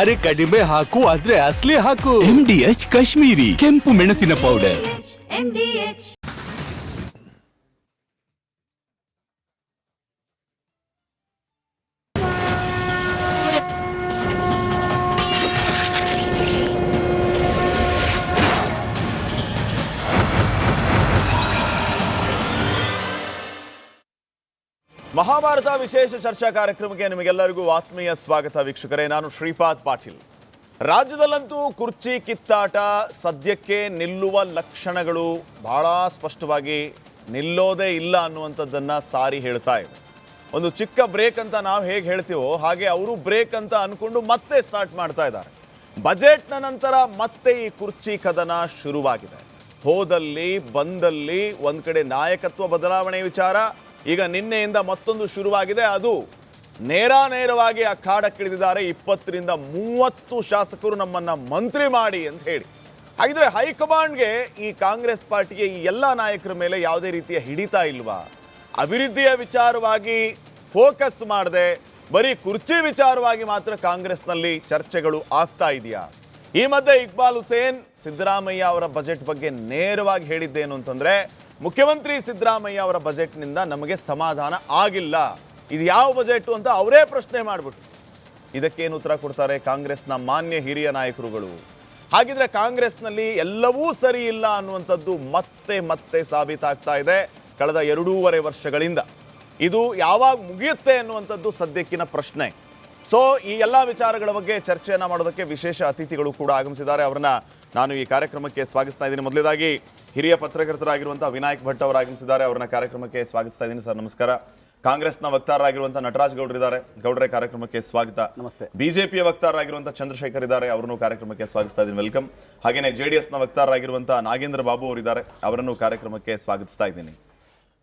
ಅರೆ ಕಡಿಮೆ ಹಾಕು ಆದ್ರೆ ಅಸಲಿ ಹಾಕು. MDH ಕಾಶ್ಮೀರಿ ಕೆಂಪು ಮೆಣಸಿನ ಪೌಡರ್. MDH. ಮಹಾಭಾರತ ವಿಶೇಷ ಚರ್ಚಾ ಕಾರ್ಯಕ್ರಮಕ್ಕೆ ನಿಮಗೆಲ್ಲರಿಗೂ ಆತ್ಮೀಯ ಸ್ವಾಗತ ವೀಕ್ಷಕರೇ. ನಾನು ಶ್ರೀಪಾದ್ ಪಾಟೀಲ್. ರಾಜ್ಯದಲ್ಲಂತೂ ಕುರ್ಚಿ ಕಿತ್ತಾಟ ಸದ್ಯಕ್ಕೆ ನಿಲ್ಲುವ ಲಕ್ಷಣಗಳು ಬಹಳ ಸ್ಪಷ್ಟವಾಗಿ ನಿಲ್ಲೋದೇ ಇಲ್ಲ ಅನ್ನುವಂಥದ್ದನ್ನು ಸಾರಿ ಹೇಳ್ತಾ ಇದೆ. ಒಂದು ಚಿಕ್ಕ ಬ್ರೇಕ್ ಅಂತ ನಾವು ಹೇಗೆ ಹೇಳ್ತೀವೋ ಹಾಗೆ ಅವರು ಬ್ರೇಕ್ ಅಂತ ಅಂದ್ಕೊಂಡು ಮತ್ತೆ ಸ್ಟಾರ್ಟ್ ಮಾಡ್ತಾ ಇದ್ದಾರೆ. ಬಜೆಟ್ನ ನಂತರ ಮತ್ತೆ ಈ ಕುರ್ಚಿ ಕದನ ಶುರುವಾಗಿದೆ. ಹೋದಲ್ಲಿ ಬಂದಲ್ಲಿ ಒಂದು ಕಡೆ ನಾಯಕತ್ವ ಬದಲಾವಣೆ ವಿಚಾರ, ಈಗ ನಿನ್ನೆಯಿಂದ ಮತ್ತೊಂದು ಶುರುವಾಗಿದೆ. ಅದು ನೇರವಾಗಿ ಅಖಾಡಕ್ಕಿಳಿದಿದ್ದಾರೆ. 20ರಿಂದ 30 ಶಾಸಕರು ನಮ್ಮನ್ನ ಮಂತ್ರಿ ಮಾಡಿ ಅಂತ ಹೇಳಿ. ಹಾಗಿದ್ರೆ ಹೈಕಮಾಂಡ್ಗೆ ಈ ಕಾಂಗ್ರೆಸ್ ಪಾರ್ಟಿಗೆ ಈ ಎಲ್ಲ ನಾಯಕರ ಮೇಲೆ ಯಾವುದೇ ರೀತಿಯ ಹಿಡಿತ ಇಲ್ವಾ? ಅಭಿವೃದ್ಧಿಯ ವಿಚಾರವಾಗಿ ಫೋಕಸ್ ಮಾಡದೆ ಬರೀ ಕುರ್ಚಿ ವಿಚಾರವಾಗಿ ಮಾತ್ರ ಕಾಂಗ್ರೆಸ್ನಲ್ಲಿ ಚರ್ಚೆಗಳು ಆಗ್ತಾ ಇದೆಯಾ? ಈ ಮಧ್ಯೆ ಇಕ್ಬಾಲ್ ಹುಸೇನ್ ಸಿದ್ದರಾಮಯ್ಯ ಅವರ ಬಜೆಟ್ ಬಗ್ಗೆ ನೇರವಾಗಿ ಹೇಳಿದ್ದೇನು ಅಂತಂದ್ರೆ, ಮುಖ್ಯಮಂತ್ರಿ ಸಿದ್ದರಾಮಯ್ಯ ಅವರ ಬಜೆಟ್ನಿಂದ ನಮಗೆ ಸಮಾಧಾನ ಆಗಿಲ್ಲ, ಇದು ಯಾವ ಬಜೆಟ್ ಅಂತ ಅವರೇ ಪ್ರಶ್ನೆ ಮಾಡಿಬಿಟ್ರು. ಇದಕ್ಕೇನು ಉತ್ತರ ಕೊಡ್ತಾರೆ ಕಾಂಗ್ರೆಸ್ನ ಮಾನ್ಯ ಹಿರಿಯ ನಾಯಕರುಗಳು? ಹಾಗಿದ್ರೆ ಕಾಂಗ್ರೆಸ್ನಲ್ಲಿ ಎಲ್ಲವೂ ಸರಿ ಇಲ್ಲ ಅನ್ನುವಂಥದ್ದು ಮತ್ತೆ ಸಾಬೀತಾಗ್ತಾ ಇದೆ ಕಳೆದ 2.5 ವರ್ಷಗಳಿಂದ. ಇದು ಯಾವಾಗ ಮುಗಿಯುತ್ತೆ ಅನ್ನುವಂಥದ್ದು ಸದ್ಯಕ್ಕಿನ ಪ್ರಶ್ನೆ. ಸೊ ಈ ಎಲ್ಲ ವಿಚಾರಗಳ ಬಗ್ಗೆ ಚರ್ಚೆಯನ್ನು ಮಾಡೋದಕ್ಕೆ ವಿಶೇಷ ಅತಿಥಿಗಳು ಕೂಡ ಆಗಮಿಸಿದ್ದಾರೆ. ಅವರನ್ನ ನಾನು ಈ ಕಾರ್ಯಕ್ರಮಕ್ಕೆ ಸ್ವಾಗತಿಸ್ತಾ ಇದ್ದೀನಿ. ಮೊದಲೇದಾಗಿ ಹಿರಿಯ ಪತ್ರಕರ್ತರಾಗಿರುವಂಥ ವಿನಾಯಕ್ ಭಟ್ ಅವರು ಆಗಮಿಸಿದ್ದಾರೆ. ಅವರನ್ನ ಕಾರ್ಯಕ್ರಮಕ್ಕೆ ಸ್ವಾಗತಿಸ್ತಾ ಇದ್ದೀನಿ. ಸರ್ ನಮಸ್ಕಾರ. ಕಾಂಗ್ರೆಸ್ನ ವಕ್ತಾರರಾಗಿರುವಂಥ ನಟರಾಜ್ ಗೌಡ್ರು ಇದ್ದಾರೆ. ಗೌಡ್ರೆ ಕಾರ್ಯಕ್ರಮಕ್ಕೆ ಸ್ವಾಗತ. ನಮಸ್ತೆ. ಬಿಜೆಪಿಯ ವಕ್ತಾರರಾಗಿರುವಂಥ ಚಂದ್ರಶೇಖರ್ ಇದ್ದಾರೆ. ಅವರನ್ನು ಕಾರ್ಯಕ್ರಮಕ್ಕೆ ಸ್ವಾಗತಿಸ್ತಾ ಇದ್ದೀನಿ. ವೆಲ್ಕಮ್. ಹಾಗೆಯೇ JDSನ ವಕ್ತಾರರಾಗಿರುವಂಥ ನಾಗೇಂದ್ರ ಬಾಬು ಅವರಿದ್ದಾರೆ. ಅವರನ್ನು ಕಾರ್ಯಕ್ರಮಕ್ಕೆ ಸ್ವಾಗತಿಸ್ತಾ ಇದ್ದೀನಿ.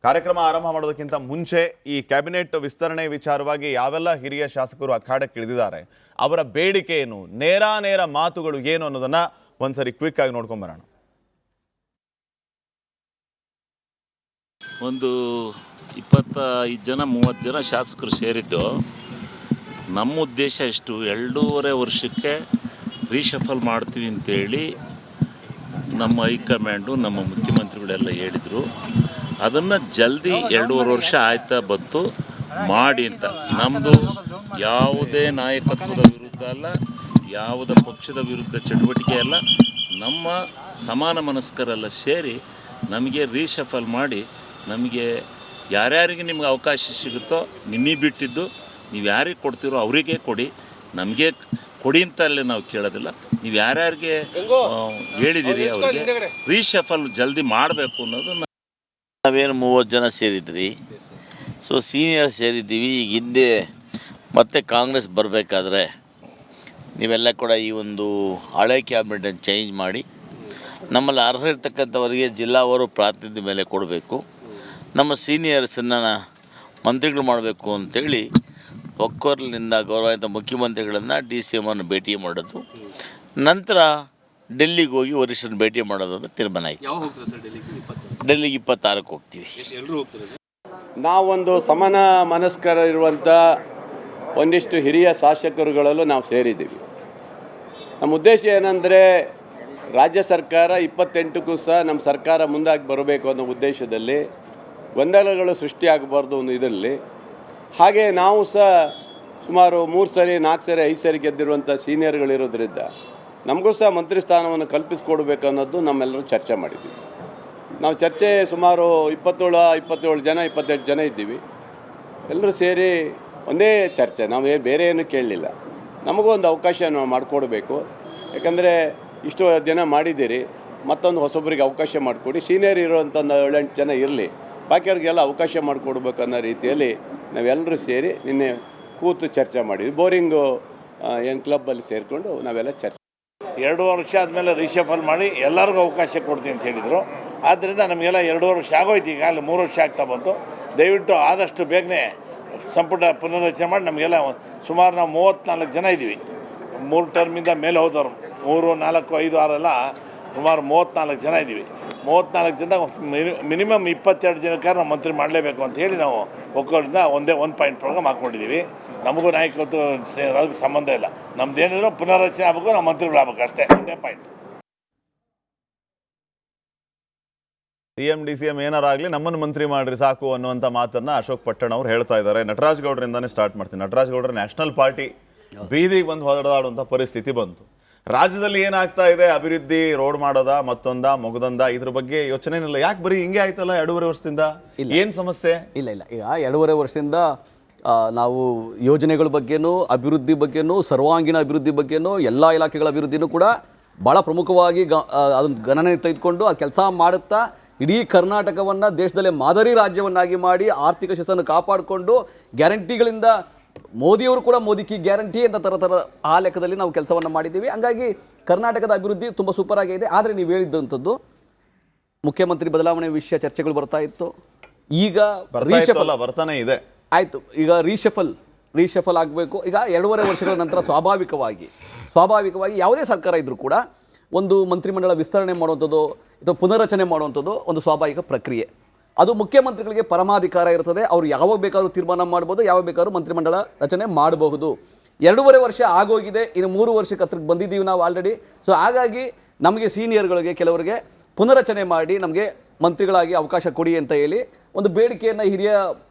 ಕಾರ್ಯಕ್ರಮ ಆರಂಭ ಮಾಡೋದಕ್ಕಿಂತ ಮುಂಚೆ ಈ ಕ್ಯಾಬಿನೆಟ್ ವಿಸ್ತರಣೆ ವಿಚಾರವಾಗಿ ಯಾವೆಲ್ಲ ಹಿರಿಯ ಶಾಸಕರು ಅಖಾಡಕ್ಕೆ ಇಳಿದಿದ್ದಾರೆ, ಅವರ ಬೇಡಿಕೆ ಏನು, ನೇರ ಮಾತುಗಳು ಏನು ಅನ್ನೋದನ್ನ ಒಂದ್ಸರಿ ಕ್ವಿಕ್ ಆಗಿ ನೋಡ್ಕೊಂಬರೋಣ. ಒಂದು 25 ಜನ 30 ಜನ ಶಾಸಕರು ಸೇರಿದ್ದು. ನಮ್ಮ ಉದ್ದೇಶ ಎಷ್ಟು, 2.5 ವರ್ಷಕ್ಕೆ ರೀಶಫಲ್ ಮಾಡ್ತೀವಿ ಅಂತೇಳಿ ನಮ್ಮ ಹೈಕಮಾಂಡು ನಮ್ಮ ಮುಖ್ಯಮಂತ್ರಿಗಳೆಲ್ಲ ಹೇಳಿದರು. ಅದನ್ನು ಜಲ್ದಿ 2.5 ವರ್ಷ ಆಯ್ತಾ ಬಂತು ಮಾಡಿ ಅಂತ. ನಮ್ಮದು ಯಾವುದೇ ನಾಯಕತ್ವದ ವಿರುದ್ಧ ಅಲ್ಲ, ಯಾವುದೇ ಪಕ್ಷದ ವಿರುದ್ಧ ಚಟುವಟಿಕೆ ಅಲ್ಲ. ನಮ್ಮ ಸಮಾನ ಮನಸ್ಕರೆಲ್ಲ ಸೇರಿ ನಮಗೆ ರೀಶಫಲ್ ಮಾಡಿ, ನಮಗೆ ಯಾರ್ಯಾರಿಗೆ ನಿಮ್ಗೆ ಅವಕಾಶ ಸಿಗುತ್ತೋ ನಿಮಗೆ ಬಿಟ್ಟಿದ್ದು ನೀವು ಯಾರಿಗೆ ಕೊಡ್ತೀರೋ ಅವರಿಗೆ ಕೊಡಿ, ನಮಗೆ ಕೊಡಿ ಅಂತಲ್ಲೇ ನಾವು ಕೇಳೋದಿಲ್ಲ. ನೀವು ಯಾರ್ಯಾರಿಗೆ ಹೇಳಿದ್ದೀರಿ ಅವರಿಗೆ ರೀಶಫಲ್ ಜಲ್ದಿ ಮಾಡಬೇಕು ಅನ್ನೋದು. ನಾವೇನು 30 ಜನ ಸೇರಿದ್ರಿ, ಸೊ ಸೀನಿಯರ್ ಸೇರಿದ್ದೀವಿ. ಈಗ ಹಿಂದೆ ಮತ್ತೆ ಕಾಂಗ್ರೆಸ್ ಬರಬೇಕಾದ್ರೆ ನೀವೆಲ್ಲ ಕೂಡ ಈ ಒಂದು ಹಳೆ ಕ್ಯಾಬಿನೆಟನ್ನು ಚೇಂಜ್ ಮಾಡಿ ನಮ್ಮಲ್ಲಿ ಅರ್ಹ ಇರ್ತಕ್ಕಂಥವರಿಗೆ ಜಿಲ್ಲಾವರು ಪ್ರಾತಿನಿಧ್ಯ ಮೇಲೆ ಕೊಡಬೇಕು, ನಮ್ಮ ಸೀನಿಯರ್ಸನ್ನು ಮಂತ್ರಿಗಳು ಮಾಡಬೇಕು ಅಂತೇಳಿ ಒಕ್ಕೊರಲಿನಿಂದ ಗೌರವಾನ್ವಿತ ಮುಖ್ಯಮಂತ್ರಿಗಳನ್ನು DCM ಭೇಟಿ ಮಾಡೋದು, ನಂತರ ಡೆಲ್ಲಿಗೆ ಹೋಗಿ ವರಿಷ್ಠರನ್ನ ಭೇಟಿ ಮಾಡೋದಂತ ತೀರ್ಮಾನ ಆಯಿತು. ಡೆಲ್ಲಿಗೆ 26ಕ್ಕೆ ಹೋಗ್ತೀವಿ. ನಾವೊಂದು ಸಮಾನ ಮನಸ್ಕರ ಇರುವಂಥ ಒಂದಿಷ್ಟು ಹಿರಿಯ ಶಾಸಕರುಗಳಲ್ಲೂ ನಾವು ಸೇರಿದ್ದೀವಿ. ನಮ್ಮ ಉದ್ದೇಶ ಏನಂದರೆ, ರಾಜ್ಯ ಸರ್ಕಾರ 28ಕ್ಕೂ ಸಹ ನಮ್ಮ ಸರ್ಕಾರ ಮುಂದಾಗಿ ಬರಬೇಕು ಅನ್ನೋ ಉದ್ದೇಶದಲ್ಲಿ ಗೊಂದಲಗಳು ಸೃಷ್ಟಿಯಾಗಬಾರ್ದು ಅನ್ನೋ ಇದರಲ್ಲಿ. ಹಾಗೆ ನಾವು ಸಹ ಸುಮಾರು 3 ಸರಿ 4 ಸರಿ 5 ಸರಿ ಗೆದ್ದಿರುವಂಥ ಸೀನಿಯರ್ಗಳಿರೋದ್ರಿಂದ ನಮಗೂ ಸಹ ಮಂತ್ರಿ ಸ್ಥಾನವನ್ನು ಕಲ್ಪಿಸ್ಕೊಡ್ಬೇಕು ಅನ್ನೋದು ನಮ್ಮೆಲ್ಲರೂ ಚರ್ಚೆ ಮಾಡಿದ್ದೀವಿ. ನಾವು ಚರ್ಚೆ ಸುಮಾರು 27 ಜನ 28 ಜನ ಇದ್ದೀವಿ. ಎಲ್ಲರೂ ಸೇರಿ ಒಂದೇ ಚರ್ಚೆ, ನಾವು ಬೇರೆ ಏನು ಕೇಳಲಿಲ್ಲ. ನಮಗೂ ಒಂದು ಅವಕಾಶ ನಾವು ಮಾಡಿಕೊಡ್ಬೇಕು. ಯಾಕಂದರೆ ಇಷ್ಟು ದಿನ ಮಾಡಿದ್ದೀರಿ, ಮತ್ತೊಂದು ಹೊಸೊಬ್ಬರಿಗೆ ಅವಕಾಶ ಮಾಡಿಕೊಡಿ. ಸೀನಿಯರ್ ಇರೋವಂಥ 7-8 ಜನ ಇರಲಿ, ಬಾಕಿಯವ್ರಿಗೆಲ್ಲ ಅವಕಾಶ ಮಾಡಿಕೊಡ್ಬೇಕು ಅನ್ನೋ ರೀತಿಯಲ್ಲಿ ನಾವೆಲ್ಲರೂ ಸೇರಿ ನಿನ್ನೆ ಕೂತು ಚರ್ಚೆ ಮಾಡಿದ್ವಿ. ಬೋರಿಂಗು ಏನು ಕ್ಲಬ್ಬಲ್ಲಿ ಸೇರಿಕೊಂಡು ನಾವೆಲ್ಲ ಚರ್ಚೆ. 2 ವರ್ಷ ಆದಮೇಲೆ ರೀಶಫಲ್ ಮಾಡಿ ಎಲ್ಲರಿಗೂ ಅವಕಾಶ ಕೊಡ್ತೀನಿ ಅಂತ ಹೇಳಿದರು. ಆದ್ದರಿಂದ ನಮಗೆಲ್ಲ 2 ವರ್ಷ ಆಗೋಯ್ತು, ಈಗ ಅಲ್ಲಿ 3 ವರ್ಷ ಆಗ್ತಾ ಬಂತು. ದಯವಿಟ್ಟು ಆದಷ್ಟು ಬೇಗನೆ ಸಂಪುಟ ಪುನರ್ರಚನೆ ಮಾಡಿ ನಮಗೆಲ್ಲ ಸುಮಾರು ನಾವು 34 ಜನ ಇದ್ದೀವಿ. 3 ಟರ್ಮಿಂದ ಮೇಲೆ ಹೋದವರು 3, 4, 5, 6 ಎಲ್ಲ ಸುಮಾರು 34 ಜನ ಇದ್ದೀವಿ. 34 ಜನ ಮಿನಿಮಮ್ 22 ಜನಕ್ಕೆ ನಾವು ಮಂತ್ರಿ ಮಾಡಲೇಬೇಕು ಅಂತ ಹೇಳಿ ನಾವು ಒಕ್ಕೂಟದಿಂದ ಒಂದೇ 1 ಪಾಯಿಂಟ್ ಪ್ರೋಗ್ರಾಮ್ ಹಾಕ್ಕೊಂಡಿದ್ದೀವಿ. ನಮಗೂ ನಾಯಕತ್ವ ಅದಕ್ಕೆ ಸಂಬಂಧ ಇಲ್ಲ. ನಮ್ದೇನಿದ್ರು ಪುನರ್ರಚನೆ ಆಗಬೇಕು, ನಾವು ಮಂತ್ರಿಗಳಾಗಬೇಕು ಅಷ್ಟೇ, ಒಂದೇ ಪಾಯಿಂಟ್. CM ಏನಾರಾಗಲಿ ನಮ್ಮನ್ನು ಮಂತ್ರಿ ಮಾಡ್ರಿ ಸಾಕು ಅನ್ನುವಂಥ ಮಾತನ್ನ ಅಶೋಕ್ ಪಟ್ಟಣ್ ಅವರು ಹೇಳ್ತಾ ಇದ್ದಾರೆ. ನಟರಾಜ್ ಗೌಡರಿಂದಾನೇ ಸ್ಟಾರ್ಟ್ ಮಾಡ್ತೀನಿ. ನಟರಾಜ್ ಗೌಡರ ನ್ಯಾಷನಲ್ ಪಾರ್ಟಿ ಬೀದಿಗೆ ಬಂದು ಹೊಡೆದಾಡುವಂಥ ಪರಿಸ್ಥಿತಿ ಬಂತು. ರಾಜ್ಯದಲ್ಲಿ ಏನಾಗ್ತಾ ಇದೆ, ಅಭಿವೃದ್ಧಿ ರೋಡ್ ಮಾಡೋದ ಮತ್ತೊಂದ ಮುಗದೊಂದ, ಇದ್ರ ಬಗ್ಗೆ ಯೋಚನೆ ಇಲ್ಲ. ಯಾಕೆ ಬರೀ ಹಿಂಗೆ ಆಯ್ತಲ್ಲ 2.5 ವರ್ಷದಿಂದ? ಏನು ಸಮಸ್ಯೆ? ಇಲ್ಲ ಈಗ 2.5 ವರ್ಷದಿಂದ ನಾವು ಯೋಜನೆಗಳ ಬಗ್ಗೆನೂ ಅಭಿವೃದ್ಧಿ ಬಗ್ಗೆನೂ ಸರ್ವಾಂಗೀಣ ಅಭಿವೃದ್ಧಿ ಬಗ್ಗೆನೂ ಎಲ್ಲ ಇಲಾಖೆಗಳ ಅಭಿವೃದ್ಧಿನೂ ಕೂಡ ಭಾಳ ಪ್ರಮುಖವಾಗಿ ಅದನ್ನು ಗಣನೆ ತೆಗೆದುಕೊಂಡು ಆ ಕೆಲಸ ಮಾಡುತ್ತಾ ಇಡೀ ಕರ್ನಾಟಕವನ್ನು ದೇಶದಲ್ಲೇ ಮಾದರಿ ರಾಜ್ಯವನ್ನಾಗಿ ಮಾಡಿ ಆರ್ಥಿಕ ಶಿಸ್ತನ್ನು ಕಾಪಾಡಿಕೊಂಡು ಗ್ಯಾರಂಟಿಗಳಿಂದ ಮೋದಿಯವರು ಕೂಡ ಮೋದಿ ಕಿ ಗ್ಯಾರಂಟಿ ಅಂತ ಥರ ಆ ಲೆಕ್ಕದಲ್ಲಿ ನಾವು ಕೆಲಸವನ್ನು ಮಾಡಿದ್ದೀವಿ. ಹಂಗಾಗಿ ಕರ್ನಾಟಕದ ಅಭಿವೃದ್ಧಿ ತುಂಬ ಸೂಪರ್ ಆಗಿದೆ. ಆದರೆ ನೀವು ಹೇಳಿದ್ದಂಥದ್ದು ಮುಖ್ಯಮಂತ್ರಿ ಬದಲಾವಣೆ ವಿಷಯ ಚರ್ಚೆಗಳು ಬರ್ತಾ ಇತ್ತು. ಈಗ ಬರ್ತಾನೆ ಇದೆ. ಆಯಿತು, ಈಗ ರೀಶಫಲ್ ಆಗಬೇಕು. ಈಗ 2.5 ವರ್ಷಗಳ ನಂತರ ಸ್ವಾಭಾವಿಕವಾಗಿ ಯಾವುದೇ ಸರ್ಕಾರ ಇದ್ದರೂ ಕೂಡ ಒಂದು ಮಂತ್ರಿಮಂಡಲ ವಿಸ್ತರಣೆ ಮಾಡುವಂಥದ್ದು ಅಥವಾ ಪುನರ್ರಚನೆ ಮಾಡುವಂಥದ್ದು ಒಂದು ಸ್ವಾಭಾವಿಕ ಪ್ರಕ್ರಿಯೆ. ಅದು ಮುಖ್ಯಮಂತ್ರಿಗಳಿಗೆ ಪರಮಾಧಿಕಾರ ಇರ್ತದೆ. ಅವರು ಯಾವಾಗ ಬೇಕಾದ್ರೂ ತೀರ್ಮಾನ ಮಾಡ್ಬೋದು, ಯಾವಾಗ ಬೇಕಾದ್ರೂ ಮಂತ್ರಿಮಂಡಲ ರಚನೆ ಮಾಡಬಹುದು. 2.5 ವರ್ಷ ಆಗೋಗಿದೆ, ಇನ್ನು 3 ವರ್ಷಕ್ಕೆ ಹತ್ರಕ್ಕೆ ಬಂದಿದ್ದೀವಿ ನಾವು ಆಲ್ರೆಡಿ. ಸೊ ಹಾಗಾಗಿ ನಮಗೆ ಸೀನಿಯರ್ಗಳಿಗೆ ಕೆಲವರಿಗೆ ಪುನರಚನೆ ಮಾಡಿ ನಮಗೆ ಮಂತ್ರಿಗಳಾಗಿ ಅವಕಾಶ ಕೊಡಿ ಅಂತ ಹೇಳಿ ಒಂದು ಬೇಡಿಕೆಯನ್ನು ಹಿರಿಯ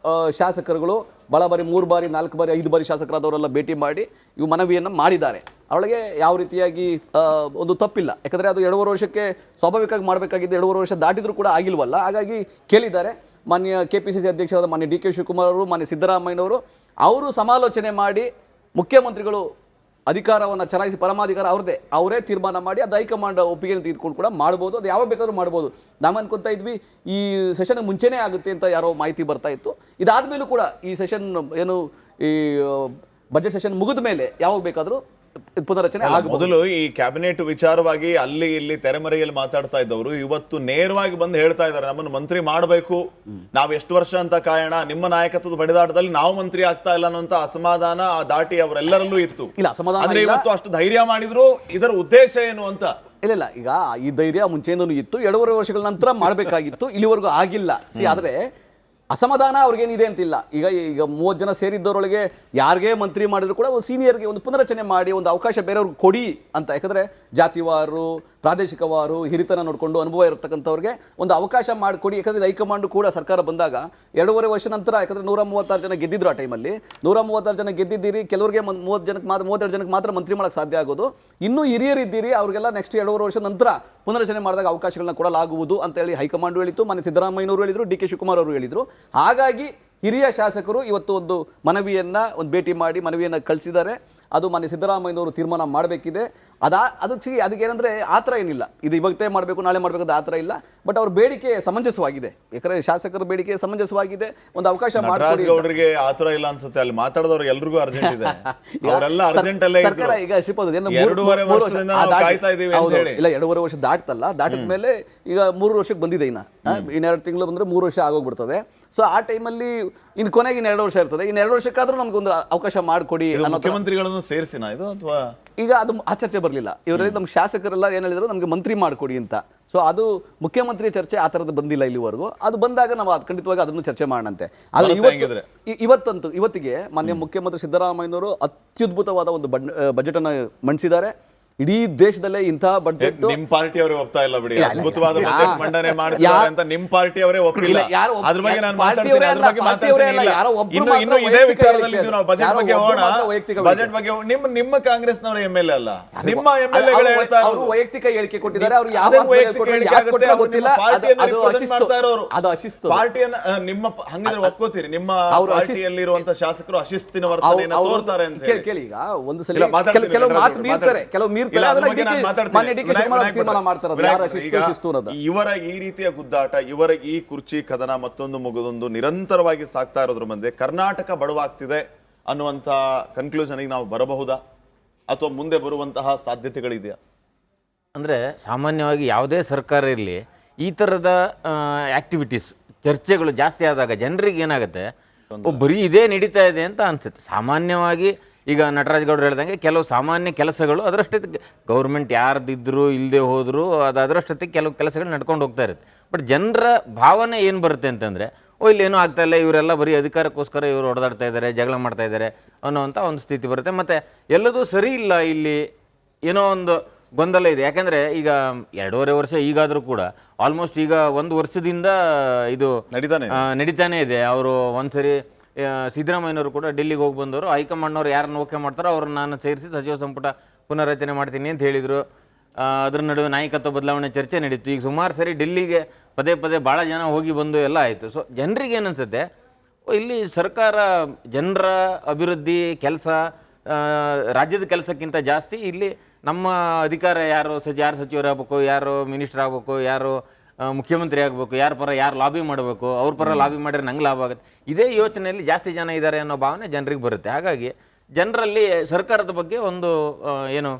ಶಾಸಕರುಗಳು ಭಾಳ ಬಾರಿ 3 ಬಾರಿ 4 ಬಾರಿ 5 ಬಾರಿ ಶಾಸಕರಾದವರೆಲ್ಲ ಭೇಟಿ ಮಾಡಿ ಇವು ಮನವಿಯನ್ನು ಮಾಡಿದ್ದಾರೆ. ಅವಳಿಗೆ ಯಾವ ರೀತಿಯಾಗಿ ಒಂದು ತಪ್ಪಿಲ್ಲ. ಯಾಕಂದರೆ ಅದು 2.5 ವರ್ಷಕ್ಕೆ ಸ್ವಾಭಾವಿಕವಾಗಿ ಮಾಡಬೇಕಾಗಿದ್ದು 2.5 ವರ್ಷ ದಾಟಿದ್ರೂ ಕೂಡ ಆಗಿಲ್ವಲ್ಲ. ಹಾಗಾಗಿ ಕೇಳಿದ್ದಾರೆ. ಮಾನ್ಯ KPCC ಅಧ್ಯಕ್ಷರಾದ ಮಾನ್ಯ DK ಶಿವಕುಮಾರ್ ಅವರು, ಮಾನ್ಯ ಸಿದ್ದರಾಮಯ್ಯನವರು ಅವರು ಸಮಾಲೋಚನೆ ಮಾಡಿ ಮುಖ್ಯಮಂತ್ರಿಗಳು ಅಧಿಕಾರವನ್ನು ಚಲಾಯಿಸಿ ಪರಮಾಧಿಕಾರ ಅವರೇ ತೀರ್ಮಾನ ಮಾಡಿ ಅದು ಹೈಕಮಾಂಡ್ ಒಪ್ಪಿಗೆಯನ್ನು ತೆಗೆದುಕೊಂಡು ಕೂಡ ಮಾಡ್ಬೋದು. ಅದು ಯಾವಾಗ ಬೇಕಾದ್ರೂ ಮಾಡ್ಬೋದು. ನಾವು ಅನ್ಕೊತಾ ಇದ್ವಿ ಈ ಸೆಷನ್ ಮುಂಚೆನೇ ಆಗುತ್ತೆ ಅಂತ ಯಾರೋ ಮಾಹಿತಿ ಬರ್ತಾ ಇತ್ತು. ಇದಾದ ಮೇಲೂ ಕೂಡ ಈ ಸೆಷನ್ ಏನು ಈ ಬಜೆಟ್ ಸೆಷನ್ ಮುಗಿದ ಮೇಲೆ ಯಾವಾಗ ಬೇಕಾದರೂ ಪುನರಚನೆ ಮೊದಲು ಈ ಕ್ಯಾಬಿನೆಟ್ ವಿಚಾರವಾಗಿ ಅಲ್ಲಿ ಇಲ್ಲಿ ತೆರೆಮರೆಯಲ್ಲಿ ಮಾತಾಡ್ತಾ ಇದ್ದವರು ಇವತ್ತು ನೇರವಾಗಿ ಬಂದು ಹೇಳ್ತಾ ಇದ್ದಾರೆ, ನಮ್ಮನ್ನು ಮಂತ್ರಿ ಮಾಡಬೇಕು, ನಾವು ಎಷ್ಟು ವರ್ಷ ಅಂತ ಕಾಯೋಣ, ನಿಮ್ಮ ನಾಯಕತ್ವದ ಬಡಿದಾಟದಲ್ಲಿ ನಾವು ಮಂತ್ರಿ ಆಗ್ತಾ ಇಲ್ಲ ಅನ್ನೋಂತ ಅಸಮಾಧಾನ ದಾಟಿ ಅವರೆಲ್ಲರಲ್ಲೂ ಇತ್ತು. ಅಂದ್ರೆ ಇವತ್ತು ಅಷ್ಟು ಧೈರ್ಯ ಮಾಡಿದ್ರು, ಇದರ ಉದ್ದೇಶ ಏನು ಅಂತ? ಇಲ್ಲ ಈಗ ಈ ಧೈರ್ಯ ಮುಂಚೆಯಿಂದನೂ ಇತ್ತು. 2.5 ವರ್ಷಗಳ ನಂತರ ಮಾಡಬೇಕಾಗಿತ್ತು, ಇಲ್ಲಿವರೆಗೂ ಆಗಿಲ್ಲ. ಆದರೆ ಅಸಮಾಧಾನ ಅವ್ರಿಗೇನಿದೆ ಅಂತಿಲ್ಲ. ಈಗ 30 ಜನ ಸೇರಿದ್ದವರೊಳಗೆ ಯಾರಿಗೇ ಮಂತ್ರಿ ಮಾಡಿದ್ರು ಕೂಡ ಒಂದು ಸೀನಿಯರ್ಗೆ ಒಂದು ಪುನರಚನೆ ಮಾಡಿ ಒಂದು ಅವಕಾಶ ಬೇರೆಯವ್ರಿಗೆ ಕೊಡಿ ಅಂತ. ಯಾಕಂದರೆ ಜಾತಿವಾರು ಪ್ರಾದೇಶಿಕವಾರು ಹಿರಿತನ ನೋಡಿಕೊಂಡು ಅನುಭವ ಇರತಕ್ಕಂಥವ್ರಿಗೆ ಒಂದು ಅವಕಾಶ ಮಾಡಿಕೊಡಿ. ಯಾಕಂದರೆ ಹೈಕಮಾಂಡ್ ಕೂಡ ಸರ್ಕಾರ ಬಂದಾಗ 2.5 ವರ್ಷ ನಂತರ, ಯಾಕಂದರೆ 136 ಜನ ಗೆದ್ದಿದ್ರು ಆ ಟೈಮಲ್ಲಿ. 136 ಜನ ಗೆದ್ದಿದ್ದೀರಿ, ಕೆಲವರಿಗೆ 32 ಜನಕ್ಕೆ ಮಾತ್ರ ಮಂತ್ರಿ ಮಾಡೋಕ್ಕೆ ಸಾಧ್ಯ ಆಗೋದು. ಇನ್ನೂ ಹಿರಿಯರಿದ್ದೀರಿ, ಅವ್ರಿಗೆಲ್ಲ ನೆಕ್ಸ್ಟ್ 2.5 ವರ್ಷ ನಂತರ ಪುನರಚನೆ ಮಾಡಿದಾಗ ಅವಕಾಶಗಳನ್ನ ಕೊಡಲಾಗುವುದು ಅಂತ ಹೇಳಿ ಹೈಕಮಾಂಡ್ ಹೇಳಿತ್ತು. ಮಾನ್ಯ ಸಿದ್ದರಾಮಯ್ಯನವರು ಹೇಳಿದರು, DK ಶಿವಕುಮಾರ್ ಅವರು ಹೇಳಿದರು. ಹಾಗಾಗಿ ಹಿರಿಯ ಶಾಸಕರು ಇವತ್ತು ಒಂದು ಒಂದು ಭೇಟಿ ಮಾಡಿ ಮನವಿಯನ್ನು ಕಳಿಸಿದ್ದಾರೆ. ಅದು ಮಾನ್ಯ ಸಿದ್ದರಾಮಯ್ಯನವರು ತೀರ್ಮಾನ ಮಾಡಬೇಕಿದೆ. ಅದಕ್ಕೇನೆಂದರೆ ಆ ಥರ ಏನಿಲ್ಲ, ಇದು ಇವತ್ತೇ ಮಾಡಬೇಕು ನಾಳೆ ಮಾಡಬೇಕು ಅಂತ ಆ ಥರ ಇಲ್ಲ. ಬಟ್ ಅವ್ರ ಬೇಡಿಕೆ ಸಮಂಜಸವಾಗಿದೆ. ಯಾಕಂದರೆ ಶಾಸಕರ ಬೇಡಿಕೆ ಸಮಂಜಸವಾಗಿದೆ. ಒಂದು ಅವಕಾಶ ಮಾಡಿ ಗೌಡರಿಗೆ ಆ ಥರ ಇಲ್ಲ ಅನ್ಸುತ್ತೆ. ಅಲ್ಲಿ ಮಾತಾಡಿದವರು ಎಲ್ರಿಗೂ ಅರ್ಜೆಂಟ್ ಇದೆ, ಅವರೆಲ್ಲ ಅರ್ಜೆಂಟ್ ಅಲ್ಲೇ ಸರ್ಕಾರ ಈಗ ಶಿಪೋದು 2.5 ವರ್ಷದಿಂದ ನಾವು ಕಾಯ್ತಾ ಇದೀವಿ ಅಂತ ಹೇಳಿ. ಇಲ್ಲ 2.5 ವರ್ಷ ದಾಟಿದ ಮೇಲೆ ಈಗ 3 ವರ್ಷಕ್ಕೆ ಬಂದಿದೆ. ಇನ್ನು 2 ತಿಂಗಳು ಬಂದರೆ 3 ವರ್ಷ ಆಗೋಗ್ಬಿಡ್ತದೆ. ಸೊ ಆ ಟೈಮಲ್ಲಿ ಇನ್ನು ಕೊನೆಗೆ ಇನ್ನು 2 ವರ್ಷ ಇರ್ತದೆ. ಇನ್ನು 2 ವರ್ಷಕ್ಕಾದ್ರೂ ನಮಗೊಂದು ಅವಕಾಶ ಮಾಡಿಕೊಡಿ ಅನ್ನೋ ಮುಖ್ಯಮಂತ್ರಿಗಳನ್ನು ಸೇರಿಸಿನ ಇದು ಅಥವಾ ಈಗ ಅದು ಆ ಚರ್ಚೆ ಬರಲಿಲ್ಲ. ಇವರಲ್ಲಿ ನಮ್ಮ ಶಾಸಕರೆಲ್ಲ ಏನು ಹೇಳಿದ್ರು, ನಮಗೆ ಮಂತ್ರಿ ಮಾಡಿಕೊಡಿ ಅಂತ. ಸೊ ಅದು ಮುಖ್ಯಮಂತ್ರಿ ಚರ್ಚೆ ಆ ಥರದ್ದು ಬಂದಿಲ್ಲ ಇಲ್ಲಿವರೆಗೂ. ಅದು ಬಂದಾಗ ನಾವು ಖಂಡಿತವಾಗಿ ಅದನ್ನು ಚರ್ಚೆ ಮಾಡೋಣಂತೆ. ಆದರೆ ಇವತ್ತಿಗೆ ಮಾನ್ಯ ಮುಖ್ಯಮಂತ್ರಿ ಸಿದ್ದರಾಮಯ್ಯನವರು ಅತ್ಯದ್ಭುತವಾದ ಒಂದು ಬಜೆಟನ್ನು ಮಂಡಿಸಿದ್ದಾರೆ. ಇಡೀ ದೇಶದಲ್ಲೇ ಇಂತಹ ಬಜೆಟ್ ನಿಮ್ಮ ಪಾರ್ಟಿ ಅವರೇ ಒಪ್ತಾ ಇಲ್ಲ ಬಿಡಿ. ಅದ್ಭುತವಾದ ಬಜೆಟ್ ಮಂಡನೆ ಮಾಡ್ತಾರೆ ಅಂತ ನಿಮ್ಮ ಪಾರ್ಟಿ ಅವರೇ ಒಪ್ಪಿಲ್ಲ. ಅದ್ರ ಬಗ್ಗೆ ನಾನು ಮಾತಾಡ್ತೀನಿ. ಇನ್ನು ಇದೇ ವಿಚಾರದಲ್ಲಿ ಇದ್ದೀವಿ ನಾವು. ಬಜೆಟ್ ಬಗ್ಗೆ ಹೋಗೋಣ. ಬಜೆಟ್ ಬಗ್ಗೆ ನಿಮ್ಮ ಕಾಂಗ್ರೆಸ್ನವರ MLA ಅಲ್ಲ, ನಿಮ್ಮ MLAಗಳು ಹೇಳ್ತಾ ಇರೋರು ವೈಯಕ್ತಿಕ ಹೇಳಿಕೆ ಕೊಟ್ಟಿದ್ದಾರೆ. ಅವರು ಪಾರ್ಟಿಯನ್ನ ನಿಮ್ಮ ಹಂಗಿದ್ರೆ ಒಪ್ಕೋತೀರಿ? ನಿಮ್ಮ ಪಾರ್ಟಿಯಲ್ಲಿ ಇರುವಂತ ಶಾಸಕರು ಅಶಿಸ್ತಿನ ವರ್ತನೆಯನ್ನು ತೋರ್ತಾರೆ ಅಂತ ಕೇಳಿ. ಈಗ ಒಂದು ಸಲ ಕೆಲವು ಮಾತು ಮೀರ್ತಾರೆ, ಕೆಲವು ಇವರ ಈ ರೀತಿಯ ಗುದ್ದಾಟ, ಇವರ ಈ ಕುರ್ಚಿ ಕದನ ಮತ್ತೊಂದು ಮುಗಿದೊಂದು ನಿರಂತರವಾಗಿ ಸಾಗ್ತಾ ಇರೋದ್ರ ಮಧ್ಯೆ ಕರ್ನಾಟಕ ಬಡವಾಗ್ತಿದೆ ಅನ್ನುವಂಥ ಕನ್ಕ್ಲೂಷನ್ಗೆ ನಾವು ಬರಬಹುದಾ ಅಥವಾ ಮುಂದೆ ಬರುವಂತಹ ಸಾಧ್ಯತೆಗಳಿದೆಯಾ? ಅಂದರೆ ಸಾಮಾನ್ಯವಾಗಿ ಯಾವುದೇ ಸರ್ಕಾರ ಇರಲಿ, ಈ ಥರದ ಆ್ಯಕ್ಟಿವಿಟೀಸ್ ಚರ್ಚೆಗಳು ಜಾಸ್ತಿ ಆದಾಗ ಜನರಿಗೆ ಏನಾಗುತ್ತೆ, ಬರೀ ಇದೇ ನಡೀತಾ ಇದೆ ಅಂತ ಅನಿಸುತ್ತೆ. ಸಾಮಾನ್ಯವಾಗಿ ಈಗ ನಟರಾಜ್ ಗೌಡ್ರು ಹೇಳ್ದಂಗೆ ಕೆಲವು ಸಾಮಾನ್ಯ ಕೆಲಸಗಳು ಅದರಷ್ಟೊತ್ತಿಗೆ ಗೌರ್ಮೆಂಟ್ ಯಾರ್ದಿದ್ರು ಇಲ್ಲದೆ ಹೋದರೂ ಅದು ಅದರಷ್ಟೊತ್ತಿಗೆ ಕೆಲವು ಕೆಲಸಗಳು ನಡ್ಕೊಂಡು ಹೋಗ್ತಾ ಇರುತ್ತೆ. ಬಟ್ ಜನರ ಭಾವನೆ ಏನು ಬರುತ್ತೆ ಅಂತಂದರೆ, ಇಲ್ಲೇನೂ ಆಗ್ತಾ ಇಲ್ಲ, ಇವರೆಲ್ಲ ಬರೀ ಅಧಿಕಾರಕ್ಕೋಸ್ಕರ ಇವರು ಹೊಡೆದಾಡ್ತಾ ಇದ್ದಾರೆ, ಜಗಳ ಮಾಡ್ತಾ ಇದ್ದಾರೆ ಅನ್ನೋವಂಥ ಒಂದು ಸ್ಥಿತಿ ಬರುತ್ತೆ. ಮತ್ತು ಎಲ್ಲದೂ ಸರಿ ಇಲ್ಲ, ಇಲ್ಲಿ ಏನೋ ಒಂದು ಗೊಂದಲ ಇದೆ. ಯಾಕೆಂದರೆ ಈಗ 2.5 ವರ್ಷ ಈಗಾದರೂ ಕೂಡ ಆಲ್ಮೋಸ್ಟ್ ಈಗ 1 ವರ್ಷದಿಂದ ಇದು ನಡೀತಾನೆ ಇದೆ. ಅವರು ಒಂದ್ಸರಿ ಸಿದ್ದರಾಮಯ್ಯನವರು ಕೂಡ ಡೆಲ್ಲಿಗೆ ಹೋಗಿ ಬಂದವರು, ಹೈಕಮಾಂಡ್ನವ್ರು ಯಾರನ್ನ ಓಕೆ ಮಾಡ್ತಾರೋ ಅವ್ರನ್ನ ನಾನು ಸೇರಿಸಿ ಸಚಿವ ಸಂಪುಟ ಪುನರ್ರಚನೆ ಮಾಡ್ತೀನಿ ಅಂತ ಹೇಳಿದರು. ಅದ್ರ ನಡುವೆ ನಾಯಕತ್ವ ಬದಲಾವಣೆ ಚರ್ಚೆ ನಡೀತು. ಈಗ ಸುಮಾರು ಸರಿ ಡೆಲ್ಲಿಗೆ ಪದೇ ಭಾಳ ಜನ ಹೋಗಿ ಬಂದು ಎಲ್ಲ ಆಯಿತು. ಸೊ ಜನರಿಗೆ ಏನನ್ಸುತ್ತೆ, ಇಲ್ಲಿ ಸರ್ಕಾರ ಜನರ ಅಭಿವೃದ್ಧಿ ಕೆಲಸ, ರಾಜ್ಯದ ಕೆಲಸಕ್ಕಿಂತ ಜಾಸ್ತಿ ಇಲ್ಲಿ ನಮ್ಮ ಅಧಿಕಾರ ಯಾರು ಸಚಿವರಾಗಬೇಕು, ಯಾರು ಮಿನಿಸ್ಟರ್ ಆಗಬೇಕು, ಯಾರು ಮುಖ್ಯಮಂತ್ರಿ ಆಗಬೇಕು, ಯಾರ ಪರ ಯಾರು ಲಾಬಿ ಮಾಡಬೇಕು, ಅವ್ರ ಪರ ಲಾಬಿ ಮಾಡಿದ್ರೆ ನಂಗೆ ಲಾಭ ಆಗುತ್ತೆ, ಇದೇ ಯೋಚನೆಯಲ್ಲಿ ಜಾಸ್ತಿ ಜನ ಇದ್ದಾರೆ ಅನ್ನೋ ಭಾವನೆ ಜನರಿಗೆ ಬರುತ್ತೆ. ಹಾಗಾಗಿ ಜನರಲ್ಲಿ ಸರ್ಕಾರದ ಬಗ್ಗೆ ಒಂದು ಏನು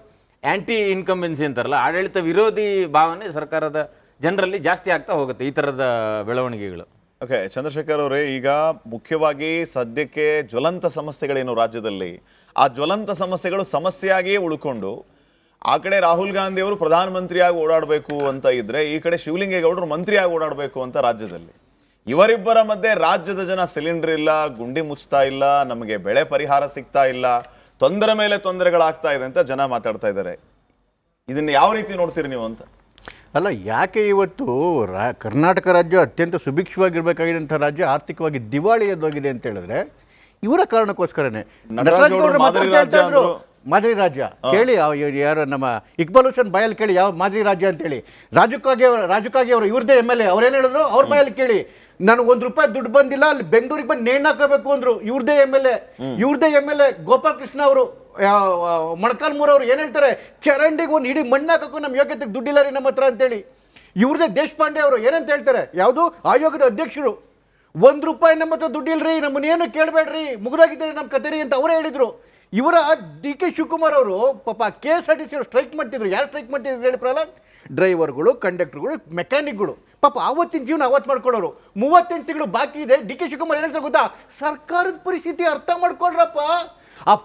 ಆ್ಯಂಟಿ ಇನ್ಕಂಬೆನ್ಸಿ ಅಂತಾರಲ್ಲ, ಆಡಳಿತ ವಿರೋಧಿ ಭಾವನೆ ಸರ್ಕಾರದ ಜನರಲ್ಲಿ ಜಾಸ್ತಿ ಆಗ್ತಾ ಹೋಗುತ್ತೆ ಈ ಥರದ ಬೆಳವಣಿಗೆಗಳು. ಓಕೆ, ಚಂದ್ರಶೇಖರ್ ಅವರೇ, ಈಗ ಮುಖ್ಯವಾಗಿ ಸದ್ಯಕ್ಕೆ ಜ್ವಲಂತ ಸಮಸ್ಯೆಗಳೇನು ರಾಜ್ಯದಲ್ಲಿ, ಆ ಜ್ವಲಂತ ಸಮಸ್ಯೆಗಳು ಸಮಸ್ಯೆಯಾಗಿಯೇ ಉಳ್ಕೊಂಡು ಆ ಕಡೆ ರಾಹುಲ್ ಗಾಂಧಿ ಅವರು ಪ್ರಧಾನಮಂತ್ರಿಯಾಗಿ ಓಡಾಡಬೇಕು ಅಂತ ಇದ್ರೆ, ಈ ಕಡೆ ಶಿವಲಿಂಗೇಗೌಡರು ಮಂತ್ರಿಯಾಗಿ ಓಡಾಡಬೇಕು ಅಂತ ರಾಜ್ಯದಲ್ಲಿ, ಇವರಿಬ್ಬರ ಮಧ್ಯೆ ರಾಜ್ಯದ ಜನ ಸಿಲಿಂಡರ್ ಇಲ್ಲ, ಗುಂಡಿ ಮುಚ್ತಾ ಇಲ್ಲ, ನಮಗೆ ಬೆಳೆ ಪರಿಹಾರ ಸಿಗ್ತಾ ಇಲ್ಲ, ತೊಂದರೆ ಮೇಲೆ ತೊಂದರೆಗಳಾಗ್ತಾ ಇದೆ ಅಂತ ಜನ ಮಾತಾಡ್ತಾ ಇದ್ದಾರೆ. ಇದನ್ನ ಯಾವ ರೀತಿ ನೋಡ್ತೀರಿ ನೀವು ಅಂತ? ಅಲ್ಲ, ಯಾಕೆ ಇವತ್ತು ಕರ್ನಾಟಕ ರಾಜ್ಯ ಅತ್ಯಂತ ಸುಭಿಕ್ಷವಾಗಿರ್ಬೇಕಾಗಿದ್ದಂಥ ರಾಜ್ಯ ಆರ್ಥಿಕವಾಗಿ ದಿವಾಳಿ ಎದ್ದೋಗಿದೆ ಅಂತ ಹೇಳಿದ್ರೆ ಇವರ ಕಾರಣಕ್ಕೋಸ್ಕರನೇ. ಮಾದರಿ ರಾಜ್ಯ ಕೇಳಿ, ಯಾರು ನಮ್ಮ ಇಕ್ಬಾಲ್ ಹುಸೇನ್ ಬಾಯಲ್ಲಿ ಕೇಳಿ ಯಾವ ಮಾದರಿ ರಾಜ್ಯ ಅಂತೇಳಿ. ರಾಜಕಾಗಿ ಅವರು ಇವ್ರದೇ MLA ಅವ್ರೇನು ಹೇಳಿದ್ರು, ಅವ್ರ ಬಾಯಲ್ಲಿ ಕೇಳಿ, ನನಗೆ ₹1 ದುಡ್ಡು ಬಂದಿಲ್ಲ, ಅಲ್ಲಿ ಬೆಂಗಳೂರಿಗೆ ಬಂದು ನೇಣು ಹಾಕಬೇಕು ಅಂದ್ರು. ಇವ್ರದೇ MLA ಗೋಪಾಲ್ ಕೃಷ್ಣ ಅವರು, ಮೊಣಕಾಲ್ಮೂರು ಅವರು ಏನು ಹೇಳ್ತಾರೆ, ಚರಂಡಿಗೆ ಒಂದು ಇಡೀ ಮಣ್ಣು ಹಾಕಕ್ಕೂ ನಮ್ಮ ಯೋಗ್ಯತೆಗೆ ದುಡ್ಡಿಲ್ಲ ರೀ ನಮ್ಮ ಹತ್ರ ಅಂತೇಳಿ. ಇವ್ರದೇ ದೇಶಪಾಂಡೆ ಅವರು ಏನಂತ ಹೇಳ್ತಾರೆ, ಯಾವುದು ಆಯೋಗದ ಅಧ್ಯಕ್ಷರು, ₹1 ನಮ್ಮ ಹತ್ರ ದುಡ್ಡಿಲ್ರಿ, ನಮ್ಮನ್ನೇನು ಕೇಳಬೇಡ್ರಿ, ಮುಗಿದಾಗಿದ್ದಾರೆ ನಮ್ಮ ಕತೆರಿ ಅಂತ ಅವರೇ ಹೇಳಿದರು. ಇವರ DK ಶಿವಕುಮಾರ್ ಅವರು ಪಾಪ KSRTC ಸ್ಟ್ರೈಕ್ ಮಾಡ್ತಿದ್ರು. ಯಾರು ಸ್ಟ್ರೈಕ್ ಮಾಡ್ತಿದ್ರು ಹೇಳಿ ಪ್ರಹ್ಲಾದ್? ಡ್ರೈವರ್ಗಳು, ಕಂಡಕ್ಟರ್ಗಳು, ಮೆಕ್ಯಾನಿಕ್ಗಳು. ಪಾಪ ಆವತ್ತಿನ ಜೀವನ ಅವತ್ತು ಮಾಡ್ಕೊಳ್ಳೋರು. 38 ತಿಂಗಳು ಬಾಕಿ ಇದೆ. DK ಶಿವಕುಮಾರ್ ಏನಂತಾರೆ ಗೊತ್ತಾ, ಸರ್ಕಾರದ ಪರಿಸ್ಥಿತಿ ಅರ್ಥ ಮಾಡ್ಕೊಳ್ರಪ್ಪ.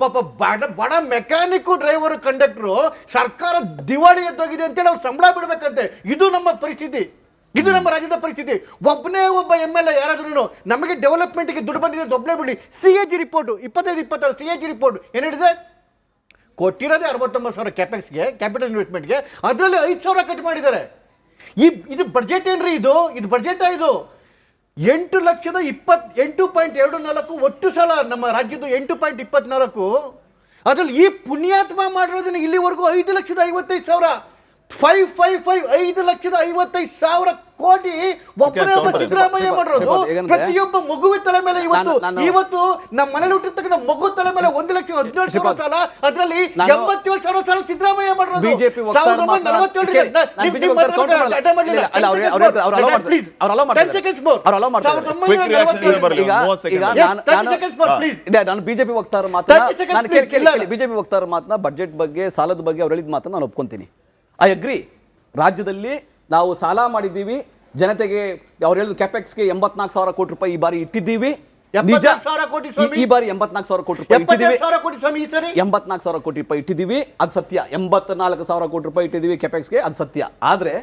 ಪಾಪ ಬಡ ಮೆಕ್ಯಾನಿಕ್ಕು, ಡ್ರೈವರು, ಕಂಡಕ್ಟ್ರು ಸರ್ಕಾರ ದಿವಾಳಿ ಎದ್ದೋಗಿದೆ ಅಂತೇಳಿ ಅವ್ರು ಸಂಬಳ ಬಿಡ್ಬೇಕಂತೆ. ಇದು ನಮ್ಮ ಪರಿಸ್ಥಿತಿ, ಇದು ನಮ್ಮ ರಾಜ್ಯದ ಪರಿಸ್ಥಿತಿ. ಒಬ್ಬನೇ ಒಬ್ಬ MLA ಯಾರಾದ್ರೂ ನಮಗೆ ಡೆವಲಪ್ಮೆಂಟ್ಗೆ ದುಡ್ಡು ಬಂದಿದೆ ಅಂತ ಒಬ್ಬನೇ ಬಿಡಿ. CAG ರಿಪೋರ್ಟು 25-26 CAG ರಿಪೋರ್ಟ್ ಏನು ಹೇಳಿದೆ, ಕೊಟ್ಟಿರೋದೇ 69,000 ಕ್ಯಾಪೆಕ್ಸ್ಗೆ, ಕ್ಯಾಪಿಟಲ್ ಇನ್ವೆಸ್ಟ್ಮೆಂಟ್ಗೆ, ಅದರಲ್ಲಿ 5,000 ಕಟ್ ಮಾಡಿದ್ದಾರೆ. ಇದು ಬಡ್ಜೆಟ್ ಏನ್ರಿ? ಇದು ಬಡ್ಜೆಟಾ? ಇದು 8,28.24 ಒಟ್ಟು ಸಾಲ ನಮ್ಮ ರಾಜ್ಯದ್ದು 8.24. ಅದರಲ್ಲಿ ಈ ಪುಣ್ಯಾತ್ಮ ಮಾಡಿರೋದನ್ನ ಇಲ್ಲಿವರೆಗೂ 5,55,000 5,55,000 ಕೋಟಿ ಒಬ್ಬರೇ ಒಬ್ಬ ಸಿದ್ದರಾಮಯ್ಯ ಮಾಡಿರೋದು. ಪ್ರತಿಯೊಬ್ಬ ಮಗುವಿನ ತಲೆ ಮೇಲೆ ಇವತ್ತು ನಮ್ಮ ಮನೇಲಿ ಹುಟ್ಟಿರ್ತಕ್ಕಂಥ ಮಗು ತಲೆ ಮೇಲೆ 1,17,000 ಸಾಲ, ಅದರಲ್ಲಿ 87,000 ಸಾಲ ಸಿದ್ದರಾಮಯ್ಯ ಮಾಡಿರೋದು. ಬಿಜೆಪಿ ವಕ್ತಾರ ಮಾತನ್ನ ಬಜೆಟ್ ಬಗ್ಗೆ, ಸಾಲದ ಬಗ್ಗೆ ಅವ್ರು ಹೇಳಿದ ಮಾತನ್ನ ನಾನು ಒಪ್ಕೊಂತೀನಿ. I agree. ರಾಜ್ಯದಲ್ಲಿ ನಾವು ಸಾಲ ಮಾಡಿದ್ದೀವಿ, ಜನತೆಗೆ ಅವ್ರು ಹೇಳಿದ ಕ್ಯಾಪೆಕ್ಸ್ಗೆ 84,000 ಕೋಟಿ ರೂಪಾಯಿ ಈ ಬಾರಿ ಇಟ್ಟಿದ್ದೀವಿ. ನಿಜ, ಈ ಬಾರಿ 84,000 ಕೋಟಿ ರೂಪಾಯಿ ಇಟ್ಟಿದ್ದೀವಿ. 84,000 ಕೋಟಿ ರೂಪಾಯಿ ಇಟ್ಟಿದ್ದೀವಿ, ಅದು ಸತ್ಯ. 84,000 ಕೋಟಿ ರೂಪಾಯಿ ಇಟ್ಟಿದ್ದೀವಿ ಕ್ಯಾಪೆಕ್ಸ್ಗೆ, ಅದು ಸತ್ಯ. ಆದರೆ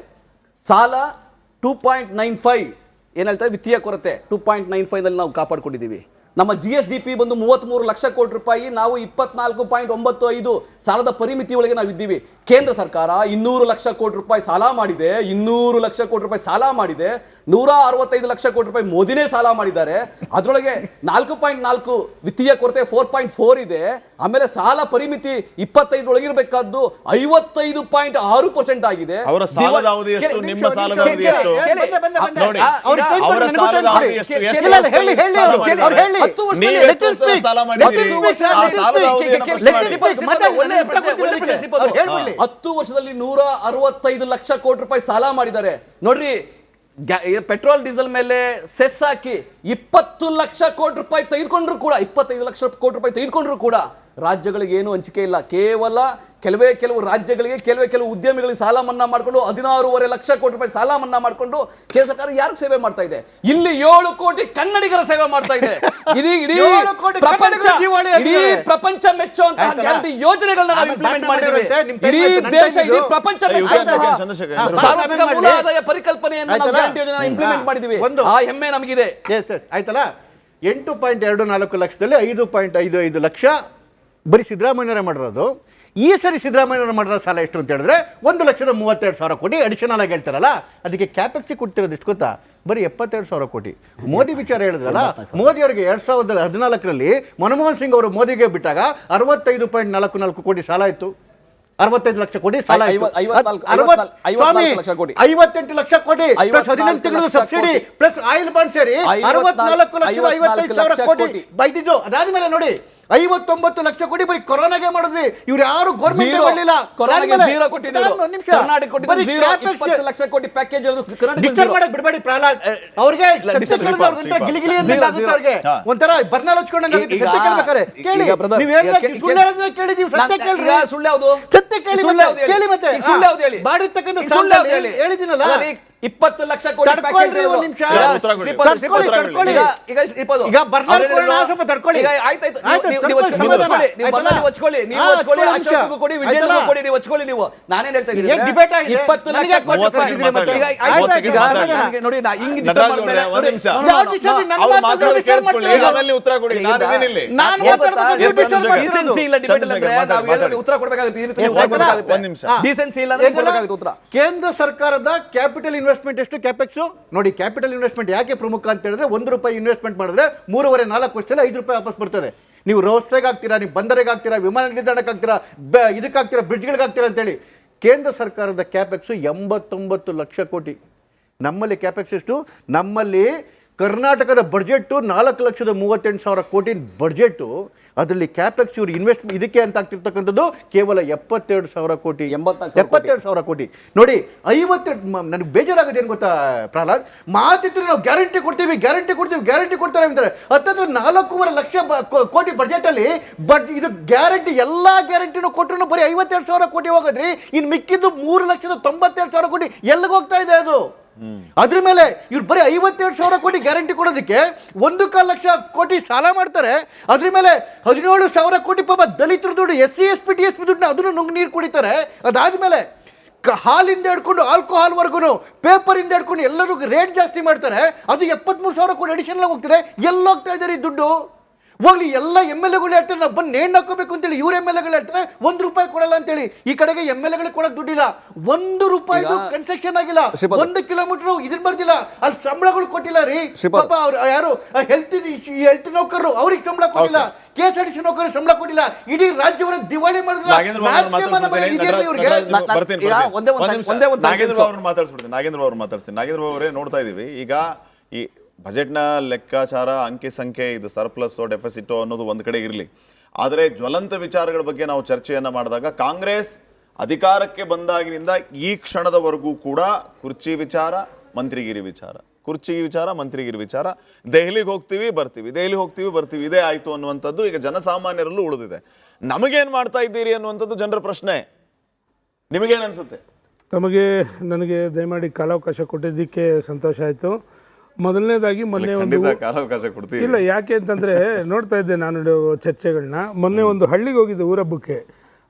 ಸಾಲ 2.95 ಏನ್ ಹೇಳ್ತಾರೆ, ವಿತ್ತೀಯ ಕೊರತೆ 2.95 ನಲ್ಲಿ ನಾವು ಕಾಪಾಡ್ಕೊಂಡಿದ್ದೀವಿ. ನಮ್ಮ GSDP ಬಂದು 33 ಲಕ್ಷ ಕೋಟಿ ರೂಪಾಯಿ, ನಾವು 24.95 ಸಾಲದ ಪರಿಮಿತಿ ಒಳಗೆ ನಾವು ಇದ್ದೀವಿ. ಕೇಂದ್ರ ಸರ್ಕಾರ 200 ಲಕ್ಷ ಕೋಟಿ ರೂಪಾಯಿ ಸಾಲ ಮಾಡಿದೆ, 200 ಲಕ್ಷ ಕೋಟಿ ರೂಪಾಯಿ ಸಾಲ ಮಾಡಿದೆ. 165 ಲಕ್ಷ ಕೋಟಿ ರೂಪಾಯಿ ಮೋದಿನೇ ಸಾಲ ಮಾಡಿದ್ದಾರೆ. ಅದರೊಳಗೆ 4.4 ವಿತ್ತೀಯ ಕೊರತೆ 4.4 ಇದೆ. ಆಮೇಲೆ ಸಾಲ ಪರಿಮಿತಿ 25 ಒಳಗಿರಬೇಕಾದ್ದು 55.6% ಆಗಿದೆ. ಅವರ ಸಾಲದ ಅವಧಿ ಎಷ್ಟು, ನಿಮ್ಮ ಸಾಲದ ಅವಧಿ ಎಷ್ಟು ನೋಡಿ. ಅವರ ಸಾಲದ ಅವಧಿ ಎಷ್ಟು, ಎಷ್ಟು ಸಾಲ ಮಾಡಿದ್ದೀರಿ? ಆ ಸಾಲದ ಅವಧಿಯನ್ನು ಪ್ರಶ್ನೆ ಮಾಡಿ. 10 ವರ್ಷದಲ್ಲಿ 165 ಲಕ್ಷ ಕೋಟಿ ರೂಪಾಯಿ ಸಾಲ ಮಾಡಿದ್ದಾರೆ. ನೋಡ್ರಿ, ಪೆಟ್ರೋಲ್ ಡೀಸೆಲ್ ಮೇಲೆ ಸೆಸ್ ಹಾಕಿ 20 ಲಕ್ಷ ಕೋಟಿ ರೂಪಾಯಿ ತೆಗೆದುಕೊಂಡ್ರು ಕೂಡ, 25 ಲಕ್ಷ ಕೋಟಿ ರೂಪಾಯಿ ತೆಗೆದುಕೊಂಡ್ರು ಕೂಡ ರಾಜ್ಯಗಳಿಗೆ ಏನು ಹಂಚಿಕೆ ಇಲ್ಲ. ಕೇವಲ ಕೆಲವು ರಾಜ್ಯಗಳಿಗೆ ಕೆಲವು ಉದ್ಯಮಿಗಳಿಗೆ ಸಾಲ ಮನ್ನಾ ಮಾಡಿಕೊಂಡು 16.5 ಲಕ್ಷ ಕೋಟಿ ರೂಪಾಯಿ ಸಾಲ ಮನ್ನಾ ಮಾಡಿಕೊಂಡು ಕೇಂದ್ರ ಸರ್ಕಾರ ಯಾರಿಗೆ ಸೇವೆ ಮಾಡ್ತಾ ಇದೆ? ಇಲ್ಲಿ 7 ಕೋಟಿ ಕನ್ನಡಿಗರ ಸೇವೆ ಮಾಡ್ತಾ ಇದೆ. ಇಡೀ ಪ್ರಪಂಚ ಮೆಚ್ಚುವಂತಹ ಗ್ಯಾರಂಟಿ ಯೋಜನೆಗಳನ್ನ ನಾವು ಇಂಪ್ಲಿಮೆಂಟ್ ಮಾಡಿದ್ದೇವೆ. ಇಡೀ ದೇಶ, ಇಡೀ ಪ್ರಪಂಚ ಮೆಚ್ಚುವಂತಹ ಸಾರ್ವತ್ರಿಕ ಮೂಲ ಆದಾಯ ಪರಿಕಲ್ಪನೆಯನ್ನು ನಾವು ಗ್ಯಾರಂಟಿ ಯೋಜನೆ ಇಂಪ್ಲಿಮೆಂಟ್ ಮಾಡಿದ್ದೀವಿ. ಆ ಹೆಮ್ಮೆ ನಮಗಿದೆ. ಆಯ್ತಲ್ಲ, 8.24 ಲಕ್ಷದಲ್ಲಿ 5.55 ಲಕ್ಷ ಬರೀ ಸಿದ್ದರಾಮಯ್ಯರೇ ಮಾಡಿರೋದು. ಈ ಸರಿ ಸಿದ್ದರಾಮಯ್ಯವ್ರು ಮಾಡಿರೋ ಸಾಲ ಎಷ್ಟು ಅಂತ ಹೇಳಿದ್ರೆ 1,32,000 ಕೋಟಿ ಅಡಿಷನಲ್ ಆಗಿ ಹೇಳ್ತಾರಲ್ಲ, ಅದಕ್ಕೆ ಕ್ಯಾಪೆಕ್ಸಿ ಕೊಟ್ಟಿರೋದು ಎಷ್ಟು ಗೊತ್ತಾ? ಬರೀ 72,000 ಕೋಟಿ. ಮೋದಿ ವಿಚಾರ ಹೇಳಿದ್ರಲ್ಲ, ಮೋದಿ ಅವರಿಗೆ 2014ರಲ್ಲಿ ಮನಮೋಹನ್ ಸಿಂಗ್ ಅವರು ಮೋದಿಗೆ ಬಿಟ್ಟಾಗ 65.44 ಕೋಟಿ ಸಾಲ ಇತ್ತು. 65 ಲಕ್ಷ ಕೋಟಿ ಸಾಲ, 58 ಲಕ್ಷ ಕೋಟಿ ಪ್ಲಸ್ 18 ತಿಂಗಳು ಸಬ್ಸಿಡಿ ಪ್ಲಸ್ ಆಯಿಲ್ ಬಾಂಡ್ ಸೇರಿ 64,55,000 ಕೋಟಿ ಬೈದಿದ್ದು. ಅದಾದ್ಮೇಲೆ ನೋಡಿ 59 ಲಕ್ಷ ಕೋಟಿ ಬರೀ ಕೊರೋನಾಗೆ ಮಾಡಿದ್ವಿ. ಇವ್ರು ಯಾರು ಗೌರ್ಮೆಂಟ್ ಬರಲಿಲ್ಲ. ಲಕ್ಷ ಕೋಟಿ ಪ್ಯಾಕೇಜ್ ಬಿಡಬೇಡಿ ಪ್ರಹ್ಲಾದ್ ಅವ್ರಿಗೆ. ಗಿಲಿಗಿಲಿ ಒಂಥರ ಬರ್ನಾಲ್ ಹಚ್ಕೊಂಡಂಗೆ ಕೇಳ್ಬೇಕಾರೆ ಕೇಳಿ. ಸುಳ್ಳು ಯಾವುದು? ಸತ್ಯ ಕೇಳಿ ಮತ್ತೆ. ಮಾಡಿರ್ತಕ್ಕಂಥ ಹೇಳಿದಿನಲ್ಲ, 20 ಲಕ್ಷ ಕೋಟಿ ನಾನೇನ್ ಹೇಳ್ತಾ ಇದ್ದೀನಿ, 20 ಲಕ್ಷ ಕೋಟಿ ಉತ್ತರ ಕೊಡಬೇಕಾಗುತ್ತೆ. ಕೇಂದ್ರ ಸರ್ಕಾರದ ಕ್ಯಾಪಿಟಲ್ ಇನ್ವೆಸ್ಟ್ಮೆಂಟ್ ಎಷ್ಟು? ಕ್ಯಾಪೆಕ್ಸ್ ನೋಡಿ. ಕ್ಯಾಪಿಟಲ್ ಇನ್ವೆಸ್ಟ್ಮೆಂಟ್ ಯಾಕೆ ಪ್ರಮುಖ ಅಂತ ಹೇಳಿದ್ರೆ, ₹1 ಇನ್ವೆಸ್ಟ್ಮೆಂಟ್ ಮಾಡಿದ್ರೆ 3.5-4 ವರ್ಷದಲ್ಲಿ ₹5 ವಾಪಸ್ ಬರ್ತದೆ. ನೀವು ರಸ್ತೆಗೆ ಹಾಕ್ತೀರಾ, ನೀವು ಬಂದರಿಗೆ ಹಾಕ್ತೀರಾ, ವಿಮಾನ ನಿಲ್ದಾಣಕ್ಕೆ ಹಾಕ್ತೀರಾ, ಇದಕ್ಕಾಗ್ತೀರಾ, ಬ್ರಿಡ್ಜ್ಗಳಿಗೆ ಹಾಕ್ತೀರಾ ಅಂತೇಳಿ. ಕೇಂದ್ರ ಸರ್ಕಾರದ ಕ್ಯಾಪೆಕ್ಸ್ 89 ಲಕ್ಷ ಕೋಟಿ. ನಮ್ಮಲ್ಲಿ ಕ್ಯಾಪೆಕ್ಸ್ ಎಷ್ಟು? ನಮ್ಮಲ್ಲಿ ಕರ್ನಾಟಕದ ಬಡ್ಜೆಟ್ಟು 4,38,000 ಕೋಟಿ ಬಡ್ಜೆಟ್ಟು. ಅದರಲ್ಲಿ ಕ್ಯಾಪೆಕ್ಸ್ ಇವರು ಇನ್ವೆಸ್ಟ್ ಇದಕ್ಕೆ ಅಂತ ಆಗ್ತಿರ್ತಕ್ಕಂಥದ್ದು ಕೇವಲ 72,000 ಕೋಟಿ, 72,000 ಕೋಟಿ. ನೋಡಿ 50 ನನಗೆ ಬೇಜಾರಾಗೋದು ಏನು ಗೊತ್ತಾ ಪ್ರಹ್ಲಾದ್? ಮಾತಿದ್ರು ನಾವು ಗ್ಯಾರಂಟಿ ಕೊಡ್ತೀವಿ ಕೊಡ್ತಾರೆ ಅಂತಾರೆ. 4.5 ಲಕ್ಷ ಕೋಟಿ ಬಡ್ಜೆಟಲ್ಲಿ ಇದು ಗ್ಯಾರಂಟಿ, ಎಲ್ಲ ಗ್ಯಾರಂಟಿನೂ ಕೊಟ್ಟರು ಬರೀ 52,000 ಕೋಟಿ ಹೋಗೋದ್ರಿ. ಇನ್ನು ಮಿಕ್ಕಿದ್ದು 3,92,000 ಕೋಟಿ ಎಲ್ಲಿಗೆ ಹೋಗ್ತಾ ಇದೆ ಅದು? ಅದ್ರ ಮೇಲೆ ಇವ್ರು ಬರೀ 52,000 ಕೋಟಿ ಗ್ಯಾರಂಟಿ ಕೊಡೋದಕ್ಕೆ 1.25 ಲಕ್ಷ ಕೋಟಿ ಸಾಲ ಮಾಡ್ತಾರೆ. ಅದ್ರ ಮೇಲೆ 17,000 ಕೋಟಿ ಪಾಪ ದಲಿತರ ದುಡ್ಡು, SC ST TSP ದುಡ್ಡು ಅದನ್ನು ನುಂಗ್ ನೀರು ಕುಡಿತಾರೆ. ಅದಾದ್ಮೇಲೆ ಹಾಲಿಂದ ಹಿಡ್ಕೊಂಡು ಆಲ್ಕೋಹಾಲ್ ವರ್ಗು, ಪೇಪರ್ ಇಂದ ಹಿಡ್ಕೊಂಡು ಎಲ್ಲರೂ ರೇಟ್ ಜಾಸ್ತಿ ಮಾಡ್ತಾರೆ. ಅದು 73,000 ಕೋಟಿ ಅಡಿಷನಲ್ ಹೋಗ್ತಾರೆ. ಎಲ್ಲೋಗ್ತಾ ಇದ್ದಾರೆ ಈ ದುಡ್ಡು? ಹೋಗ್ಲಿ, ಎಲ್ಲ MLAಗಳು ಹೇಳ್ತಾರೆ ನಾವು ಬಂದು ನೇಣು ಹಾಕೋಬೇಕು ಅಂತೇಳಿ. ಇವ್ರ MLAಗಳು ಹೇಳ್ತಾರೆ ₹1 ಕೊಡಲ್ಲ ಅಂತೇಳಿ. ಈ ಕಡೆಗೆ MLAಗಳಿಗೆ ಕೊಡೋಕೆ ದುಡ್ಡಿಲ್ಲ. ₹1 ಕನ್ಸೆಷನ್ ಆಗಿಲ್ಲ. 1 ಕಿಲೋಮೀಟರ್ ಇದನ್ನ ಬರ್ದಿಲ್ಲ. ಅಲ್ಲಿ ಸಂಬಳಗಳು ಕೊಟ್ಟಿಲ್ಲ ರೀ. ಪಾಪ ಅವ್ರು ಯಾರು ಹೆಲ್ತ್ ನೌಕರರು, ಅವ್ರಿಗೆ ಸಂಬಳ ಕೊಟ್ಟಿಲ್ಲ. KSRTC ನೌಕರರು ಸಂಬಳ ಕೊಟ್ಟಿಲ್ಲ. ಇಡೀ ರಾಜ್ಯವನ್ನು ದಿವಾಳಿ ಮಾಡಿದ್ರೆ ನಾಗೇಂದ್ರ ಅವರೇ ನೋಡ್ತಾ ಇದೀವಿ ಈಗ ಈ ಬಜೆಟ್ನ ಲೆಕ್ಕಾಚಾರ, ಅಂಕಿ ಸಂಖ್ಯೆ, ಇದು ಸರ್ಪ್ಲಸ್ಸೋ ಡೆಫಿಸಿಟೋ ಅನ್ನೋದು ಒಂದು ಕಡೆ ಇರಲಿ. ಆದರೆ ಜ್ವಲಂತ ವಿಚಾರಗಳ ಬಗ್ಗೆ ನಾವು ಚರ್ಚೆಯನ್ನು ಮಾಡಿದಾಗ ಕಾಂಗ್ರೆಸ್ ಅಧಿಕಾರಕ್ಕೆ ಬಂದಾಗಿನಿಂದ ಈ ಕ್ಷಣದವರೆಗೂ ಕೂಡ ಕುರ್ಚಿ ವಿಚಾರ, ಮಂತ್ರಿಗಿರಿ ವಿಚಾರ, ಮಂತ್ರಿಗಿರಿ ವಿಚಾರ, ದೆಹಲಿಗೆ ಹೋಗ್ತೀವಿ ಬರ್ತೀವಿ ಇದೇ ಆಯಿತು ಅನ್ನುವಂಥದ್ದು ಈಗ ಜನಸಾಮಾನ್ಯರಲ್ಲೂ ಉಳಿದಿದೆ. ನಮಗೇನು ಮಾಡ್ತಾ ಇದ್ದೀರಿ ಅನ್ನುವಂಥದ್ದು ಜನರ ಪ್ರಶ್ನೆ. ನಿಮಗೇನು ಅನಿಸುತ್ತೆ? ನನಗೆ ದಯಮಾಡಿ ಕಾಲಾವಕಾಶ ಕೊಟ್ಟಿದ್ದಕ್ಕೆ ಸಂತೋಷ ಆಯಿತು. ಮೊದಲನೇದಾಗಿ ಮೊನ್ನೆ ಒಂದು ಕಾಲಾವಕಾಶ ಕೊಡ್ತೀವಿ. ಇಲ್ಲ, ಯಾಕೆ ಅಂತಂದರೆ ನೋಡ್ತಾ ಇದ್ದೆ ನಾನು ಚರ್ಚೆಗಳನ್ನ. ಮೊನ್ನೆ ಒಂದು ಹಳ್ಳಿಗೆ ಹೋಗಿದ್ದೆ, ಊರಬ್ಬಕ್ಕೆ.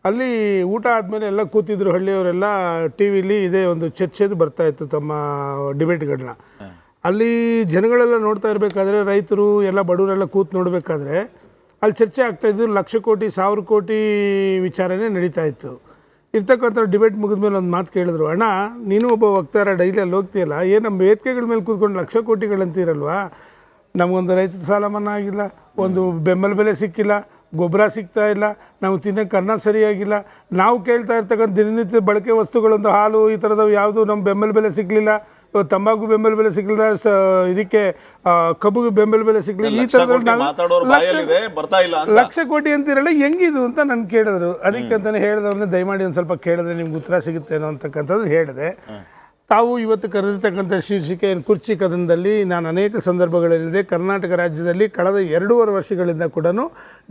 ಅಲ್ಲಿ ಊಟ ಆದಮೇಲೆ ಎಲ್ಲ ಕೂತಿದ್ರು ಹಳ್ಳಿಯವರೆಲ್ಲ. ಟಿ ವಿಲಿ ಇದೇ ಒಂದು ಚರ್ಚೆದು ಬರ್ತಾಯಿತ್ತು ತಮ್ಮ ಡಿಬೇಟ್ಗಳನ್ನ. ಅಲ್ಲಿ ಜನಗಳೆಲ್ಲ ನೋಡ್ತಾ ಇರಬೇಕಾದ್ರೆ, ರೈತರು ಎಲ್ಲ ಬಡವರೆಲ್ಲ ಕೂತು ನೋಡಬೇಕಾದ್ರೆ ಅಲ್ಲಿ ಚರ್ಚೆ ಆಗ್ತಾಯಿದ್ದು 1,00,000 ಕೋಟಿ 1,000 ಕೋಟಿ ವಿಚಾರನೇ ನಡೀತಾ ಇತ್ತು. ಇರ್ತಕ್ಕಂಥ ಡಿಬೇಟ್ ಮುಗಿದ್ಮೇಲೆ ಒಂದು ಮಾತು ಕೇಳಿದ್ರು, ಅಣ್ಣ ನೀನು ಒಬ್ಬ ವಕ್ತಾರ, ಡೈಲಿ ಅಲ್ಲಿ ಹೋಗ್ತೀಯಲ್ಲ, ಏನು ನಮ್ಮ ವೇದಿಕೆಗಳ ಮೇಲೆ ಕೂತ್ಕೊಂಡು 1,00,000 ಕೋಟಿಗಳಂತೀರಲ್ವಾ? ನಮಗೊಂದು ರೈತರ ಸಾಲ ಮನ್ನಾ ಆಗಿಲ್ಲ, ಒಂದು ಬೆಂಬಲ ಬೆಲೆ ಸಿಕ್ಕಿಲ್ಲ, ಗೊಬ್ಬರ ಸಿಗ್ತಾ ಇಲ್ಲ, ನಾವು ತಿನ್ನೋಕ್ಕೆ ಅನ್ನ ಸರಿಯಾಗಿಲ್ಲ, ನಾವು ಕೇಳ್ತಾ ಇರ್ತಕ್ಕಂಥ ದಿನನಿತ್ಯ ಬಳಕೆ ವಸ್ತುಗಳೊಂದು ಹಾಲು ಈ ಥರದವು ಯಾವುದು ನಮ್ಮ ಬೆಂಬಲ ಬೆಲೆ ಸಿಗಲಿಲ್ಲ, ತಂಬಾಕು ಬೆಂಬಲ ಬೆಲೆ ಸಿಗಲಿಲ್ಲ, ಇದಕ್ಕೆ ಕಬ್ಬುಗೆ ಬೆಂಬಲ ಬೆಲೆ ಸಿಗಲಿಲ್ಲ. ಈ ಥರದ 1,00,000 ಕೋಟಿ ಅಂತಿರಲ್ಲ, ಹೆಂಗಿದು ಅಂತ ನಾನು ಕೇಳಿದ್ರು. ಅದಕ್ಕಂತಾನೆ ಹೇಳಿದವ್ರನ್ನ ದಯಮಾಡಿ ಒಂದು ಸ್ವಲ್ಪ ಕೇಳಿದ್ರೆ ನಿಮ್ಗೆ ಉತ್ತರ ಸಿಗುತ್ತೇನೋ ಅಂತಕ್ಕಂಥದ್ದು ಹೇಳಿದೆ. ತಾವು ಇವತ್ತು ಕರೆದಿರ್ತಕ್ಕಂಥ ಶೀರ್ಷಿಕೆ ಕುರ್ಚಿ ಕದನದಲ್ಲಿ ನಾನು ಅನೇಕ ಸಂದರ್ಭಗಳಲ್ಲಿದೆ. ಕರ್ನಾಟಕ ರಾಜ್ಯದಲ್ಲಿ ಕಳೆದ 2.5 ವರ್ಷಗಳಿಂದ ಕೂಡ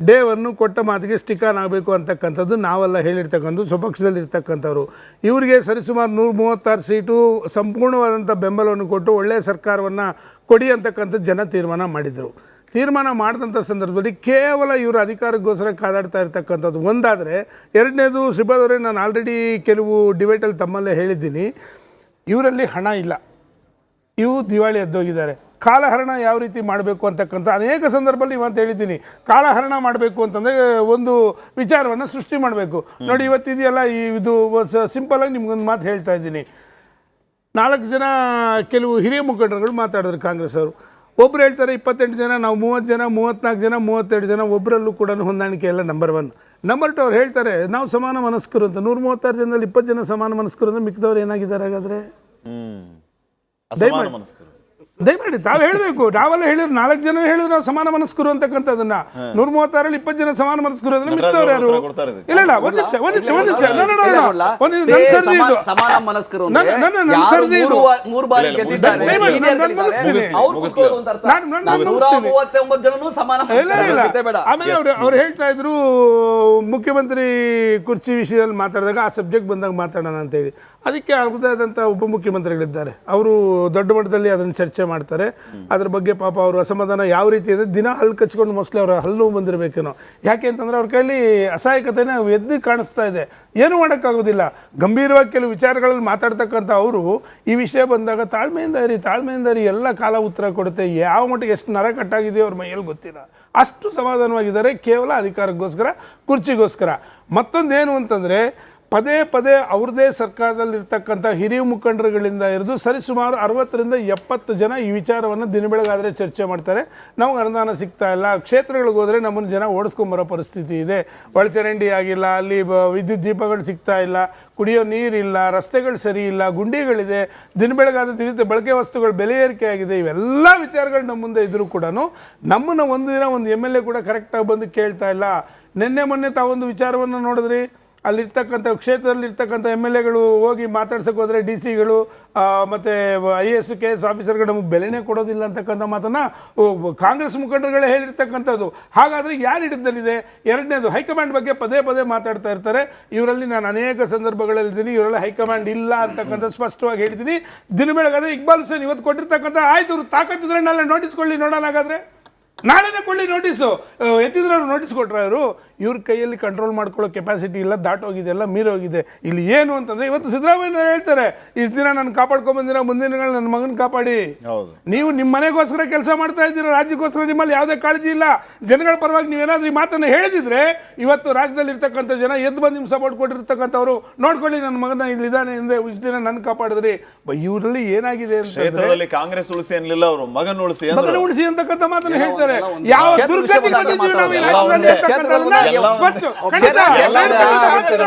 ಡೇ ಒನ್ನು ಕೊಟ್ಟ ಮಾತಿಗೆ ಸ್ಟಿಕ್ ಆನ್ ಆಗಬೇಕು ಅಂತಕ್ಕಂಥದ್ದು ನಾವೆಲ್ಲ ಹೇಳಿರ್ತಕ್ಕಂಥದ್ದು, ಸ್ವಪಕ್ಷದಲ್ಲಿರ್ತಕ್ಕಂಥವ್ರು. ಇವರಿಗೆ ಸರಿಸುಮಾರು 136 ಸೀಟು ಸಂಪೂರ್ಣವಾದಂಥ ಬೆಂಬಲವನ್ನು ಕೊಟ್ಟು ಒಳ್ಳೆಯ ಸರ್ಕಾರವನ್ನು ಕೊಡಿ ಅಂತಕ್ಕಂಥದ್ದು ಜನ ತೀರ್ಮಾನ ಮಾಡಿದರು. ತೀರ್ಮಾನ ಮಾಡಿದಂಥ ಸಂದರ್ಭದಲ್ಲಿ ಕೇವಲ ಇವರು ಅಧಿಕಾರಕ್ಕೋಸ್ಕರ ಕಾದಾಡ್ತಾ ಇರ್ತಕ್ಕಂಥದ್ದು ಒಂದಾದರೆ, ಎರಡನೇದು ಶ್ರೀಪಾದವರೇ, ನಾನು ಆಲ್ರೆಡಿ ಕೆಲವು ಡಿಬೇಟಲ್ಲಿ ತಮ್ಮಲ್ಲೇ ಹೇಳಿದ್ದೀನಿ, ಇವರಲ್ಲಿ ಹಣ ಇಲ್ಲ, ಇವು ದಿವಾಳಿ ಎದ್ದೋಗಿದ್ದಾರೆ. ಕಾಲಹರಣ ಯಾವ ರೀತಿ ಮಾಡಬೇಕು ಅಂತಕ್ಕಂಥ ಅನೇಕ ಸಂದರ್ಭದಲ್ಲಿ ಇವತ್ತು ಹೇಳಿದ್ದೀನಿ. ಕಾಲಹರಣ ಮಾಡಬೇಕು ಅಂತಂದರೆ ಒಂದು ವಿಚಾರವನ್ನು ಸೃಷ್ಟಿ ಮಾಡಬೇಕು. ನೋಡಿ ಇವತ್ತಿದೆಯಲ್ಲ, ಇದು ಸಿಂಪಲಾಗಿ ನಿಮ್ಗೊಂದು ಮಾತು ಹೇಳ್ತಾ ಇದ್ದೀನಿ. 4 ಜನ ಕೆಲವು ಹಿರಿಯ ಮುಖಂಡರುಗಳು ಮಾತಾಡಿದ್ರು ಕಾಂಗ್ರೆಸ್ ಅವರು. ಒಬ್ಬರು ಹೇಳ್ತಾರೆ 28 ಜನ, ನಾವು 30 ಜನ, 34 ಜನ, 32 ಜನ, ಒಬ್ಬರಲ್ಲೂ ಕೂಡ ಹೊಂದಾಣಿಕೆ ಇಲ್ಲ. ನಂಬರ್ 1. ನಂಬರ್ 2 ಅವ್ರು ಹೇಳ್ತಾರೆ ನಾವು ಸಮಾನ ಮನಸ್ಕರು ಅಂತ. 136 ಜನದಲ್ಲಿ 20 ಜನ ಸಮಾನ ಮನಸ್ಕರು ಅಂದ್ರೆ ಮಿಕ್ಕಿದವ್ರು ಏನಾಗಿದ್ದಾರೆ ಹಾಗಾದ್ರೆ? ದಯಮಾಡಿ ತಾವು ಹೇಳಬೇಕು. ನಾವೆಲ್ಲ ಹೇಳಿದ್ರು, 4 ಜನ ಹೇಳಿದ್ರು ನಾವು ಸಮಾನ ಮನಸ್ಕರು ಅಂತಕ್ಕಂಥದ್ದನ್ನ. 136ರಲ್ಲಿ 20 ಜನ ಸಮಾನ ಮನಸ್ಕರು ಅಂದ್ರೆ ಮಿಕ್ಕಿದವ್ರು ಯಾರು? ಇಲ್ಲ ಒಂದ್ ನಿಮಿಷ ಸಮಾನ ಮನಸ್ಕರು ಮೂರು ಬಾರಿ ಗೆದ್ದಿದ್ದಾರೆ. ಆಮೇಲೆ ಅವ್ರು ಹೇಳ್ತಾ ಇದ್ರು ಮುಖ್ಯಮಂತ್ರಿ ಕುರ್ಚಿ ವಿಷಯದಲ್ಲಿ ಮಾತಾಡಿದಾಗ ಆ ಸಬ್ಜೆಕ್ಟ್ ಬಂದಾಗ ಮಾತಾಡೋಣ ಅಂತೇಳಿ. ಅದಕ್ಕೆ ಆಗದಾದಂಥ ಉಪಮುಖ್ಯಮಂತ್ರಿಗಳಿದ್ದಾರೆ, ಅವರು ದೊಡ್ಡ ಮಟ್ಟದಲ್ಲಿ ಅದನ್ನು ಚರ್ಚೆ ಮಾಡ್ತಾರೆ. ಅದ್ರ ಬಗ್ಗೆ ಪಾಪ ಅವರು ಅಸಮಾಧಾನ ಯಾವ ರೀತಿ ಅಂದರೆ ದಿನ ಹಲ್ಲು ಕಚ್ಕೊಂಡು ಮೋಸ್ಟ್ಲಿ ಅವರ ಹಲ್ಲು ಬಂದಿರಬೇಕೇನೋ. ಯಾಕೆ ಅಂತಂದರೆ ಅವ್ರ ಕೈಲಿ ಅಸಹಾಯಕತೆನೇ ಎದ್ದು ಕಾಣಿಸ್ತಾ ಇದೆ. ಏನು ಮಾಡೋಕ್ಕಾಗೋದಿಲ್ಲ. ಗಂಭೀರವಾಗಿ ಕೆಲವು ವಿಚಾರಗಳಲ್ಲಿ ಮಾತಾಡ್ತಕ್ಕಂಥ ಅವರು ಈ ವಿಷಯ ಬಂದಾಗ ತಾಳ್ಮೆಯಿಂದ ಇರಿ, ಎಲ್ಲ ಕಾಲ ಉತ್ತರ ಕೊಡುತ್ತೆ. ಯಾವ ಮಟ್ಟಿಗೆ ಎಷ್ಟು ನರ ಕಟ್ಟಾಗಿದೆಯೋ ಅವ್ರ ಮೈಯಲ್ಲಿ ಗೊತ್ತಿಲ್ಲ. ಅಷ್ಟು ಸಮಾಧಾನವಾಗಿದ್ದಾರೆ ಕೇವಲ ಅಧಿಕಾರಕ್ಕೋಸ್ಕರ, ಕುರ್ಚಿಗೋಸ್ಕರ. ಮತ್ತೊಂದೇನು ಅಂತಂದರೆ, ಪದೇ ಪದೇ ಅವ್ರದ್ದೇ ಸರ್ಕಾರದಲ್ಲಿರ್ತಕ್ಕಂಥ ಹಿರಿಯ ಮುಖಂಡರುಗಳಿಂದ ಹಿಡಿದು ಸರಿಸುಮಾರು 60ರಿಂದ 70 ಜನ ಈ ವಿಚಾರವನ್ನು ದಿನ ಬೆಳಗಾದರೆ ಚರ್ಚೆ ಮಾಡ್ತಾರೆ. ನಮಗೆ ಅನುದಾನ ಸಿಗ್ತಾ ಇಲ್ಲ, ಕ್ಷೇತ್ರಗಳಿಗೆ ಹೋದರೆ ನಮ್ಮನ್ನು ಜನ ಓಡಿಸ್ಕೊಂಬರೋ ಪರಿಸ್ಥಿತಿ ಇದೆ, ಒಳಚರಂಡಿ ಆಗಿಲ್ಲ, ಅಲ್ಲಿ ವಿದ್ಯುತ್ ದೀಪಗಳು ಸಿಗ್ತಾ ಇಲ್ಲ, ಕುಡಿಯೋ ನೀರಿಲ್ಲ, ರಸ್ತೆಗಳು ಸರಿ ಇಲ್ಲ, ಗುಂಡಿಗಳಿದೆ, ದಿನ ಬೆಳಗಾದ ದಿನ ಬಳಕೆ ವಸ್ತುಗಳ ಬೆಲೆ ಏರಿಕೆ ಆಗಿದೆ. ಇವೆಲ್ಲ ವಿಚಾರಗಳು ನಮ್ಮ ಮುಂದೆ ಇದ್ರೂ ಕೂಡ ನಮ್ಮನ್ನು ಒಂದು ದಿನ ಒಂದು MLA ಕೂಡ ಕರೆಕ್ಟಾಗಿ ಬಂದು ಕೇಳ್ತಾ ಇಲ್ಲ. ಮೊನ್ನೆ ತಾವೊಂದು ವಿಚಾರವನ್ನು ನೋಡಿದ್ರಿ, ಅಲ್ಲಿರ್ತಕ್ಕಂಥ ಕ್ಷೇತ್ರದಲ್ಲಿರ್ತಕ್ಕಂಥ MLAಗಳು ಹೋಗಿ ಮಾತಾಡ್ಸೋಕೆ ಹೋದರೆ DC-ಗಳು ಮತ್ತು IAS KS ಆಫೀಸರ್ಗಳು ನಮಗೆ ಬೆಲೆನೇ ಕೊಡೋದಿಲ್ಲ ಅಂತಕ್ಕಂಥ ಮಾತನ್ನು ಕಾಂಗ್ರೆಸ್ ಮುಖಂಡರುಗಳೇ ಹೇಳಿರ್ತಕ್ಕಂಥದ್ದು. ಹಾಗಾದರೆ ಯಾರು ಹಿಡಿದಲ್ಲಿದೆ? ಎರಡನೇದು, ಹೈಕಮಾಂಡ್ ಬಗ್ಗೆ ಪದೇ ಪದೇ ಮಾತಾಡ್ತಾ ಇರ್ತಾರೆ. ಇವರಲ್ಲಿ ನಾನು ಅನೇಕ ಸಂದರ್ಭಗಳಲ್ಲಿದ್ದೀನಿ, ಇವರಲ್ಲಿ ಹೈಕಮಾಂಡ್ ಇಲ್ಲ ಅಂತಕ್ಕಂಥ ಸ್ಪಷ್ಟವಾಗಿ ಹೇಳಿದ್ದೀನಿ. ದಿನ ಬೆಳಗಾದರೆ ಇಕ್ಬಾಲ್ ಹುಸೇನ್ ಇವತ್ತು ಕೊಟ್ಟಿರ್ತಕ್ಕಂಥ ಆಯ್ತು, ಇವರು ತಾಕತ್ತಿದ್ರೆ ನಾಳೆ ನೋಟಿಸ್ ಕೊಳ್ಳಿ ನೋಡೋಣ. ಹಾಗಾದರೆ ನಾಳೆನೇ ಕೊಳ್ಳಿ ನೋಟಿಸು. ಎತ್ತಿದ್ರೆ ಅವ್ರು ನೋಟಿಸ್ ಕೊಟ್ಟರೆ ಅವರು ಇವ್ರ ಕೈಯಲ್ಲಿ ಕಂಟ್ರೋಲ್ ಮಾಡ್ಕೊಳ್ಳೋ ಕೆಪಾಸಿಟಿ ಇಲ್ಲ, ದಾಟೋಗಿದೆ, ಎಲ್ಲ ಮೀರೋಗಿದೆ. ಇಲ್ಲಿ ಏನು ಅಂತಂದರೆ, ಇವತ್ತು ಸಿದ್ದರಾಮಯ್ಯ ಹೇಳ್ತಾರೆ, ಇಷ್ಟು ದಿನ ನಾನು ಕಾಪಾಡ್ಕೊಂಬಂದಿರೋ, ಮುಂದಿನ ದಿನಗಳು ನನ್ನ ಮಗನ ಕಾಪಾಡಿ. ನೀವು ನಿಮ್ಮ ಮನೆಗೋಸ್ಕರ ಕೆಲಸ ಮಾಡ್ತಾ ಇದ್ದೀರ, ರಾಜ್ಯಕ್ಕೋಸ್ಕರ ನಿಮ್ಮಲ್ಲಿ ಯಾವುದೇ ಕಾಳಜಿ ಇಲ್ಲ. ಜನಗಳ ಪರವಾಗಿ ನೀವೇನಾದ್ರೂ ಈ ಮಾತನ್ನು ಹೇಳಿದಿದ್ರೆ ಇವತ್ತು ರಾಜ್ಯದಲ್ಲಿ ಇರ್ತಕ್ಕಂಥ ಜನ ಎದ್ದು ಬಂದು ನಿಮ್ಮ ಸಪೋರ್ಟ್ ಕೊಟ್ಟಿರ್ತಕ್ಕಂಥವ್ರು ನೋಡ್ಕೊಳ್ಳಿ, ನನ್ನ ಮಗನ ಇಲ್ಲಿದ್ದಾನೆ ಹಿಂದೆ, ಇಷ್ಟು ದಿನ ನನ್ನ ಕಾಪಾಡಿದ್ರಿ. ಇವರಲ್ಲಿ ಏನಾಗಿದೆ ಕ್ಷೇತ್ರದಲ್ಲಿ ಕಾಂಗ್ರೆಸ್ ಉಳಿಸಿ ಅನ್ನಲಿಲ್ಲ, ಅವರು ಮಗನ ಉಳಿಸಿ ಅಂತಕ್ಕಂಥ ಮಾತನ್ನು ಹೇಳ್ತಾರೆ. ಯಾವ ದುರ್ಗತಿ ಬಂದಿದ್ದೀವಿ ನಾವು ಈ ರಾಜ್ಯದಲ್ಲಿ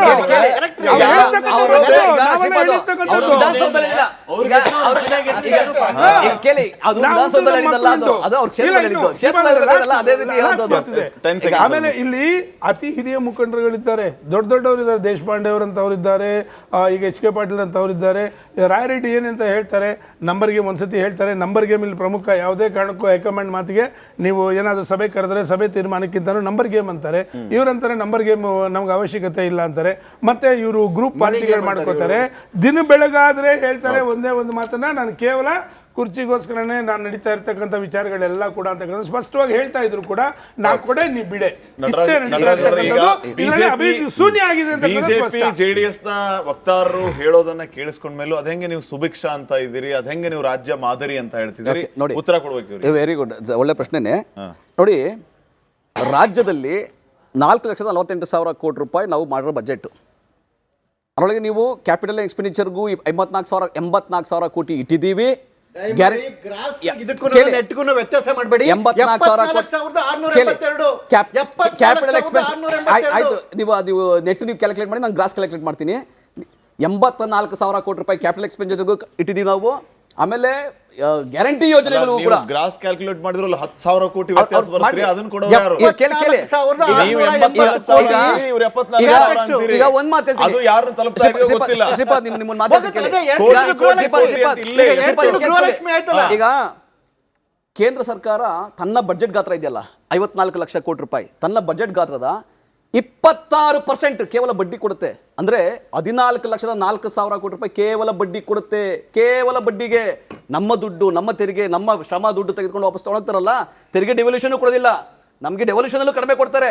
ಆಮೇಲೆ ಇಲ್ಲಿ ಅತಿ ಹಿರಿಯ ಮುಖಂಡರುಗಳಿದ್ದಾರೆ, ದೊಡ್ಡವರಿದ್ದಾರೆ. ದೇಶಪಾಂಡೆ ಅವರಂತವರಿದ್ದಾರೆ, ಈಗ HK ಪಾಟೀಲ್ ಅಂತವರಿದ್ದಾರೆ. ರಾಯರೆಡ್ಡಿ ಏನಂತ ಹೇಳ್ತಾರೆ, ನಂಬರ್ ಗೇಮ್ ಒಂದ್ಸತಿ ಹೇಳ್ತಾರೆ. ನಂಬರ್ ಗೇಮ್ ಇಲ್ಲಿ ಪ್ರಮುಖ. ಯಾವುದೇ ಕಾರಣಕ್ಕೂ ಹೈಕಮಾಂಡ್ ಮಾತಿಗೆ ನೀವು ಏನಾದರೂ ಸಭೆ ಕರೆದ್ರೆ ಸಭೆ ತೀರ್ಮಾನಕ್ಕಿಂತ ನಂಬರ್ ಗೇಮ್ ಅಂತಾರೆ. ಇವರಂತಾರೆ ನಂಬರ್ ಗೇಮ್ ನಮ್ಗೆ ಅವಶ್ಯಕತೆ ಇಲ್ಲ ಅಂತಾರೆ. ಮತ್ತೆ ಇವರು ಗ್ರೂಪ್ ಪಾರ್ಟಿಗಳು ಮಾಡ್ಕೋತಾರೆ. ದಿನ ಬೆಳಗಾದ್ರೆ ಹೇಳ್ತಾರೆ ಒಂದೇ ಒಂದು ಮಾತನ್ನ, ನಾನು ಕೇವಲ ಕುರ್ಚಿಗೋಸ್ಕರನೇ ನಾನು ನಡೀತಾ ಇರ್ತಕ್ಕಂಥ ವಿಚಾರಗಳೆಲ್ಲ ಕೂಡ ಅಂತಕ್ಕಂಥ ಸ್ಪಷ್ಟವಾಗಿ ಹೇಳ್ತಾ ಇದ್ರು ಕೂಡ, ನಾ ಕೊಡೆ ನೀ ಬಿಡೆ, ಶೂನ್ಯ ಆಗಿದೆ ಅಂತ. ಬಿಜೆಪಿ JDS ನ ವಕ್ತಾರರು ಹೇಳೋದನ್ನ ಕೇಳಿಸ್ಕೊಂಡ ಮೇಲೂ ಅದಂಗೆ ನೀವು ಸುಭಿಕ್ಷಾ ಅಂತ ಇದ್ದೀರಿ, ಅದಂಗೆ ನೀವು ರಾಜ್ಯ ಮಾದರಿ ಅಂತ ಹೇಳ್ತಿದ್ದೀರಿ, ಉತ್ತರ ಕೊಡ್ಬೇಕು. ವೆರಿ ಗುಡ್, ಒಳ್ಳೆ ಪ್ರಶ್ನೆನೇ. ನೋಡಿ, ರಾಜ್ಯದಲ್ಲಿ 4,48,000 ಕೋಟಿ ರೂಪಾಯಿ ನಾವು ಮಾಡಿರೋ ಬಜೆಟ್. ಅದರೊಳಗೆ ನೀವು ಕ್ಯಾಪಿಟಲ್ ಎಕ್ಸ್ಪೆಂಡಿಚರ್ಗೂ 84,000 ಕೋಟಿ ಇಟ್ಟಿದ್ದೀವಿ. ವ್ಯತ್ಯಾಸ ಮಾಡಬೇಡಿ. 84,000 ಕ್ಯಾಪಿಟಲ್ ಎಕ್ಸ್ಪೆನ್ಸ್ ಆಯ್ತು. ನೀವು ನೆಟ್ ನೀವು ಕ್ಯಾಲ್ಕುಲೇಟ್ ಮಾಡಿ, ನಾನು ಗ್ರಾಸ್ ಕ್ಯಾಲ್ಕುಲೇಟ್ ಮಾಡ್ತೀನಿ. 84,000 ಕೋಟಿ ರೂಪಾಯಿ ಕ್ಯಾಪಿಟಲ್ ಎಕ್ಸ್ಪೆಂಡಿಚರ್ಗೂ ಇಟ್ಟಿದ್ದೀವಿ ನಾವು. ಆಮೇಲೆ ಗ್ಯಾರಂಟಿ ಯೋಜನೆಗಳು ಕೂಡ ಗ್ರಾಸ್ ಕ್ಯಾಲ್ಕುಲೇಟ್ ಮಾಡಿದ್ರಲ್ಲ 10,000 ಕೋಟಿ ವ್ಯತ್ಯಾಸ ಬರುತ್ತೆ, ಅದನ್ನ ಕೊಡೋರು ಯಾರು? ಕೇಳಿ ನೀವು 84,000 ಅಂತೀರಿ, ಇವ್ರು 74,000 ಅಂತೀರಿ. ಈಗ ಒಂದ್ ಮಾತು ಅದು ಯಾರನ್ನ ತಲುಪ್ತಾ ಇದೆಯೋ ಗೊತ್ತಿಲ್ಲ. ಶ್ರೀಪಾದ್ ನಿಮ್ಮನ್ನ ಮಾತಾಡ್ತಾ ಕೇಳಿ. ಈಗ ಕೇಂದ್ರ ಸರ್ಕಾರ ತನ್ನ ಬಜೆಟ್ ಗಾತ್ರ ಇದೆಯಲ್ಲ 54 ಲಕ್ಷ ಕೋಟಿ ರೂಪಾಯಿ, ತನ್ನ ಬಜೆಟ್ ಗಾತ್ರದ 26% ಕೇವಲ ಬಡ್ಡಿ ಕೊಡುತ್ತೆ. ಅಂದ್ರೆ 14,04,000 ಕೋಟಿ ರೂಪಾಯಿ ಕೇವಲ ಬಡ್ಡಿ ಕೊಡುತ್ತೆ. ಕೇವಲ ಬಡ್ಡಿಗೆ ನಮ್ಮ ದುಡ್ಡು, ನಮ್ಮ ತೆರಿಗೆ, ನಮ್ಮ ಶ್ರಮ ದುಡ್ಡು ತೆಗೆದುಕೊಂಡು ವಾಪಸ್ ತಗೊಳ್ತಾರಲ್ಲ, ತೆರಿಗೆ ಡೆವಲ್ಯೂಷನ್ ಕೊಡೋದಿಲ್ಲ, ನಮಗೆ ಡೆವಲ್ಯೂಷನ್ ಅಲ್ಲೂ ಕಡಿಮೆ ಕೊಡ್ತಾರೆ,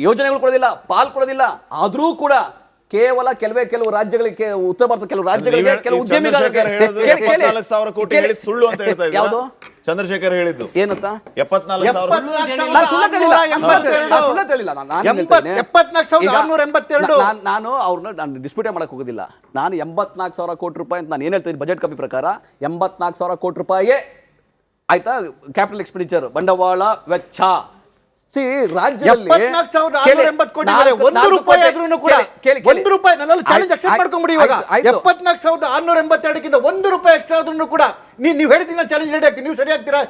ಯೋಜನೆಗಳು ಕೊಡೋದಿಲ್ಲ, ಪಾಲ್ ಕೊಡೋದಿಲ್ಲ. ಆದ್ರೂ ಕೂಡ ಕೇವಲ ಕೆಲವು ರಾಜ್ಯಗಳಿಗೆ, ಉತ್ತರ ಭಾರತದ ಕೆಲವು ರಾಜ್ಯಗಳಿಗೆ, ಕೆಲವು ಉದ್ಯಮಿಗಳಿಗೆ ಕೋಟಿ ಹೇಳಿದ್ ಸುಳ್ಳು ಅಂತ ಹೇಳ್ತಾ ಇದ್ದಾರೆ. ಯಾವುದು ಚಂದ್ರಶೇಖರ್ ಹೇಳಿದ್ದು ಏನಂತ? 74,682 ನಾನು ಅವ್ರನ್ನ ಡಿಸ್ಪ್ಯೂಟ್ ಮಾಡಕ್ ಹೋಗೋದಿಲ್ಲ. ನಾನು 84,000 ಕೋಟಿ ರೂಪಾಯಿ ಅಂತ ನಾನು ಏನ್ ಹೇಳ್ತಾ ಇದ್ದೀನಿ, ಬಜೆಟ್ ಕಾಪಿ ಪ್ರಕಾರ 84,000 ಕೋಟಿ ರೂಪಾಯಿ ಆಯ್ತಾ ಕ್ಯಾಪಿಟಲ್ ಎಕ್ಸ್ಪೆಂಡಿಚರ್, ಬಂಡವಾಳ ವೆಚ್ಚ. ರಾಜ್ಯದಲ್ಲಿ ನೀವು ಹೇಳ್ತೀನಿ ಚಾಲೆಂಜ್ ರೆಡಿ ಆಗ್ತೀನಿ, ನೀವು ಸರಿ ಆಗ್ತೀರಾ?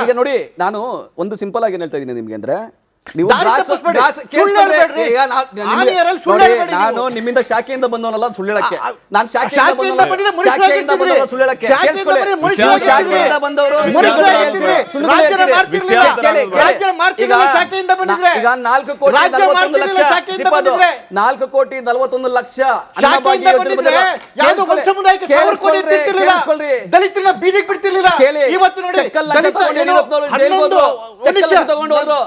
ಈಗ ನೋಡಿ, ನಾನು ಒಂದು ಸಿಂಪಲ್ ಆಗಿ ಏನ್ ಹೇಳ್ತಾ ಇದ್ದೀನಿ ನಿಮ್ಗೆ ಅಂದ್ರೆ, ನೀವು ನಾನು ನಿಮ್ಮಿಂದ ಶಾಖೆಯಿಂದ ಬಂದವನಲ್ಲ ಸುಳ್ಳು ಹೇಳಕ್ಕೆ. ನಾನು ಶಾಖೆಯಿಂದ ಬಂದವನಲ್ಲ ಸುಳ್ಳು ಹೇಳಕ್ಕೆ. ಶಾಖೆಯಿಂದ ಬಂದವರು ಈಗ 4 ಕೋಟಿ 41 ಲಕ್ಷ 4 ಕೋಟಿ 41 ಲಕ್ಷ ದಲಿತರನ್ನ ಬೀದಿಗೆ ಬಿಡ್ತಿರ್ಲಿಲ್ಲ. ಇವತ್ತು ನೋಡಿ ತಗೊಂಡು ಹೋದ್ರು.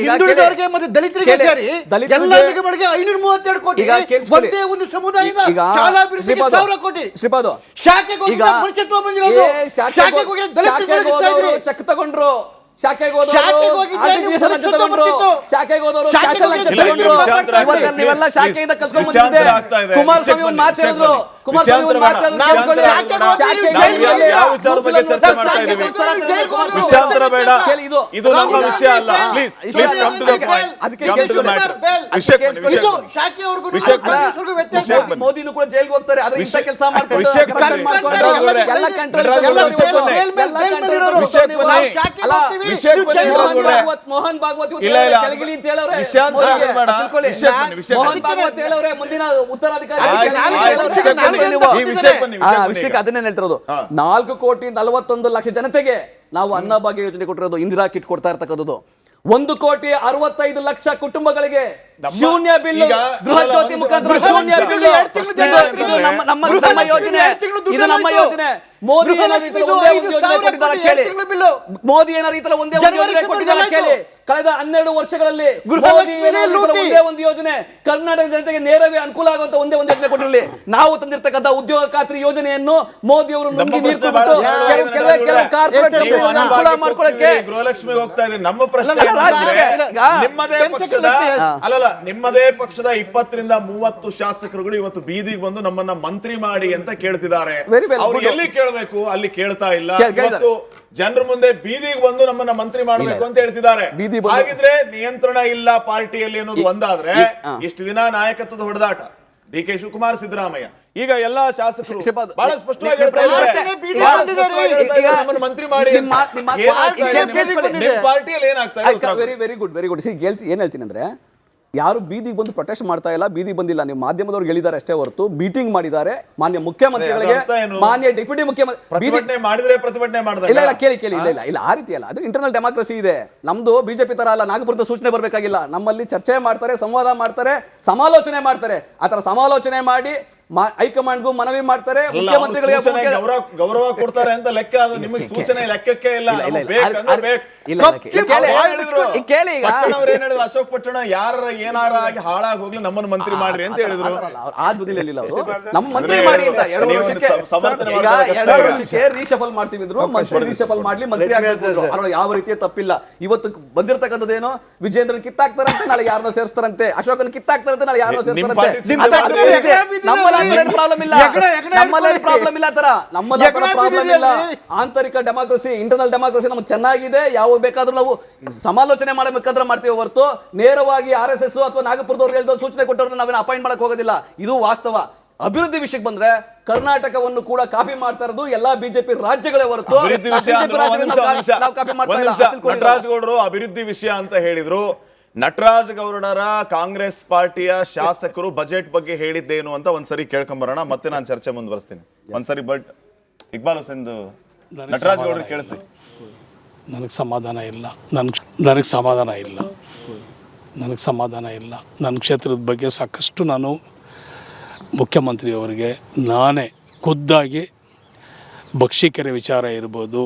ಹಿಂದುಳಿದವರಿಗೆ ಮತ್ತೆ ದಲಿತರಿಗೆ ಸೇರಿ ಎಲ್ಲರಿಗೆ 532 ಕೋಟಿ ಒಂದೇ ಒಂದು ಸಮುದಾಯದ ಶಾಲಾಭಿವೃದ್ಧಿಗೆ 1,000 ಕೋಟಿ. ಶ್ರೀಪಾದ್ ಶಾಖೆಗೆ ಹೋಗಿ ಮನುಷ್ಯತ್ವ ಬಂದಿರೋದು. ಶಾಖೆಗೆ ಹೋಗಿ ದಲಿತರು ಚೆಕ್ ತಗೊಂಡ್ರು, ಶಾಖೆಗೆ ಹೋದವರು ನೀವೆಲ್ಲ ಶಾಖೆಯಿಂದ ಕಲ್ಸ್ಕೊಂಡ್ ಬಂದಿದ್ದೆ. ಕುಮಾರಸ್ವಾಮಿ ಒಂದು ಮಾತು ಹೇಳಿದ್ರು, ಕುಮಾರಸ್ವಾಮಿ ಒಂದು ಮಾತು ಹೇಳಿದ್ರು, ವಿಷಯಾಂತರ ಬೇಡ, ಇದು ನಮ್ಮ ವಿಷಯ ಅಲ್ಲ. Please please come to the point, come to the matter. ಮೋದಿನೂ ಕೂಡ ಜೈಲ್ಗೆ ಹೋಗ್ತಾರೆ, ಆದ್ರೆ ಇಂಥ ಕೆಲಸ ಮಾಡ್ತಾರೆ. ಮೋಹನ್ ಭಾಗವತ್ ಹೇಳವ್ರೆ ಮುಂದಿನ ಉತ್ತರಾಧಿಕಾರಿ. ವಿಷಯಕ್ಕೆ ಅದನ್ನೇ ಹೇಳ್ತಿರೋದು. 4 ಕೋಟಿ 41 ಲಕ್ಷ ಜನತೆಗೆ ನಾವು ಅನ್ನಭಾಗ್ಯ ಯೋಜನೆ ಕೊಟ್ಟಿರೋದು, ಇಂದಿರಾ ಕಿಟ್ ಕೊಡ್ತಾ ಇರ್ತಕ್ಕಂಥದ್ದು. 1 ಕೋಟಿ 65 ಲಕ್ಷ ಕುಟುಂಬಗಳಿಗೆ ಶೂನ್ಯ ಬಿಲ್, ಗೃಹ ಜ್ಯೋತಿ ಮುಖಾಂತರ ಶೂನ್ಯ ಬಿಲ್. ನಮ್ಮ ಯೋಜನೆ, ಇದು ನಮ್ಮ ಯೋಜನೆ. ಮೋದಿ ಏನೋ ರೀತಿಯಲ್ಲಿ ಒಂದೇ ಒಂದು ಯೋಜನೆ ಕೊಟ್ಟಿದ್ದಾರೆ ಕೇಳಿ. ಮೋದಿ ಏನೋ ರೀತಿಯಲ್ಲಿ ಒಂದೇ ಒಂದು ಯೋಜನೆ ಕೊಟ್ಟಿದ್ದಾರೆ ಕೇಳಿ. ಕಳೆದ 12 ವರ್ಷಗಳಲ್ಲಿ ಒಂದೇ ಒಂದು ಯೋಜನೆ ಕರ್ನಾಟಕ ಜನತೆಗೆ ನೇರವೇ ಅನುಕೂಲ ಆಗುವಂತ ಒಂದೇ ಒಂದು ಯೋಜನೆ ಕೊಟ್ಟಿರಲಿ. ನಾವು ತಂದಿರ್ತಕ್ಕಂಥ ಉದ್ಯೋಗ ಖಾತ್ರಿ ಯೋಜನೆಯನ್ನು ಮೋದಿ ಅವರು ಗೃಹಲಕ್ಷ್ಮಿಗೆ ಹೋಗ್ತಾ ಇದೆ. ನಮ್ಮ ಪ್ರಶ್ನೆ ನಿಮ್ಮದೇ ಪಕ್ಷದ 20 ರಿಂದ 30 ಶಾಸಕರುಗಳು ಇವತ್ತು ಬೀದಿಗೆ ಬಂದು ನಮ್ಮನ್ನ ಮಂತ್ರಿ ಮಾಡಿ ಅಂತ ಕೇಳ್ತಿದ್ದಾರೆ. ಅವ್ರು ಎಲ್ಲಿ ಕೇಳಬೇಕು ಅಲ್ಲಿ ಕೇಳ್ತಾ ಇಲ್ಲ. ಇವತ್ತು ಜನರ ಮುಂದೆ ಬೀದಿಗೆ ಬಂದು ನಮ್ಮನ್ನ ಮಂತ್ರಿ ಮಾಡಬೇಕು ಅಂತ ಹೇಳ್ತಿದ್ದಾರೆ. ಹಾಗಿದ್ರೆ ನಿಯಂತ್ರಣ ಇಲ್ಲ ಪಾರ್ಟಿಯಲ್ಲಿ ಅನ್ನೋದು ಒಂದಾದ್ರೆ, ಇಷ್ಟು ದಿನ ನಾಯಕತ್ವದ ಹೊಡೆದಾಟ ಡಿ ಕೆ ಶಿವಕುಮಾರ್, ಸಿದ್ದರಾಮಯ್ಯ, ಈಗ ಎಲ್ಲಾ ಶಾಸಕರು ಬಹಳ ಸ್ಪಷ್ಟವಾಗಿ ಹೇಳ್ತಾ ಇದ್ದಾರೆ ನಮ್ಮನ್ನ ಮಂತ್ರಿ ಮಾಡಿ. ನಿಮ್ಮ ಪಾರ್ಟಿಯಲ್ಲಿ ಏನಾಗ್ತಾ ಇದೆ? ವೆರಿ ಗುಡ್ ಏನ್ ಹೇಳ್ತೀನಿ ಅಂದ್ರೆ, ಯಾರು ಬೀದಿಗೆ ಬಂದು ಪ್ರೊಟೆಸ್ಟ್ ಮಾಡ್ತಾ ಇಲ್ಲ, ಬೀದಿಗೆ ಬಂದಿಲ್ಲ. ನೀವು ಮಾಧ್ಯಮದವ್ರು ಹೇಳಿದ್ದಾರೆ ಅಷ್ಟೇ ಹೊರತು ಮೀಟಿಂಗ್ ಮಾಡಿದ್ದಾರೆ ಮಾನ್ಯ ಮುಖ್ಯಮಂತ್ರಿಗಳಿಗೆ, ಮಾನ್ಯ ಡೆಪ್ಯೂಟಿ ಮುಖ್ಯಮಂತ್ರಿ ಪ್ರತಿಭಟನೆ ಮಾಡಿದ್ರೆ ಪ್ರತಿಭಟನೆ ಮಾಡಿದ್ರೆ ಇಲ್ಲ ಕೇಳಿ ಇಲ್ಲ ಆ ರೀತಿ ಅಲ್ಲ. ಅದು ಇಂಟರ್ನಲ್ ಡೆಮಾಕ್ರಸಿ ಇದೆ. ನಮ್ದು ಬಿಜೆಪಿ ತರ ಅಲ್ಲ, ನಾಗಪುರದ ಸೂಚನೆ ಬರ್ಬೇಕಾಗಿಲ್ಲ. ನಮ್ಮಲ್ಲಿ ಚರ್ಚೆ ಮಾಡ್ತಾರೆ, ಸಂವಾದ ಮಾಡ್ತಾರೆ, ಸಮಾಲೋಚನೆ ಮಾಡ್ತಾರೆ. ಆತರ ಸಮಾಲೋಚನೆ ಮಾಡಿ ಹೈಕಮಾಂಡ್ಗೂ ಮನವಿ ಮಾಡ್ತಾರೆ, ಮುಖ್ಯಮಂತ್ರಿಗಳಿಗೆ ಗೌರವ ಕೊಡ್ತಾರೆ ಅಂತ ಲೆಕ್ಕ. ಅದು ನಿಮಗೆ ಸೂಚನೆ ಲೆಕ್ಕಕ್ಕೆ ಇಲ್ಲ. ಅಶೋಕ್ ಪಟ್ಟಣ ಯಾರ ಏನಾರ ಆಗಿ ಹಾಳಾಗಿ ಹೋಗ್ಲಿ ನಮ್ಮನ್ನು ಮಂತ್ರಿ ಮಾಡ್ರಿ ಅಂತ ಹೇಳಿದ್ರು. ನಮ್ಮ ಮಂತ್ರಿ ಮಾಡಿ ಅಂತ 2 ವರ್ಷಕ್ಕೆ ರೀಶಫಲ್ ಮಾಡ್ತೀವಿದ್ರು. ರೀಶಫಲ್ ಮಾಡ್ಲಿ, ಮಂತ್ರಿ ಆಗ್ಬೇಕು, ಯಾವ ರೀತಿಯ ತಪ್ಪಿಲ್ಲ. ಇವತ್ತು ಬಂದಿರತಕ್ಕಂಥದ್ದೇನು, ವಿಜೇಂದ್ರನ್ ಕಿತ್ತಾಕ್ತಾರಂತೆ, ನಾಳೆ ಯಾರನ್ನ ಸೇರಿಸ್ತಾರಂತೆ, ಅಶೋಕನ್ ಕಿತ್ತಾಕ್ತಾರಂತೆ, ನಾಳೆ ಯಾರನ್ನ ಸೇರಿಸ್ತಾರಂತೆ. ಪ್ರಾಬ್ಲಮ್ ಇಲ್ಲ, ನಮ್ಮಲ್ಲಿ ಪ್ರಾಬ್ಲಮ್ ಇಲ್ಲ ತರ, ನಮ್ಮಲ್ಲಿ ಪ್ರಾಬ್ಲಮ್ ಇಲ್ಲ. ಆಂತರಿಕ ಡೆಮಾಕ್ರಸಿ, ಇಂಟರ್ನಲ್ ಡೆಮಾಕ್ರಸಿ ನಮ್ಗೆ ಚೆನ್ನಾಗಿದೆ. ಯಾವ ಬೇಕಾದ್ರೂ ನಾವು ಸಮಾಲೋಚನೆ ಮಾಡಬೇಕಾದ್ರೆ ಮಾಡ್ತೀವಿ ಹೊರತು ನೇರವಾಗಿ RSS ಅಥವಾ ನಾಗಪುರದವ್ರು ಹೇಳಿದ ಸೂಚನೆ ಕೊಟ್ಟವ್ರನ್ನ ನಾವೇನು ಅಪಾಯಿಂಟ್ ಮಾಡಕ್ ಹೋಗೋದಿಲ್ಲ. ಇದು ವಾಸ್ತವ. ಅಭಿವೃದ್ಧಿ ವಿಷಯಕ್ಕೆ ಬಂದ್ರೆ ಕರ್ನಾಟಕವನ್ನು ಕೂಡ ಕಾಪಿ ಮಾಡ್ತಾ ಇರೋದು ಎಲ್ಲಾ ಬಿಜೆಪಿ ರಾಜ್ಯಗಳೇ ಹೊರತು ನಟರಾಜ್ ಗೌಡರು ಅಭಿವೃದ್ಧಿ ವಿಷಯ ಅಂತ ಹೇಳಿದ್ರು. ನಟರಾಜ್ ಗೌಡರ ಕಾಂಗ್ರೆಸ್ ಪಾರ್ಟಿಯ ಶಾಸಕರು ಬಜೆಟ್ ಬಗ್ಗೆ ಹೇಳಿದ್ದೇನು ಅಂತ ಒಂದ್ಸರಿ ಕೇಳ್ಕೊಂಬರೋಣ, ಮತ್ತೆ ನಾನು ಚರ್ಚೆ ಮುಂದುವರಿಸ್ತೀನಿ. ಒಂದ್ಸರಿ ಬಟ್ ಇಕ್ಬಾಲ್ ಹುಸೇನ್ ನಟರಾಜ್ ಗೌಡರು ಕೇಳಿಸಿ. ನನಗೆ ಸಮಾಧಾನ ಇಲ್ಲ, ನನಗೆ ಸಮಾಧಾನ ಇಲ್ಲ, ನನಗೆ ಸಮಾಧಾನ ಇಲ್ಲ. ನನ್ನ ಕ್ಷೇತ್ರದ ಬಗ್ಗೆ ಸಾಕಷ್ಟು ನಾನು ಮುಖ್ಯಮಂತ್ರಿಯವರಿಗೆ ನಾನೇ ಖುದ್ದಾಗಿ ಬಕ್ಷಿಕೆರೆ ವಿಚಾರ ಇರ್ಬೋದು,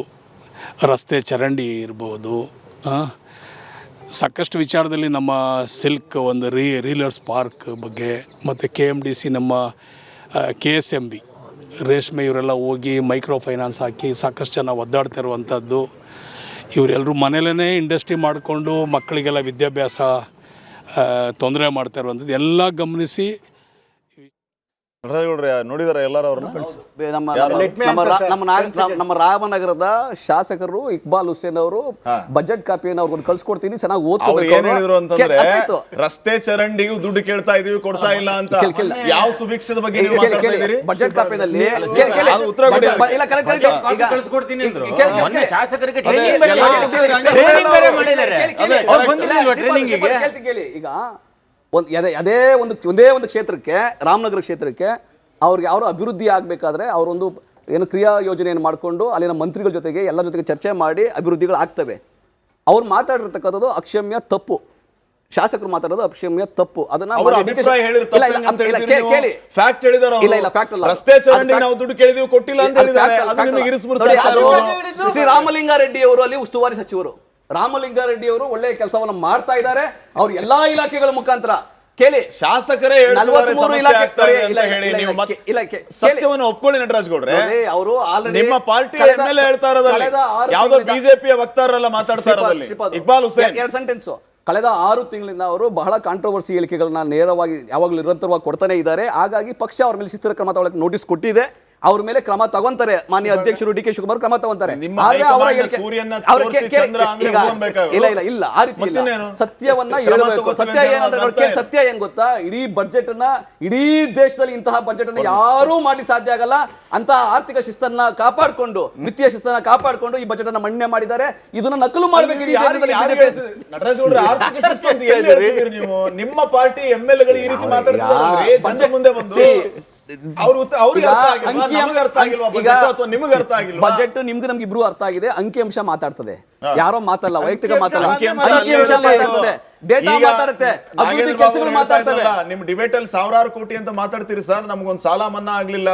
ರಸ್ತೆ ಚರಂಡಿ ಇರ್ಬೋದು, ಸಾಕಷ್ಟು ವಿಚಾರದಲ್ಲಿ ನಮ್ಮ ಸಿಲ್ಕ್ ಒಂದು ರೀಲರ್ಸ್ ಪಾರ್ಕ್ ಬಗ್ಗೆ ಮತ್ತು KMDC ನಮ್ಮ KSMB ರೇಷ್ಮೆ ಇವರೆಲ್ಲ ಹೋಗಿ ಮೈಕ್ರೋ ಫೈನಾನ್ಸ್ ಹಾಕಿ ಸಾಕಷ್ಟು ಜನ ಒದ್ದಾಡ್ತಾ ಇರುವಂಥದ್ದು. ಇವರೆಲ್ಲರೂ ಮನೇಲೇ ಇಂಡಸ್ಟ್ರಿ ಮಾಡಿಕೊಂಡು ಮಕ್ಕಳಿಗೆಲ್ಲ ವಿದ್ಯಾಭ್ಯಾಸ ತೊಂದರೆ ಮಾಡ್ತಾ ಇರುವಂಥದ್ದು ಎಲ್ಲ ಗಮನಿಸಿ ನೋಡಿದಾರೆ ಎಲ್ಲರೂ ಅವ್ರನ್ನ. ನಮ್ಮ ರಾಮನಗರದ ಶಾಸಕರು ಇಕ್ಬಾಲ್ ಹುಸೇನ್ ಅವರು ಬಜೆಟ್ ಕಾಪಿಯನ್ನು ಅವ್ರಿಗೆ ಕಳ್ಸಿಕೊಡ್ತೀನಿ, ಚೆನ್ನಾಗಿ ಓದ್ಕೋಬೇಕು. ಏನ್ ಹೇಳಿದ್ರು ಅಂತಂದ್ರೆ ರಸ್ತೆ ಚರಂಡಿಗೂ ದುಡ್ಡು ಕೇಳ್ತಾ ಇದೀವಿ, ಕೊಡ್ತಾ ಇಲ್ಲ ಅಂತ. ಯಾವ ಸುಭಿಕ್ಷದ ಬಗ್ಗೆ ನೀವು ಮಾತಾಡ್ತಾ ಇದೀರಿ? ಬಜೆಟ್ ಕಾಪಿನಲ್ಲಿ ಉತ್ತರ ಕೊಡಿ. ಕಳ್ಸಿಕೊಡ್ತೀನಿ ಅಂದ್ರು. ಶಾಸಕರಿಗೆ ಈಗ ಒಂದೇ ಒಂದು ಕ್ಷೇತ್ರಕ್ಕೆ, ರಾಮನಗರ ಕ್ಷೇತ್ರಕ್ಕೆ ಅವ್ರಿಗೆ ಅವರು ಅಭಿವೃದ್ಧಿ ಆಗಬೇಕಾದ್ರೆ ಅವರೊಂದು ಏನು ಕ್ರಿಯಾ ಯೋಜನೆಯನ್ನು ಮಾಡಿಕೊಂಡು ಅಲ್ಲಿನ ಮಂತ್ರಿಗಳ ಜೊತೆಗೆ ಎಲ್ಲ ಜೊತೆಗೆ ಚರ್ಚೆ ಮಾಡಿ ಅಭಿವೃದ್ಧಿಗಳು ಆಗ್ತವೆ. ಅವ್ರು ಮಾತಾಡಿರ್ತಕ್ಕಂಥದ್ದು ಅಕ್ಷಮ್ಯ ತಪ್ಪು. ಶಾಸಕರು ಮಾತಾಡೋದು ಅಕ್ಷಮ್ಯ ತಪ್ಪು. ಅದನ್ನ ಶ್ರೀ ರಾಮಲಿಂಗಾರೆಡ್ಡಿ ಅವರು ಅಲ್ಲಿ ಉಸ್ತುವಾರಿ ಸಚಿವರು. ರಾಮಲಿಂಗಾರೆಡ್ಡಿ ಅವರು ಒಳ್ಳೆಯ ಕೆಲಸವನ್ನು ಮಾಡ್ತಾ ಇದ್ದಾರೆ. ಅವ್ರ ಎಲ್ಲಾ ಇಲಾಖೆಗಳ ಮುಖಾಂತರ ಕೇಳಿ, ಶಾಸಕರೇ ಸತ್ಯವನ್ನು ಒಪ್ಕೊಳ್ಳಿ ನಟರಾಜ್ ಗೌಡ್ರೆ. ಅವರು ನಿಮ್ಮ ಪಾರ್ಟಿ MLA ಹೇಳ್ತಾ ಇರೋದಲ್ಲಿ ಯಾವ್ದೋ ಬಿಜೆಪಿಯ ವಕ್ತಾರರೆಲ್ಲ ಮಾತಾಡ್ತಾ ಇರೋದಲ್ಲಿ ಇಕ್ಬಾಲ್ ಹುಸೇನ್ 2 ಸೆಂಟೆನ್ಸ್ ಕಳೆದ 6 ತಿಂಗಳಿಂದ ಅವರು ಬಹಳ ಕಾಂಟ್ರವರ್ಸಿ ಹೇಳಿಕೆಗಳನ್ನ ನೇರವಾಗಿ ಯಾವಾಗಲೂ ನಿರಂತರವಾಗಿ ಕೊಡ್ತಾನೆ ಇದ್ದಾರೆ. ಹಾಗಾಗಿ ಪಕ್ಷ ಅವ್ರ ಮೇಲೆ ಶಿಸ್ತಿನ ಕ್ರಮ ತಗೊಳ್ಳಕ್ಕೆ ನೋಟಿಸ್ ಕೊಟ್ಟಿದೆ. ಅವ್ರ ಮೇಲೆ ಕ್ರಮ ತಗೊಂತಾರೆ. ಮಾನ್ಯ ಅಧ್ಯಕ್ಷರು DK ಶಿವಕುಮಾರ್ ಕ್ರಮ ತಗೊಂತಾರೆ. ಇಲ್ಲ ಆ ರೀತಿ ಸತ್ಯವನ್ನ ಹೇಳಬೇಕು. ಸತ್ಯ ಏನಂದ್ರೆ ಸತ್ಯ ಏನ್ ಗೊತ್ತಾ, ಇಡೀ ಬಜೆಟ್ ಅನ್ನ, ಇಡೀ ದೇಶದಲ್ಲಿ ಇಂತಹ ಬಜೆಟ್ ಅನ್ನ ಯಾರೂ ಮಾಡ್ಲಿಕ್ಕೆ ಸಾಧ್ಯ ಆಗಲ್ಲ. ಅಂತಹ ಆರ್ಥಿಕ ಶಿಸ್ತನ್ನ ಕಾಪಾಡಿಕೊಂಡು, ವಿತ್ತೀಯ ಶಿಸ್ತನ್ನ ಕಾಪಾಡಿಕೊಂಡು ಈ ಬಜೆಟ್ ಅನ್ನ ಮಂಡನೆ ಮಾಡಿದ್ದಾರೆ. ಇದನ್ನ ನಕಲು ಮಾಡಬೇಕು. ಆರ್ಥಿಕ ಶಿಸ್ತು ಅಂತ ಎಲ್ಲಿ ಹೇಳ್ತಿದ್ದೀರಿ ನೀವು? ನಿಮ್ಮ ಪಾರ್ಟಿ MLAಗಳು ಈ ರೀತಿ ಮಾತಾಡ್ತಿದ್ದಾರೆ ಜನರ ಮುಂದೆ ಬಂದು. ಬಜೆಟ್ ನಿಮ್ಗೆ ನಮ್ಗೆ ಇಬ್ರು ಅರ್ಥ ಆಗಿದೆ. ಅಂಕಿಅಂಶ ಮಾತಾಡ್ತದೆ, ಯಾರೋ ಮಾತಲ್ಲ, ವೈಯಕ್ತಿಕ ಮಾತಲ್ಲ, ಅಂಕಿಅಂಶ ಮಾತಾಡ್ತದೆ, ಡೇಟಾ ಮಾತಾಡುತ್ತೆ, ಅಭಿವೃದ್ಧಿ ಕೆಲಸಗಳು ಮಾತಾಡ್ತವೆ. ನಿಮ್ ಡಿಬೇಟ್ ಅಲ್ಲಿ 1000 ಕೋಟಿ ಅಂತ ಮಾತಾಡ್ತೀರಿ ಸರ್. ನಮ್ಗೊಂದು ಸಾಲ ಮನ್ನಾ ಆಗ್ಲಿಲ್ಲ,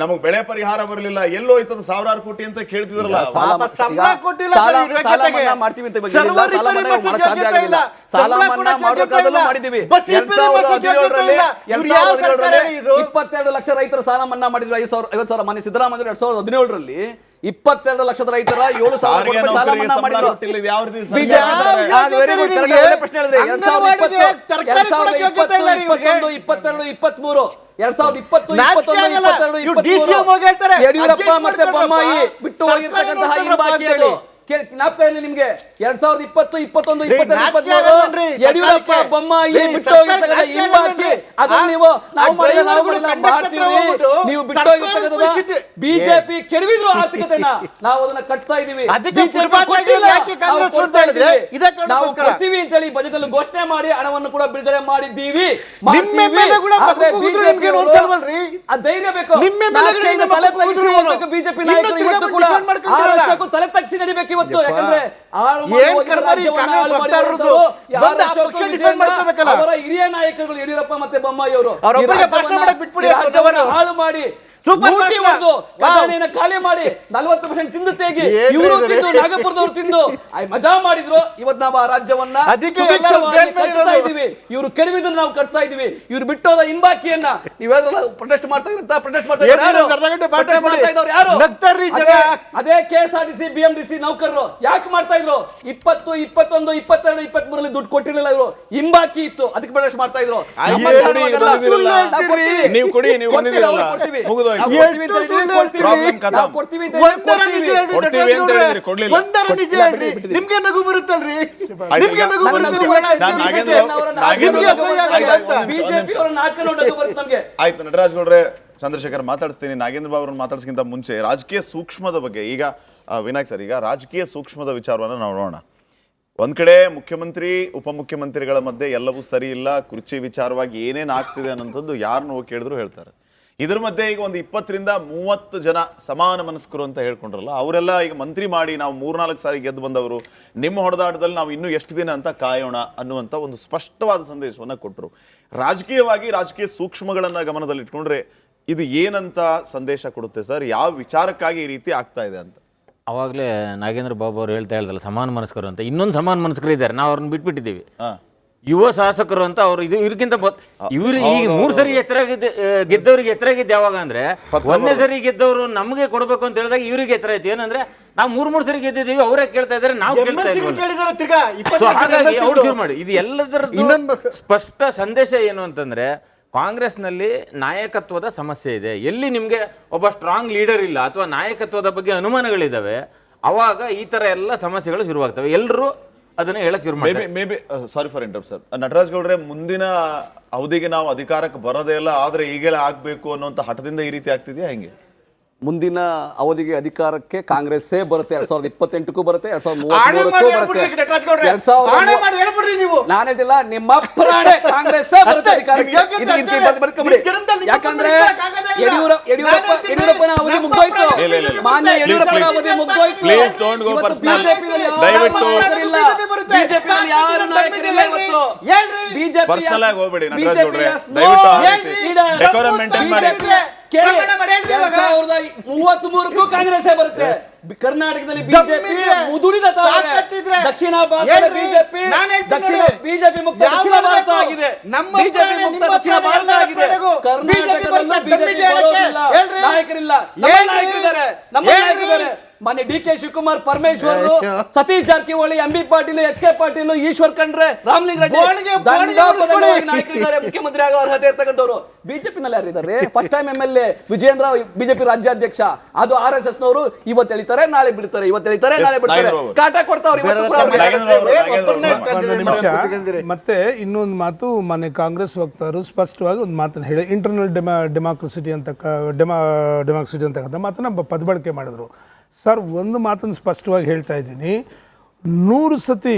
ನಮಗ್ ಬೆಳೆ ಪರಿಹಾರ ಬರಲಿಲ್ಲ, ಎಲ್ಲೋ ಇತ್ತದ 1000 ಕೋಟಿ ಅಂತ ಕೇಳ್ತಿದ್ರಲ್ಲ. ಸಾಲ ಮನ್ನಾ ಮಾಡ್ತೀವಿ ಅಂತ ಸಾಲ ಮನ್ನಾ ಮಾಡಕ್ ಸಾಧ್ಯ ಆಗಿಲ್ಲ. ಸಾಲ ಮನ್ನಾ ಮಾಡೋಕಾಗಲ್ಲ, ಮಾಡಿದೀವಿ. 2017ರಲ್ಲಿ 22 ಲಕ್ಷ ರೈತರ ಸಾಲ ಮನ್ನಾ ಮಾಡಿದ್ರು. 50,000 ಮಾನ್ಯ ಸಿದ್ದರಾಮಯ್ಯ 2017ರಲ್ಲಿ 22 ಲಕ್ಷದ ರೈತರ 7,000 ಕೋಟಿ ಸಾಲ ಮನ್ನಾ ಮಾಡಿದ್ರು. ಪ್ರಶ್ನೆ ಹೇಳಿದ್ರೆ 2020-2021-2022 ಯಡಿಯೂರಪ್ಪ ಮತ್ತೆ ಬೊಮ್ಮಾಯಿ ಬಿಟ್ಟು ಹೋಗಿರ್ತಕ್ಕಂತಹ ಹಿಂಬಾಕಿಗಳು ಜ್ಞಾಪಕ ನಿಮ್ಗೆ 2020-2021-2023 ಯಡಿಯೂರಪ್ಪ ಬೊಮ್ಮಾಯಿ ಬಿಟ್ಟು ಹೋಗಿರ್ತಕ್ಕಂಥ ಹಿಂಬಾಕಿ ಅದನ್ನ ನೀವು ಮಾಡ್ತೀವಿ. ನೀವು ಬಿಟ್ಟು ಹೋಗಿರ್ತಕ್ಕಂಥ ಬಿಜೆಪಿ ಕೆಡವಿದ್ರು ಆರ್ಥಿಕತೆನ, ನಾವು ಅದನ್ನ ಕಟ್ತಾ ಇದೀವಿ. ನಾವು ಕೊಡ್ತೀವಿ ಅಂತ ಹೇಳಿ ಬಜೆಟ್ ಅಲ್ಲಿ ಘೋಷಣೆ ಮಾಡಿ ಹಣವನ್ನು ಕೂಡ ಬಿಡುಗಡೆ ಮಾಡಿದ್ದೀವಿ. ಧೈರ್ಯ ಬೇಕು. ಬಿಜೆಪಿ ನಾಯಕರು ಇವತ್ತು ಕೂಡ ತಲೆ ತಗ್ಗಿಸಿ ನಡಿಬೇಕು. ಇವತ್ತು ಯಾಕಂದ್ರೆ ಅವರ ಹಿರಿಯ ನಾಯಕರುಗಳು ಯಡಿಯೂರಪ್ಪ ಮತ್ತೆ ಬೊಮ್ಮಾಯಿ ಅವರು ರಾಜ್ಯವನ್ನು ಹಾಳು ಮಾಡಿ ಲೂಟಿ ಹೊಡೆದು ಖಜಾನೆಯನ್ನ ಖಾಲಿ ಮಾಡಿ 40% ತಿಂದು ತೆಗಿ ಇವರು ತಿಂದು ನಾಗಪುರದವರು ತಿಂದು ಮಜಾ ಮಾಡಿದ್ರು. ಇವತ್ತು ನಾವು ಆ ರಾಜ್ಯವನ್ನ ಕಟ್ತಾ ಇದೀವಿ. ಇವರು ಕೆಡವಿದ್ರು ನಾವು ಕಟ್ತಾ ಇದೀವಿ. ಇವ್ರು ಬಿಟ್ಟೋದ ಹಿಂಬಾಕಿಯನ್ನ ನೀವು ಹೇಳಿದ್ರಲ್ಲ ಪ್ರೊಟೆಸ್ಟ್ ಮಾಡ್ತಾ ಇದ್ದವ್ರು ಯಾರು? ಅದೇ KSRTC BMTC ನೌಕರರು ಯಾಕೆ ಮಾಡ್ತಾ ಇದ್ರು? 20, 21, 22, 23 ದುಡ್ಡು ಕೊಟ್ಟಿರಲಿಲ್ಲ. ಇವರು ಹಿಂಬಾಕಿ ಇತ್ತು, ಅದಕ್ಕೆ ಪ್ರೊಟೆಸ್ಟ್ ಮಾಡ್ತಾ ಇದ್ರು. ನೀವು ಕೊಡಿ, ನೀವು ಬಂದಿದ್ದೀರಲ್ಲ, ನಿಮ್ಗೆ ನಗು ಬರುತ್ತಲ್ರಿ? ಆಯ್ತು ನಟರಾಜ್ ಗೌಡ್ರೆ, ಚಂದ್ರಶೇಖರ್ ಮಾತಾಡಿಸ್ತೀನಿ. ನಾಗೇಂದ್ರ ಬಾಬು ಅವ್ರನ್ನ ಮಾತಾಡ್ಸಕ್ಕಿಂತ ಮುಂಚೆ ರಾಜಕೀಯ ಸೂಕ್ಷ್ಮದ ಬಗ್ಗೆ ಈಗ ವಿನಾಯಕ್ ಸರ್, ಈಗ ರಾಜಕೀಯ ಸೂಕ್ಷ್ಮದ ವಿಚಾರವನ್ನು ನಾವು ನೋಡೋಣ. ಒಂದ್ ಕಡೆ ಮುಖ್ಯಮಂತ್ರಿ ಉಪಮುಖ್ಯಮಂತ್ರಿಗಳ ಮಧ್ಯೆ ಎಲ್ಲವೂ ಸರಿ ಇಲ್ಲ, ಕುರ್ಚಿ ವಿಚಾರವಾಗಿ ಏನೇನು ಆಗ್ತಿದೆ ಅನ್ನೋಂಥದ್ದು ಯಾರನ್ನು ಹೋಗಿ ಕೇಳಿದ್ರು ಹೇಳ್ತಾರೆ. ಇದ್ರ ಮಧ್ಯೆ ಈಗ ಒಂದು 20ರಿಂದ 30 ಜನ ಸಮಾನ ಮನಸ್ಕರು ಅಂತ ಹೇಳ್ಕೊಂಡ್ರಲ್ಲ, ಅವರೆಲ್ಲ ಈಗ ಮಂತ್ರಿ ಮಾಡಿ ನಾವು 3-4 ಸಾರಿ ಗೆದ್ದು ಬಂದವರು, ನಿಮ್ಮ ಹೊಡೆದಾಟದಲ್ಲಿ ನಾವು ಇನ್ನೂ ಎಷ್ಟು ದಿನ ಅಂತ ಕಾಯೋಣ ಅನ್ನುವಂಥ ಒಂದು ಸ್ಪಷ್ಟವಾದ ಸಂದೇಶವನ್ನು ಕೊಟ್ಟರು. ರಾಜಕೀಯವಾಗಿ ರಾಜಕೀಯ ಸೂಕ್ಷ್ಮಗಳನ್ನು ಗಮನದಲ್ಲಿಟ್ಕೊಂಡ್ರೆ ಇದು ಏನಂತ ಸಂದೇಶ ಕೊಡುತ್ತೆ ಸರ್? ಯಾವ ವಿಚಾರಕ್ಕಾಗಿ ಈ ರೀತಿ ಆಗ್ತಾ ಇದೆ ಅಂತ? ಅವಾಗಲೇ ನಾಗೇಂದ್ರ ಬಾಬು ಅವರು ಹೇಳ್ದಲ್ಲ ಸಮಾನ ಮನಸ್ಕರು ಅಂತ. ಇನ್ನೊಂದು ಸಮಾನ ಮನಸ್ಕರು ಇದ್ದಾರೆ, ನಾವು ಅವ್ರನ್ನ ಬಿಟ್ಬಿಟ್ಟಿದ್ದೀವಿ. ಯುವ ಶಾಸಕರು ಅಂತ ಅವರು ಇದಕ್ಕಿಂತ ಇವ್ರು ಈಗ 3 ಸರಿ ಎತ್ತರ ಗೆದ್ದವ್ರಿಗೆ ಎತ್ತರ ಗೆದ್ದು ಯಾವಾಗ ಅಂದ್ರೆ 1ನೇ ಸರಿ ಗೆದ್ದವರು ನಮಗೆ ಕೊಡಬೇಕು ಅಂತ ಹೇಳಿದಾಗ ಇವ್ರಿಗೆ ಎತ್ತರ ಐತಿ. ಏನಂದ್ರೆ ನಾವು 3 ಸರಿ ಗೆದ್ದಿದ್ದೀವಿ, ಅವರೇ ಕೇಳ್ತಾ ಇದ್ದಾರೆ, ನಾವು ಕೇಳ್ತಾ ಇದ್ದೀವಿ. ಹಾಗಾಗಿ ಅವ್ರು ಶುರು ಮಾಡಿ ಇದು ಎಲ್ಲದರದ್ದು ಸ್ಪಷ್ಟ ಸಂದೇಶ ಏನು ಅಂತಂದ್ರೆ ಕಾಂಗ್ರೆಸ್ನಲ್ಲಿ ನಾಯಕತ್ವದ ಸಮಸ್ಯೆ ಇದೆ. ಎಲ್ಲಿ ನಿಮಗೆ ಒಬ್ಬ ಸ್ಟ್ರಾಂಗ್ ಲೀಡರ್ ಇಲ್ಲ ಅಥವಾ ನಾಯಕತ್ವದ ಬಗ್ಗೆ ಅನುಮಾನಗಳಿದ್ದಾವೆ, ಅವಾಗ ಈ ತರ ಎಲ್ಲ ಸಮಸ್ಯೆಗಳು ಶುರುವಾಗ್ತವೆ. ಎಲ್ಲರೂ ಅದನ್ನ ಹೇಳಕ್ ಶುರು ಮಾಡಿ. Maybe sorry for interrupt sir, Nataraj ಗೌಡ್ರೆ, ಮುಂದಿನ ಅವಧಿಗೆ ನಾವು ಅಧಿಕಾರಕ್ಕೆ ಬರೋದೇ ಇಲ್ಲ, ಆದ್ರೆ ಈಗಲೇ ಆಗ್ಬೇಕು ಅನ್ನೋಂಥ ಹಠದಿಂದ ಈ ರೀತಿ ಆಗ್ತಿದೆಯಾ ಹೆಂಗೆ? ಮುಂದಿನ ಅವಧಿಗೆ ಅಧಿಕಾರಕ್ಕೆ ಕಾಂಗ್ರೆಸ್ಸೇ ಬರುತ್ತೆ. 2028ಕ್ಕೂ ಬರುತ್ತೆ, 2033ಕ್ಕೂ ಬರುತ್ತೆ. ನಾನು ಹೇಳ್ತಿಲ್ಲ, ನಿಮ್ಮ ಪ್ರಾಣೆ ಕಾಂಗ್ರೆಸ್ಸೇ ಬರುತ್ತೆ ಅಧಿಕಾರಕ್ಕೆ. ಯಾಕಂದ್ರೆ ಯಡಿಯೂರಪ್ಪನ ಅವಧಿ ಮುಗ್ದೋಯ್ತು, ಮಾನ್ಯ ಯಡಿಯೂರಪ್ಪನ ಅವಧಿ ಮುಗ್ದೋಯ್ತು. ದಯವಿಟ್ಟು ಬಿಜೆಪಿ ಯಾರು ನಾಯಕರಿಲ್ಲ ಇವತ್ತು. ಪರ್ಸನಲ್ ಆಗಿ ಹೋಗ್ಬೇಡಿ ನಟರಾಜ್ ಗೌಡ್ರೆ, ದಯವಿಟ್ಟು ಡೆಕೋರಂ ಮೇಂಟೈನ್ ಮಾಡಿ. 2033ಕ್ಕೂ ಕಾಂಗ್ರೆಸ್ ಬರುತ್ತೆ. ಕರ್ನಾಟಕದಲ್ಲಿ ಬಿಜೆಪಿ ಮುದುಡಿದ ದಕ್ಷಿಣ ಭಾರತ ಬಿಜೆಪಿ ಮುಕ್ತ ದಕ್ಷಿಣ ಭಾರತ ಆಗಿದೆ. ಬಿಜೆಪಿ ಮುಕ್ತ ದಕ್ಷಿಣ ಭಾರತ ಆಗಿದೆ. ಕರ್ನಾಟಕದಲ್ಲೂ ಬಿಜೆಪಿ ಬರೋದಿಲ್ಲ, ನಾಯಕರಿಲ್ಲ. ನಮ್ಮ ನಾಯಕರಿದ್ದಾರೆ, ನಮ್ಮ ನಾಯಕರಿದ್ದಾರೆ. ಮೊನ್ನೆ DK Shivakumar, Parameshwar, Satish Jarkiholi, MB Patil, HK Patil, Eshwar Khandre, Ramalinga Reddy ನಾಯಕರಿದ್ದಾರೆ. ಮುಖ್ಯಮಂತ್ರಿ ಆಗೋ ಅರ್ಹತೆ ಇರ್ತಕ್ಕಂಥವ್ರು ಬಿಜೆಪಿನಲ್ಲಿ ಯಾರಿದ್ದಾರೆ? First time MLA Vijayendra BJP ರಾಜ್ಯಾಧ್ಯಕ್ಷ, ಅದು RSS ನವರು. ಇವತ್ತು ಹೇಳ್ತಾರೆ, ನಾಳೆ ಬಿಡ್ತಾರೆ, ಇವತ್ತು ಹೇಳ್ತಾರೆ, ನಾಳೆ ಬಿಡ್ತಾರೆ, ಕಾಟ ಕೊಡ್ತಾವ್ರು. ಮತ್ತೆ ಇನ್ನೊಂದು ಮಾತು, ಮೊನ್ನೆ ಕಾಂಗ್ರೆಸ್ ವಕ್ತಾರರು ಸ್ಪಷ್ಟವಾಗಿ ಒಂದು ಮಾತನ್ನು ಹೇಳಿ, ಇಂಟರ್ನಲ್ ಡೆಮಾಕ್ರಸಿಟಿ ಅಂತಕ್ಕಂಥ ಮಾತನ್ನ ಪದಬಳಕೆ ಮಾಡಿದ್ರು. ಸರ್, ಒಂದು ಮಾತನ್ನು ಸ್ಪಷ್ಟವಾಗಿ ಹೇಳ್ತಾ ಇದ್ದೀನಿ, 100 ಸತಿ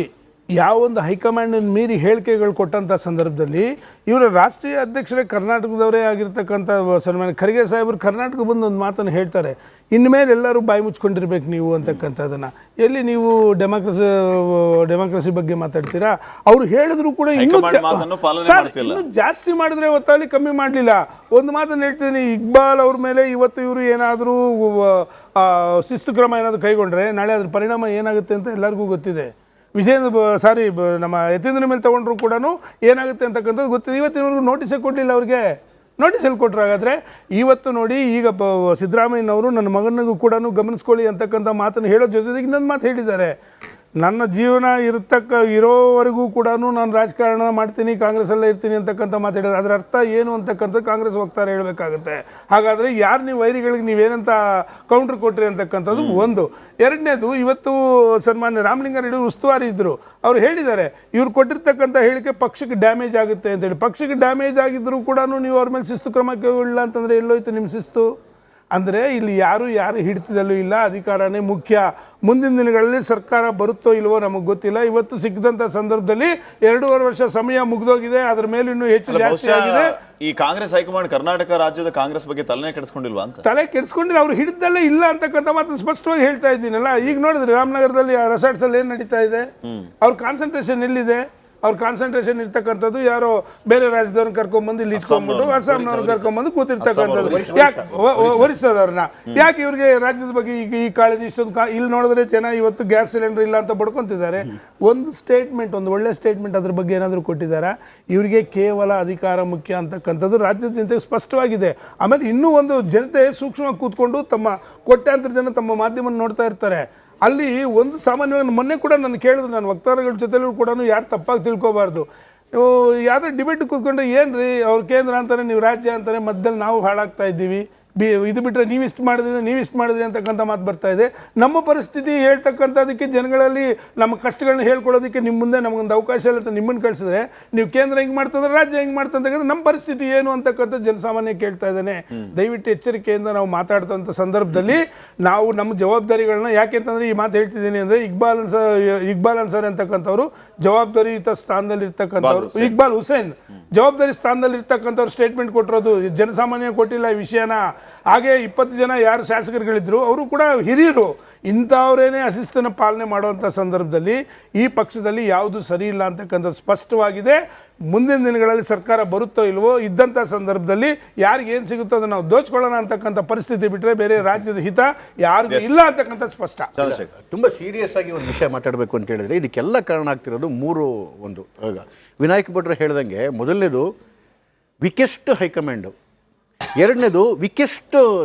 ಯಾವೊಂದು ಹೈಕಮಾಂಡನ್ನು ಮೀರಿ ಹೇಳಿಕೆಗಳು ಕೊಟ್ಟಂಥ ಸಂದರ್ಭದಲ್ಲಿ ಇವರ ರಾಷ್ಟ್ರೀಯ ಅಧ್ಯಕ್ಷರೇ ಕರ್ನಾಟಕದವರೇ ಆಗಿರ್ತಕ್ಕಂಥ ಸನ್ಮಾನ್ಯ ಖರ್ಗೆ ಸಾಹೇಬರು ಕರ್ನಾಟಕ ಬಂದು ಒಂದು ಮಾತನ್ನು ಹೇಳ್ತಾರೆ, ಇನ್ಮೇಲೆ ಎಲ್ಲರೂ ಬಾಯಿ ಮುಚ್ಕೊಂಡಿರ್ಬೇಕು ನೀವು ಅಂತಕ್ಕಂಥದ್ದನ್ನು. ಎಲ್ಲಿ ನೀವು ಡೆಮಾಕ್ರಸಿ ಬಗ್ಗೆ ಮಾತಾಡ್ತೀರಾ? ಅವ್ರು ಹೇಳಿದ್ರು ಕೂಡ ಇನ್ನೂ ಜಾಸ್ತಿ ಮಾಡಿದ್ರೆ ಒತ್ತಲ್ಲಿ ಕಮ್ಮಿ ಮಾಡಲಿಲ್ಲ. ಒಂದು ಮಾತನ್ನು ಹೇಳ್ತೀನಿ, ಇಕ್ಬಾಲ್ ಅವ್ರ ಮೇಲೆ ಇವತ್ತು ಇವರು ಏನಾದರೂ ಶಿಸ್ತು ಕ್ರಮ ಏನಾದರೂ ಕೈಗೊಂಡ್ರೆ ನಾಳೆ ಅದ್ರ ಪರಿಣಾಮ ಏನಾಗುತ್ತೆ ಅಂತ ಎಲ್ಲರಿಗೂ ಗೊತ್ತಿದೆ. ನಮ್ಮ ಯತೀಂದ್ರ ಮೇಲೆ ತಗೊಂಡ್ರು ಕೂಡ ಏನಾಗುತ್ತೆ ಅಂತಕ್ಕಂಥದ್ದು ಗೊತ್ತಿದೆ. ಇವತ್ತಿನವರೆಗೂ ನೋಟಿಸೇ ಕೊಡಲಿಲ್ಲ ಅವ್ರಿಗೆ. ನೋಟಿಸಲ್ಲಿ ಕೊಟ್ಟರು. ಹಾಗಾದರೆ ಇವತ್ತು ನೋಡಿ, ಈಗ ಸಿದ್ದರಾಮಯ್ಯನವರು ನನ್ನ ಮಗನಿಗೂ ಕೂಡ ಗಮನಿಸ್ಕೊಳ್ಳಿ ಅಂತಕ್ಕಂಥ ಮಾತನ್ನು ಹೇಳೋ ಜೊತೆಗೆ ಇನ್ನೊಂದು ಮಾತು ಹೇಳಿದ್ದಾರೆ, ನನ್ನ ಜೀವನ ಇರೋವರೆಗೂ ಕೂಡ ನಾನು ರಾಜಕಾರಣ ಮಾಡ್ತೀನಿ, ಕಾಂಗ್ರೆಸ್ಸಲ್ಲೇ ಇರ್ತೀನಿ ಅಂತಕ್ಕಂಥ ಮಾತು ಹೇಳಿದ್ರೆ ಅದರ ಅರ್ಥ ಏನು ಅಂತಕ್ಕಂಥ ಕಾಂಗ್ರೆಸ್ ವಕ್ತಾರ ಹೇಳಬೇಕಾಗುತ್ತೆ. ಹಾಗಾದರೆ ಯಾರು ನೀವು ವೈರಿಗಳಿಗೆ ನೀವೇನಂತ ಕೌಂಟ್ರ್ ಕೊಟ್ರಿ ಅಂತಕ್ಕಂಥದ್ದು ಒಂದು. ಎರಡನೇದು, ಇವತ್ತು ಸನ್ಮಾನ್ಯ ರಾಮಲಿಂಗಾರೆಡ್ಡಿ ಉಸ್ತುವಾರಿ ಇದ್ದರು, ಅವ್ರು ಹೇಳಿದ್ದಾರೆ ಇವ್ರು ಕೊಟ್ಟಿರ್ತಕ್ಕಂಥ ಹೇಳಿಕೆ ಪಕ್ಷಕ್ಕೆ ಡ್ಯಾಮೇಜ್ ಆಗುತ್ತೆ ಅಂತೇಳಿ. ಪಕ್ಷಕ್ಕೆ ಡ್ಯಾಮೇಜ್ ಆಗಿದ್ದರೂ ಕೂಡ ನೀವು ಅವ್ರ ಮೇಲೆ ಶಿಸ್ತು ಕ್ರಮ ಕೈಗೊಳ್ಳಿಲ್ಲ ಅಂತಂದರೆ ಎಲ್ಲೋಯ್ತು ನಿಮ್ಮ ಶಿಸ್ತು? ಅಂದರೆ ಇಲ್ಲಿ ಯಾರು ಹಿಡಿತದಲ್ಲೂ ಇಲ್ಲ, ಅಧಿಕಾರನೇ ಮುಖ್ಯ. ಮುಂದಿನ ದಿನಗಳಲ್ಲಿ ಸರ್ಕಾರ ಬರುತ್ತೋ ಇಲ್ವೋ ನಮಗೆ ಗೊತ್ತಿಲ್ಲ. ಇವತ್ತು ಸಿಕ್ಕಿದಂಥ ಸಂದರ್ಭದಲ್ಲಿ 2.5 ವರ್ಷ ಸಮಯ ಮುಗಿದೋಗಿದೆ, ಅದರ ಮೇಲೆ ಇನ್ನೂ ಹೆಚ್ಚು ಜಾಸ್ತಿ ಆಗಿದೆ. ಈ ಕಾಂಗ್ರೆಸ್ ಹೈಕಮಾಂಡ್ ಕರ್ನಾಟಕ ರಾಜ್ಯದ ಕಾಂಗ್ರೆಸ್ ಬಗ್ಗೆ ತಲೆ ಕೆಡಿಸ್ಕೊಂಡಿಲ್ವಾ ಅಂತ? ತಲೆ ಕೆಡಿಸ್ಕೊಂಡಿಲ್ಲ, ಅವ್ರು ಹಿಡಿದಲ್ಲೇ ಇಲ್ಲ ಅಂತಕ್ಕಂಥ ಮಾತನ್ನು ಸ್ಪಷ್ಟವಾಗಿ ಹೇಳ್ತಾ ಇದ್ದೀನಲ್ಲ. ಈಗ ನೋಡಿದ್ರೆ ರಾಮನಗರದಲ್ಲಿ ರೆಸಾರ್ಟ್ಸ್ ಅಲ್ಲಿ ಏನು ನಡೀತಾ ಇದೆ, ಅವ್ರ ಕಾನ್ಸಂಟ್ರೇಷನ್ ಎಲ್ಲಿದೆ? ಅವ್ರ ಕಾನ್ಸಂಟ್ರೇಷನ್ ಇರ್ತಕ್ಕಂಥದ್ದು ಯಾರೋ ಬೇರೆ ರಾಜ್ಯದವ್ರನ್ನ ಕರ್ಕೊಂಡ್ಬಂದು ಇಲ್ಲಿ ಇಟ್ಕೊಂಡ್ಬಿಟ್ಟು ಅಸ್ಸಾಂನವ್ರನ್ನ ಕರ್ಕೊಂಡ್ಬಂದು ಕೂತಿರ್ತಕ್ಕಂಥದ್ದು. ಯಾಕೆ ಒರಿಸ್ಸಾದವ್ರನ್ನ ಯಾಕೆ ಇವ್ರಿಗೆ ರಾಜ್ಯದ ಬಗ್ಗೆ ಈ ಕಾಳಜಿ ಇಷ್ಟೊಂದು? ಇಲ್ಲಿ ನೋಡಿದ್ರೆ ಜನ ಇವತ್ತು ಗ್ಯಾಸ್ ಸಿಲಿಂಡರ್ ಇಲ್ಲ ಅಂತ ಬಡ್ಕೊಂತಿದ್ದಾರೆ. ಒಂದು ಸ್ಟೇಟ್ಮೆಂಟ್, ಒಂದು ಒಳ್ಳೆ ಸ್ಟೇಟ್ಮೆಂಟ್ ಅದ್ರ ಬಗ್ಗೆ ಏನಾದರೂ ಕೊಟ್ಟಿದ್ದಾರಾ? ಇವರಿಗೆ ಕೇವಲ ಅಧಿಕಾರ ಮುಖ್ಯ ಅಂತಕ್ಕಂಥದ್ದು ರಾಜ್ಯದ ಜನತೆಗೆ ಸ್ಪಷ್ಟವಾಗಿದೆ. ಆಮೇಲೆ ಇನ್ನೂ ಒಂದು ಜನತೆ ಸೂಕ್ಷ್ಮವಾಗಿ ಕೂತ್ಕೊಂಡು ತಮ್ಮ ಕೋಟ್ಯಾಂತರ ಜನ ತಮ್ಮ ಮಾಧ್ಯಮ ನೋಡ್ತಾ ಇರ್ತಾರೆ. ಅಲ್ಲಿ ಒಂದು ಸಾಮಾನ್ಯವಾಗಿ ಮೊನ್ನೆ ಕೂಡ ನಾನು ಕೇಳಿದ್ರು, ನಾನು ವಕ್ತಾರಗಳ ಜೊತೆಲೂ ಕೂಡ ಯಾರು ತಪ್ಪಾಗಿ ತಿಳ್ಕೊಬಾರ್ದು. ನೀವು ಯಾವುದೇ ಡಿಬೇಟ್ ಕೂತ್ಕೊಂಡ್ರೆ ಏನು ರೀ ಅವ್ರು ಕೇಂದ್ರ ಅಂತಾರೆ, ನೀವು ರಾಜ್ಯ ಅಂತಾರೆ, ಮಧ್ಯದಲ್ಲಿ ನಾವು ಹಾಳಾಗ್ತಾ ಇದ್ದೀವಿ, ಇದು ಬಿಟ್ಟರೆ ನೀವಿಷ್ಟು ಮಾಡಿದ್ರಿ ಅಂತಕ್ಕಂಥ ಮಾತು ಬರ್ತಾ ಇದೆ. ನಮ್ಮ ಪರಿಸ್ಥಿತಿ ಹೇಳ್ತಕ್ಕಂಥದಕ್ಕೆ ಜನಗಳಲ್ಲಿ ನಮ್ಮ ಕಷ್ಟಗಳನ್ನ ಹೇಳ್ಕೊಳ್ಳೋದಕ್ಕೆ ನಿಮ್ಮ ಮುಂದೆ ನಮಗೊಂದು ಅವಕಾಶ ಇಲ್ಲ ಅಂತ ನಿಮ್ಮನ್ನು ಕಳಿಸಿದ್ರೆ, ನೀವು ಕೇಂದ್ರ ಹಿಂಗೆ ಮಾಡ್ತಂದ್ರೆ ರಾಜ್ಯ ಹಿಂಗೆ ಮಾಡ್ತಂದ್ರೆ ನಮ್ಮ ಪರಿಸ್ಥಿತಿ ಏನು ಅಂತಕ್ಕಂಥ ಜನಸಾಮಾನ್ಯ ಕೇಳ್ತಾ ಇದ್ದಾನೆ. ದಯವಿಟ್ಟು ಎಚ್ಚರಿಕೆಯಿಂದ ನಾವು ಮಾತಾಡ್ತಂಥ ಸಂದರ್ಭದಲ್ಲಿ ನಾವು ನಮ್ಮ ಜವಾಬ್ದಾರಿಗಳನ್ನ, ಯಾಕೆಂತಂದರೆ ಈ ಮಾತು ಹೇಳ್ತಿದ್ದೀನಿ ಅಂದರೆ ಇಕ್ಬಾಲ್ ಅನ್ಸಾರಿ ಅಂತಕ್ಕಂಥವ್ರು ಜವಾಬ್ದಾರಿಯುತ ಸ್ಥಾನದಲ್ಲಿ ಇರ್ತಕ್ಕಂಥವ್ರು, ಇಕ್ಬಾಲ್ ಹುಸೇನ್ ಜವಾಬ್ದಾರಿ ಸ್ಥಾನದಲ್ಲಿ ಇರ್ತಕ್ಕಂಥವ್ರು ಸ್ಟೇಟ್ಮೆಂಟ್ ಕೊಟ್ಟಿರೋದು, ಜನಸಾಮಾನ್ಯ ಕೊಟ್ಟಿಲ್ಲ ಈ ವಿಷಯನ. ಹಾಗೆ 20 ಜನ ಯಾರು ಶಾಸಕರುಗಳಿದ್ರು ಅವರು ಕೂಡ ಹಿರಿಯರು. ಇಂಥವ್ರೇನೇ ಅಶಿಸ್ತನ್ನು ಪಾಲನೆ ಮಾಡುವಂಥ ಸಂದರ್ಭದಲ್ಲಿ ಈ ಪಕ್ಷದಲ್ಲಿ ಯಾವುದು ಸರಿ ಇಲ್ಲ ಅಂತಕ್ಕಂಥದ್ದು ಸ್ಪಷ್ಟವಾಗಿದೆ. ಮುಂದಿನ ದಿನಗಳಲ್ಲಿ ಸರ್ಕಾರ ಬರುತ್ತೋ ಇಲ್ವೋ, ಇದ್ದಂಥ ಸಂದರ್ಭದಲ್ಲಿ ಯಾರಿಗೆ ಏನು ಸಿಗುತ್ತೋ ಅದನ್ನು ನಾವು ದೋಚ್ಕೊಳ್ಳೋಣ ಅಂತಕ್ಕಂಥ ಪರಿಸ್ಥಿತಿ ಬಿಟ್ಟರೆ ಬೇರೆ ರಾಜ್ಯದ ಹಿತ ಯಾರಿಗೂ ಇಲ್ಲ ಅಂತಕ್ಕಂಥ ಸ್ಪಷ್ಟ. ತುಂಬ ಸೀರಿಯಸ್ ಆಗಿ ಒಂದು ವಿಷಯ ಮಾತಾಡಬೇಕು ಅಂತ ಹೇಳಿದ್ರೆ ಇದಕ್ಕೆಲ್ಲ ಕಾರಣ ಆಗ್ತಿರೋದು ಒಂದು ವಿನಾಯಕ್ ಭಟ್ರು ಹೇಳ್ದಂಗೆ, ಮೊದಲನೇದು ವೀಕೆಸ್ಟ್ ಹೈಕಮಾಂಡು, ಎರಡನೇದು ವೀಕೆಸ್ಟ್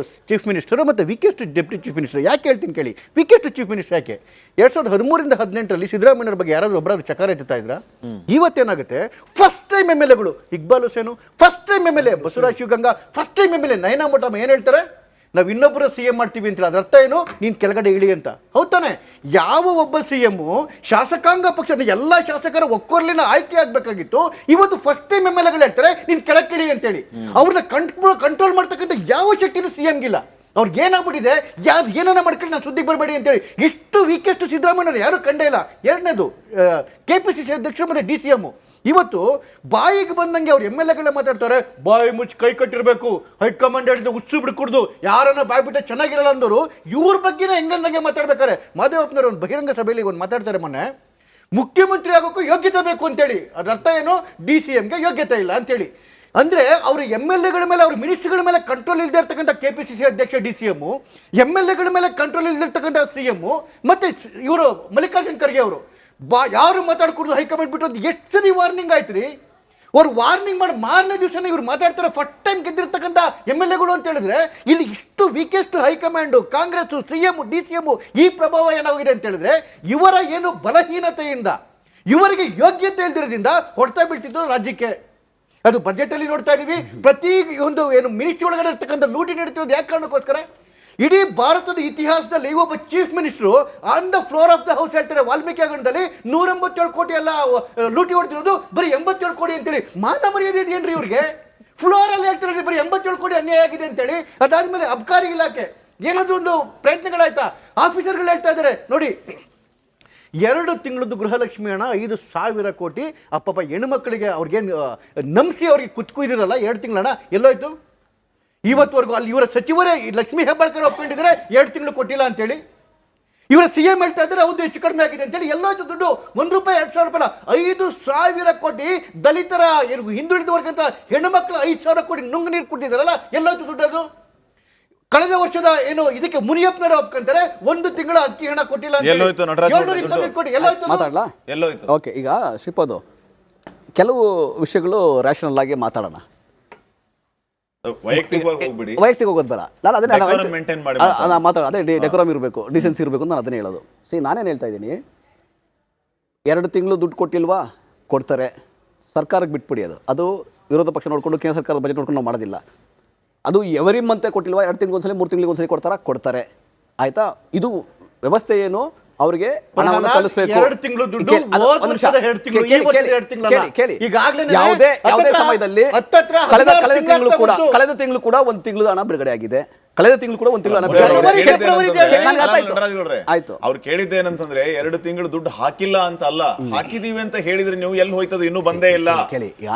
ಚೀಫ್ ಮಿನಿಸ್ಟರು ಮತ್ತು ವೀಕೆಸ್ಟ್ ಡೆಪ್ಟಿ ಚೀಫ್ ಮಿನಿಸ್ಟರ್. ಯಾಕೆ ಹೇಳ್ತೀನಿ ಕೇಳಿ, ವೀಕೆಸ್ಟ್ ಚೀಫ್ ಮಿನಿಸ್ಟರ್ ಯಾಕೆ? 2013ರಿಂದ 2018 ಸಿದ್ದರಾಮಯ್ಯವ್ರ ಬಗ್ಗೆ ಯಾರಾದರೂ ಒಬ್ಬರಾದ್ರು ಚಕಾರ ಎತ್ತಾ ಇದ್ರಾ? ಇವತ್ತೇನಾಗುತ್ತೆ, ಫಸ್ಟ್ ಟೈಮ್ MLAಗಳು Iqbal Hussain, first time MLA Basavaraj Shivaganga, first time MLA Nayana Motamma ಏನು ಹೇಳ್ತಾರೆ, ನಾವು ಇನ್ನೊಬ್ಬರು CM ಮಾಡ್ತೀವಿ ಅಂತೇಳಿ. ಅದರ ಅರ್ಥ ಏನು, ನೀನು ಕೆಳಗಡೆ ಇಳಿ ಅಂತ. ಹೌದಾನೆ? ಯಾವ ಒಬ್ಬ CM ಶಾಸಕಾಂಗ ಪಕ್ಷದ ಎಲ್ಲ ಶಾಸಕರ ಒಕ್ಕೊರ್ಲಿನ ಆಯ್ಕೆ ಆಗಬೇಕಾಗಿತ್ತು, ಇವತ್ತು ಫಸ್ಟ್ ಟೈಮ್ MLAಗಳು ಹೇಳ್ತಾರೆ ನೀನು ಕೆಳಗಿಳಿ ಅಂತೇಳಿ. ಅವ್ರನ್ನ ಕಂಟ್ರೋಲ್ ಮಾಡ್ತಕ್ಕಂಥ ಯಾವ ಶಕ್ತಿನೂ CMಗಿಲ್ಲ. ಅವ್ರಿಗೆ ಏನಾಗ್ಬಿಟ್ಟಿದೆ, ಏನಾನ ಮಾಡ್ಕೊಂಡು ನಾನು ಸುದ್ದಿಗೆ ಬರಬೇಡಿ ಅಂತೇಳಿ. ಇಷ್ಟು ವೀಕೆಸ್ಟ್ ಸಿದ್ದರಾಮಯ್ಯವ್ರು ಯಾರು ಕಂಡೇ ಇಲ್ಲ. ಎರಡನೇದು KPCC ಅಧ್ಯಕ್ಷರು ಮತ್ತು DCM ಇವತ್ತು ಬಾಯಿಗೆ ಬಂದಂಗೆ ಅವ್ರು MLAಗಳೇ ಮಾತಾಡ್ತಾರೆ. ಬಾಯಿ ಮುಚ್ಚಿ ಕೈ ಕಟ್ಟಿರಬೇಕು, ಹೈಕಮಾಂಡ್ ಹೇಳಿದ ಉಚ್ಚು ಬಿಡ್ಕೊಡ್ದು, ಯಾರನ್ನ ಬಾಯಿ ಬಿಟ್ಟರೆ ಚೆನ್ನಾಗಿರಲ್ಲ ಅಂದವರು ಇವ್ರ ಬಗ್ಗೆನೇ ಹೆಂಗಂದಂಗೆ ಮಾತಾಡ್ಬೇಕಾರೆ. ಮಾದೇವಪ್ಪನವರು ಒಂದು ಬಹಿರಂಗ ಸಭೆಯಲ್ಲಿ ಒಂದು ಮಾತಾಡ್ತಾರೆ ಮೊನ್ನೆ, ಮುಖ್ಯಮಂತ್ರಿ ಆಗೋಕ್ಕೂ ಯೋಗ್ಯತೆ ಬೇಕು ಅಂತೇಳಿ. ಅದರ ಅರ್ಥ ಏನು, DCMಗೆ ಯೋಗ್ಯತೆ ಇಲ್ಲ ಅಂತೇಳಿ. ಅಂದರೆ ಅವರು MLAಗಳ ಮೇಲೆ, ಅವ್ರ ಮಿನಿಸ್ಟ್ರಿಗಳ ಮೇಲೆ ಕಂಟ್ರೋಲ್ ಇಲ್ಲದೆ ಇರ್ತಕ್ಕಂಥ KPCC ಅಧ್ಯಕ್ಷ DCM, MLAಗಳ ಮೇಲೆ ಕಂಟ್ರೋಲ್ ಇಲ್ಲದಿರ್ತಕ್ಕಂಥ CM, ಮತ್ತು ಇವರು ಮಲ್ಲಿಕಾರ್ಜುನ್ ಖರ್ಗೆ ಅವರು ಯಾರು ಮಾತಾಡ್ಕೊಡ್ದು ಹೈಕಮಾಂಡ್ ಬಿಟ್ಟು ಎಷ್ಟು ಸರಿ ವಾರ್ನಿಂಗ್ ಆಯ್ತು ರೀ. ಅವ್ರು ವಾರ್ನಿಂಗ್ ಮಾಡಿ ಮಾರನೇ ದಿವಸನೇ ಇವ್ರು ಮಾತಾಡ್ತಾರೆ ಫಸ್ಟ್ ಟೈಮ್ ಗೆದ್ದಿರ್ತಕ್ಕಂಥ MLAಗಳು ಅಂತ ಹೇಳಿದ್ರೆ, ಇಲ್ಲಿ ಇಷ್ಟು weakest high command, Congress, CM, DCM ಈ ಪ್ರಭಾವ ಏನಾಗಿದೆ ಅಂತ ಹೇಳಿದ್ರೆ, ಇವರ ಏನು ಬಲಹೀನತೆಯಿಂದ, ಇವರಿಗೆ ಯೋಗ್ಯತೆ ಇಲ್ದಿರೋದ್ರಿಂದ ಹೊಡ್ತಾ ಬೀಳ್ತಿದ್ರು ರಾಜ್ಯಕ್ಕೆ. ಅದು ಬಜೆಟಲ್ಲಿ ನೋಡ್ತಾ ಇದೀವಿ. ಪ್ರತಿ ಒಂದು ಏನು ಮಿನಿಸ್ಟ್ರಿ ಒಳಗಡೆ ಇರ್ತಕ್ಕಂಥ ಲೂಟಿ ನಡೀತಿರೋದು ಯಾಕೆ ಕಾರಣಕ್ಕೋಸ್ಕರ? ಇಡೀ ಭಾರತದ ಇತಿಹಾಸದಲ್ಲಿ ಒಬ್ಬ chief minister on the floor of the house ಹೇಳ್ತಾರೆ, ವಾಲ್ಮೀಕಿ ಹಗರಣದಲ್ಲಿ 187 ಕೋಟಿ ಎಲ್ಲ ಲೂಟಿ ಹೊಡ್ತಿರೋದು ಬರೀ 87 ಕೋಟಿ ಅಂತೇಳಿ. ಮಾನ ಮರ್ಯಾದೆ ಇದೆಯೇನ್ರಿ ಇವ್ರಿಗೆ? ಫ್ಲೋರಲ್ಲಿ ಹೇಳ್ತಾರೆ ಬರೀ 87 ಕೋಟಿ ಅನ್ಯಾಯ ಆಗಿದೆ ಅಂತೇಳಿ. ಅದಾದ್ಮೇಲೆ ಅಬ್ಕಾರಿ ಇಲಾಖೆ ಏನಾದರೂ ಒಂದು ಪ್ರಯತ್ನಗಳಾಯ್ತಾ? ಆಫೀಸರ್ಗಳು ಹೇಳ್ತಾ ಇದ್ದಾರೆ ನೋಡಿ, 2 ತಿಂಗಳದ್ದು ಗೃಹಲಕ್ಷ್ಮಿ ಹಣ 5,000 ಕೋಟಿ ಅಪ್ಪಪ್ಪ ಹೆಣ್ಣುಮಕ್ಕಳಿಗೆ ಅವ್ರಿಗೇನು ನಂಬಿಸಿ ಅವ್ರಿಗೆ ಕುಯ್ದಿರಲ್ಲ 2 ತಿಂಗಳ ಹಣ ಎಲ್ಲೋಯ್ತು? ಇವತ್ತುವರೆಗೂ ಅಲ್ಲಿ ಇವರ ಸಚಿವರೇ ಲಕ್ಷ್ಮೀ ಹೆಬ್ಬಾಳ್ಕರ್ ಒಪ್ಕೊಂಡಿದ್ರೆ 2 ತಿಂಗಳು ಕೊಟ್ಟಿಲ್ಲ ಅಂತೇಳಿ. ಇವರ CM ಹೇಳ್ತಾ ಇದ್ದಾರೆ ಹೌದು ಹೆಚ್ಚು ಕಡಿಮೆ ಆಗಿದೆ ಅಂತೇಳಿ. ಎಲ್ಲೋಯ್ತು ದುಡ್ಡು? ₹1, 2,000 ರೂಪಾಯಿ, 5,000 ಕೋಟಿ ದಲಿತರ ಹಿಂದುಳಿದ ವರ್ಗಂತ ಹೆಣ್ಣುಮಕ್ಕಳು 5,000 ಕೋಟಿ ನುಂಗು ನೀರು ಕೊಟ್ಟಿದ್ದಾರಲ್ಲ, ಎಲ್ಲೋಯ್ತು ದುಡ್ಡು? ಅದು ಕಳೆದ ವರ್ಷದ ಏನು ಇದಕ್ಕೆ ಮುನಿಯಪ್ಪನವರೇ ಒಪ್ಕೊಂತಾರೆ 1 ತಿಂಗಳ ಅಕ್ಕಿ ಹಣ ಕೊಟ್ಟಿಲ್ಲ ಅಂತ. 720 ಕೋಟಿ ಎಲ್ಲೋಯ್ತು? ಮಾತಾಡಲಾ? ಓಕೆ, ಈಗ ಶ್ರೀಪಾದ್ ಕೆಲವು ವಿಷಯಗಳು ರ್ಯಾಷನಲ್ ಆಗಿ ಮಾತಾಡೋಣ. ವೈಯಕ್ತಿಕ ಹೋಗೋದು ಬೇಡ. ನಾನು ಅದನ್ನೇ ಮಾತಾಡ, ಅದೇ ಡೆಕೋರಮ್ ಇರಬೇಕು, ಡಿಸೆನ್ಸಿ ಇರಬೇಕು ಅಂತ ನಾನು ಅದನ್ನೇ ಹೇಳೋದು. ನಾನೇನು ಹೇಳ್ತಾ ಇದ್ದೀನಿ, 2 ತಿಂಗಳು ದುಡ್ಡು ಕೊಟ್ಟಿಲ್ವಾ? ಕೊಡ್ತಾರೆ. ಸರ್ಕಾರಕ್ಕೆ ಬಿಟ್ಬಿಡಿ. ಅದು ವಿರೋಧ ಪಕ್ಷ ನೋಡಿಕೊಂಡು ಕೇಂದ್ರ ಸರ್ಕಾರದ ಬಜೆಟ್ ನೋಡ್ಕೊಂಡು ನಾವು ಮಾಡೋದಿಲ್ಲ. ಅದು ಎವರಿ ಮಂತೆ ಕೊಟ್ಟಿಲ್ವಾ? 2 ತಿಂಗಳಿಗೊಂದ್ಸಲಿ 3 ತಿಂಗಳಿಗೊಂದ್ಸಲಿ ಕೊಡ್ತಾರೆ. ಆಯ್ತಾ? ಇದು ವ್ಯವಸ್ಥೆ ಏನು, ಅವರಿಗೆ ಹಣವನ್ನು ತಲುಪಿಸಬೇಕು. ಯಾವುದೇ ಸಮಯದಲ್ಲಿ ಕಳೆದ ತಿಂಗಳು ಕೂಡ 1 ತಿಂಗಳು ಹಣ ಬಿಡುಗಡೆ ಆಗಿದೆ. ಕಳೆದ ತಿಂಗಳು ಕೂಡ 1 ತಿಂಗಳು ಹಣ ಆಯ್ತು. ಅವ್ರು ಕೇಳಿದ್ದೇನಂತಂದ್ರೆ 2 ತಿಂಗಳು ದುಡ್ಡು ಹಾಕಿಲ್ಲ ಅಂತ ಅಲ್ಲ, ಹಾಕಿದೀವಿ ಅಂತ ಹೇಳಿದ್ರೆ ನೀವು ಎಲ್ಲಿ ಹೋಯ್ತದ ಇನ್ನೂ ಬಂದೇ ಇಲ್ಲ.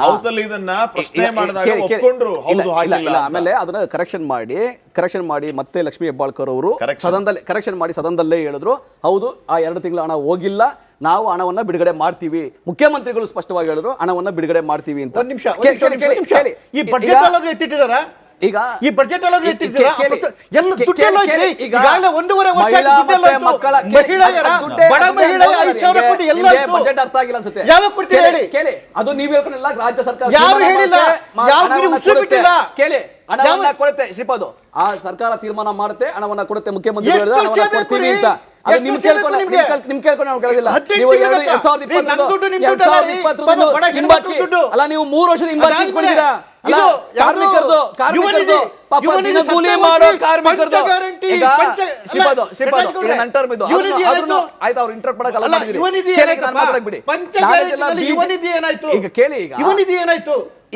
ಹೌಸ್ ಅಲ್ಲಿ ಇದನ್ನ ಪ್ರಶ್ನೆ ಮಾಡಿದಾಗ ಒಪ್ಕೊಂಡ್ರು ಹೌದು ಹಾಕಿಲ್ಲ. ಆಮೇಲೆ ಅದನ್ನ ಕರೆಕ್ಷನ್ ಮಾಡಿ ಮತ್ತೆ ಲಕ್ಷ್ಮೀ ಹೆಬ್ಬಾಳ್ಕರ್ ಅವರು ಸದನದಲ್ಲಿ ಕರೆಕ್ಷನ್ ಮಾಡಿ ಸದನದಲ್ಲೇ ಹೇಳಿದ್ರು ಹೌದು ಹೇಳ್ಬೋದು ಆ 2 ತಿಂಗಳ ಹಣ ಹೋಗಿಲ್ಲ, ನಾವು ಹಣವನ್ನ ಬಿಡುಗಡೆ ಮಾಡ್ತೀವಿ. ಮುಖ್ಯಮಂತ್ರಿಗಳು ಸ್ಪಷ್ಟವಾಗಿ ಹೇಳಿದ್ರು ಹಣವನ್ನ ಬಿಡುಗಡೆ ಮಾಡ್ತೀವಿ ಅಂತ. ಒಂದ್ ನಿಮಿಷ ಈ ಬಜೆಟ್ ಅಲ್ಲೂ ಎತ್ತಿಟ್ಟಿದಾರ, ಈಗ ಈ ಬಜೆಟ್ ಅಲ್ಲೂ ಎತ್ತಿಟ್ಟಿದಾರ, ಎಲ್ಲ ದುಡ್ಡೆಲ್ಲ ಈಗಾಗಲೇ 1.5 ವರ್ಷ ಮಹಿಳೆಯರ ಬಡ ಮಹಿಳೆಯ 5,000 ಕೋಟಿ ಎಲ್ಲ ಬಜೆಟ್ ಅರ್ಥ ಆಗಿಲ್ಲ ಅನ್ಸುತ್ತೆ. ಯಾವಾಗ ಕೊಡ್ತೀರಿ ಹೇಳಿ? ಕೇಳಿ, ಅದು ನೀವು ಹೇಳ್ಕೊಂಡಿಲ್ಲ, ರಾಜ್ಯ ಸರ್ಕಾರ ಯಾವ ಹೇಳಿಲ್ಲ, ಯಾವ ಬಿಟ್ಟಿಲ್ಲ. ಕೇಳಿ, ಹಣವನ್ನ ಕೊಡುತ್ತೆ ಶ್ರೀಪಾದ್, ಆ ಸರ್ಕಾರ ತೀರ್ಮಾನ ಮಾಡುತ್ತೆ, ಹಣವನ್ನ ಕೊಡುತ್ತೆ, ಮುಖ್ಯಮಂತ್ರಿ ಕೊಡ್ತೀವಿ ಅಂತ. ಅದು ನಿಮ್ ಕೇಳ್ಕೊಂಡು ನಾವು ಕೇಳೋದಿಲ್ಲ. ನೀವು 2020 ಅಲ್ಲ, ನೀವು 3 ವರ್ಷದ ಹಿಂಬಾಕಿ ಇಟ್ಕೊಂಡಿದ್ದೀರಾ. ಕಾರ್ಮಿಕರದು ಪಾಪ ದಿನಗೂಲಿ ಮಾಡೋ ಕಾರ್ಮಿಕರದು ಈಗ ಶ್ರೀಪಾದ್ ನಂಟರ್ ಬಿದ್ದು ಆಯ್ತು, ಅವ್ರು ಇಂಟರ್ಪ್ಟ್ ಮಾಡಕ್ ಅಲ್ಲ ಮಾಡಿದ್ರಿ. ಈಗ ಕೇಳಿ,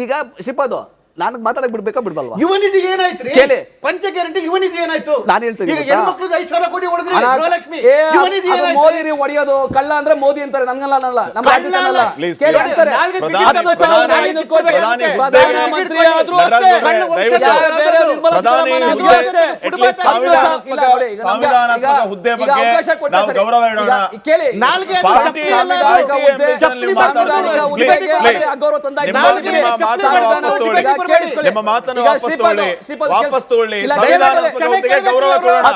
ಈಗ ಶ್ರೀಪಾದ್ ನಾನು ಮಾತಾಡಕ್ ಬಿಡ್ಬೇಕಾ ಬಿಡ್ಬಲ್ವಾ? ಯುವ ನಿಧಿ ಏನಾಯ್ತು? ಕೇಳಿ, ಪಂಚ ಗ್ಯಾರಂಟಿ ಯುವ ನಿಧಿ ಏನಾಯ್ತು? ನಾನು ಹೇಳ್ತೀನಿ, ಹೆಣ್ಮಕ್ಳಿಗೆ 5,000 ಕೋಟಿ ಹೊಡೆದ್ರಿ, ಗೃಹಲಕ್ಷ್ಮಿ ಯುವ ನಿಧಿ ಏನಾಯ್ತು? ಮೋದಿ ನೀವು ಹೊಡೆಯೋದು ಕಳ್ಳ ಅಂದ್ರೆ ಮೋದಿ ಅಂತಾರೆ, ನನ್ಗಲ್ಲ, ನಮ್ಮ ರಾಜ್ಯದಲ್ಲ. ಕೇಳಿ ಅಂತಾರೆ, ಪ್ರಧಾನಮಂತ್ರಿ ಆದ್ರೂ ಅಷ್ಟೇ, ಸಂವಿಧಾನಾತ್ಮಕ ಹುದ್ದೆ ಬಗ್ಗೆ ನಾವು ಗೌರವ ಇಡೋಣ. ಕೇಳಿ, ನಿಮ್ಮ ಮಾತನ್ನು ವಾಪಸ್ ತಗೊಳ್ಳಿ. ಸಂವಿಧಾನಾತ್ಮಕ ಹುದ್ದೆಗೆ ಗೌರವ ಕೊಡೋಣ,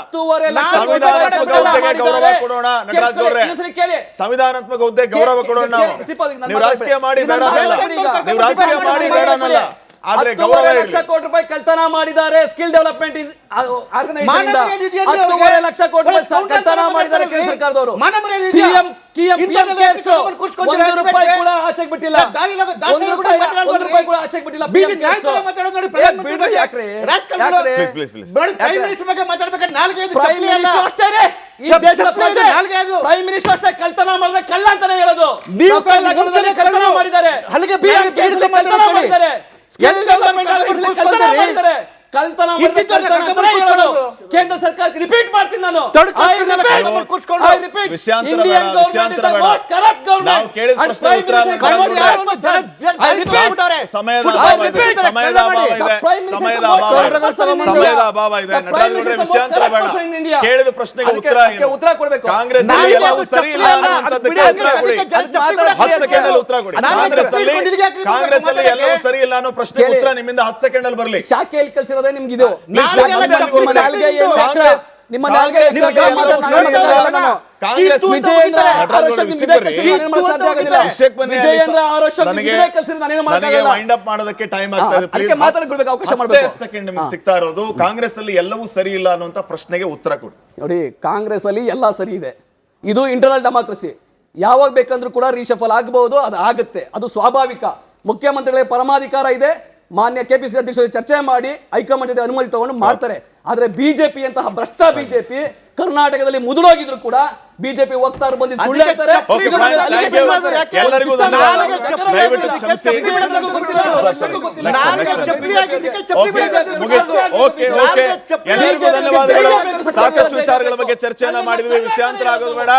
ಸಂವಿಧಾನಾತ್ಮಕ ಹುದ್ದೆಗೆ ಗೌರವ ಕೊಡೋಣ. ನಟರಾಜ್ ಗೌಡ್ರೆ, ಸಂವಿಧಾನಾತ್ಮಕ ಹುದ್ದೆಗೆ ಗೌರವ ಕೊಡೋಣ. ನೀವು ರಾಜಕೀಯ ಮಾಡಿ ಬೇಡ ಅನ್ನಲ್ಲ, ನೀವು ರಾಜಕೀಯ ಮಾಡಿ ಬೇಡ ಅನ್ನಲ್ಲ, ಆದ್ರೆ ಗೌರವ 10 ಲಕ್ಷ ಕೋಟಿ ರೂಪಾಯಿ ಕಳ್ತನ ಮಾಡಿದ್ದಾರೆ. ಸ್ಕಿಲ್ ಡೆವಲಪ್ಮೆಂಟ್ ಆರ್ಗನೈಸೇಷನ್ 10 ಲಕ್ಷ ಕೋಟಿ ರೂಪಾಯಿ ಕಳ್ತನ ಮಾಡಿದ್ದಾರೆ ಕೇಂದ್ರ ಸರ್ಕಾರದವರು. ₹1 ರೂಪಾಯಿ ಕೂಡ ಆಚೆಗೆ ಬಿಟ್ಟಿಲ್ಲ, ₹1 ರೂಪಾಯಿ ಕೂಡ ಆಚೆಗೆ ಬಿಟ್ಟಿಲ್ಲ. ಈ ದೇಶದ ಪ್ರಜೆ ಪ್ರೈಮ್ ಮಿನಿಸ್ಟರ್ ಅಷ್ಟೇ ಕಳ್ತನ ಮಾಡಿದ್ರೆ ಕಳ್ಳ ಅಂತಾನೆ ಹೇಳೋದು. ಕಳ್ತನ ಮಾಡಿದ್ದಾರೆ, ಕಳ್ತನ ಮಾಡಿದ್ದಾರೆ, ಕೇಂದ್ರ ಸರ್ಕಾರ ರಿಪೀಟ್ ಮಾಡ್ತೀನಿ ನಾನು. ಸಮಯದ ಅಭಾವ ಇದೆ. ವಿಷಯಾಂತರ ಬೇಡ, ಕೇಳಿದ ಪ್ರಶ್ನೆಗೆ ಉತ್ತರ ಕೊಡಬೇಕು. ಕಾಂಗ್ರೆಸ್ ಎಲ್ಲವೂ ಸರಿ ಇಲ್ಲ ಅನ್ನುವಂಥದ್ದಕ್ಕೆ ಉತ್ತರ ಕೊಡಿ, 10 ಸೆಕೆಂಡ್ ಅಲ್ಲಿ ಉತ್ತರ ಕೊಡಿ. ಕಾಂಗ್ರೆಸ್ ಅಲ್ಲಿ ಎಲ್ಲವೂ ಸರಿ ಇಲ್ಲ ಅನ್ನೋ ಪ್ರಶ್ನೆಗೆ ಉತ್ತರ ನಿಮ್ಮಿಂದ 10 ಸೆಕೆಂಡ್ ಅಲ್ಲಿ ಬರಲಿ. ಶಾಖೆಯಲ್ಲಿ ಕಲ್ಸಿರೋದೇ ನಿಮ್ಗಿದು. ಮಾಡೋದಕ್ಕೆ ಟೈಮ್ ಸಿಗ್ತಾ ಇರೋದು. ಕಾಂಗ್ರೆಸ್ ಅಲ್ಲಿ ಎಲ್ಲವೂ ಸರಿ ಇಲ್ಲ ಅನ್ನುವಂತ ಪ್ರಶ್ನೆಗೆ ಉತ್ತರ ಕೊಡಿ. ನೋಡಿ, ಕಾಂಗ್ರೆಸ್ ಅಲ್ಲಿ ಎಲ್ಲ ಸರಿ ಇದೆ, ಇದು ಇಂಟರ್ನಲ್ ಡೆಮಾಕ್ರಸಿ. ಯಾವಾಗ ಬೇಕಂದ್ರೂ ಕೂಡ ರೀಶಫಲ್ ಆಗಬಹುದು, ಅದು ಆಗುತ್ತೆ, ಅದು ಸ್ವಾಭಾವಿಕ. ಮುಖ್ಯಮಂತ್ರಿಗಳಿಗೆ ಪರಮಾಧಿಕಾರ ಇದೆ. ಮಾನ್ಯ ಕೆಪಿಸಿಸಿ ಅಧ್ಯಕ್ಷರು ಚರ್ಚೆ ಮಾಡಿ ಹೈಕಮಾಂಡ್ ಜೊತೆ ಅನುಮತಿ ತಗೊಂಡು ಮಾಡ್ತಾರೆ. ಆದ್ರೆ ಬಿಜೆಪಿ ಅಂತಹ ಭ್ರಷ್ಟ ಬಿಜೆಪಿ ಕರ್ನಾಟಕದಲ್ಲಿ ಮುದುಡೋಗಿದ್ರು ಕೂಡ ಬಿಜೆಪಿ ವಕ್ತಾರರು ಬಂದು ಸುಳ್ಳು ಹೇಳ್ತಾರೆ. ಎಲ್ಲರಿಗೂ ಧನ್ಯವಾದ, ದಯವಿಟ್ಟು ಕ್ಷಮಿಸಿ. ಎಲ್ಲರಿಗೂ ಧನ್ಯವಾದಗಳು. ಸಾಕಷ್ಟು ವಿಚಾರಗಳ ಬಗ್ಗೆ ಚರ್ಚೆಯನ್ನ ಮಾಡಿದ್ವಿ, ವಿಷಯಾಂತರ ಆಗೋದು ಬೇಡ.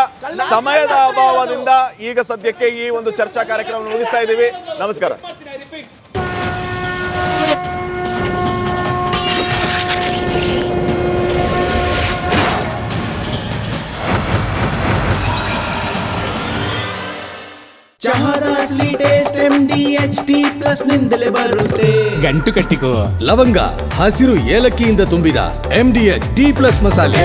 ಸಮಯದ ಅಭಾವದಿಂದ ಈಗ ಸದ್ಯಕ್ಕೆ ಈ ಒಂದು ಚರ್ಚಾ ಕಾರ್ಯಕ್ರಮ ಮುಗಿಸ್ತಾ ಇದ್ದೀವಿ. ನಮಸ್ಕಾರ. ಚಹಾದ ಅಸಲಿ ಟೇಸ್ಟ್ MDHT+ ನಿಂದಲೇ ಬರುತ್ತೆ. ಗಂಟು ಕಟ್ಟಿಕೋ ಲವಂಗ, ಹಸಿರು ಏಲಕ್ಕಿಯಿಂದ ತುಂಬಿದ MDHT+ ಮಸಾಲೆ.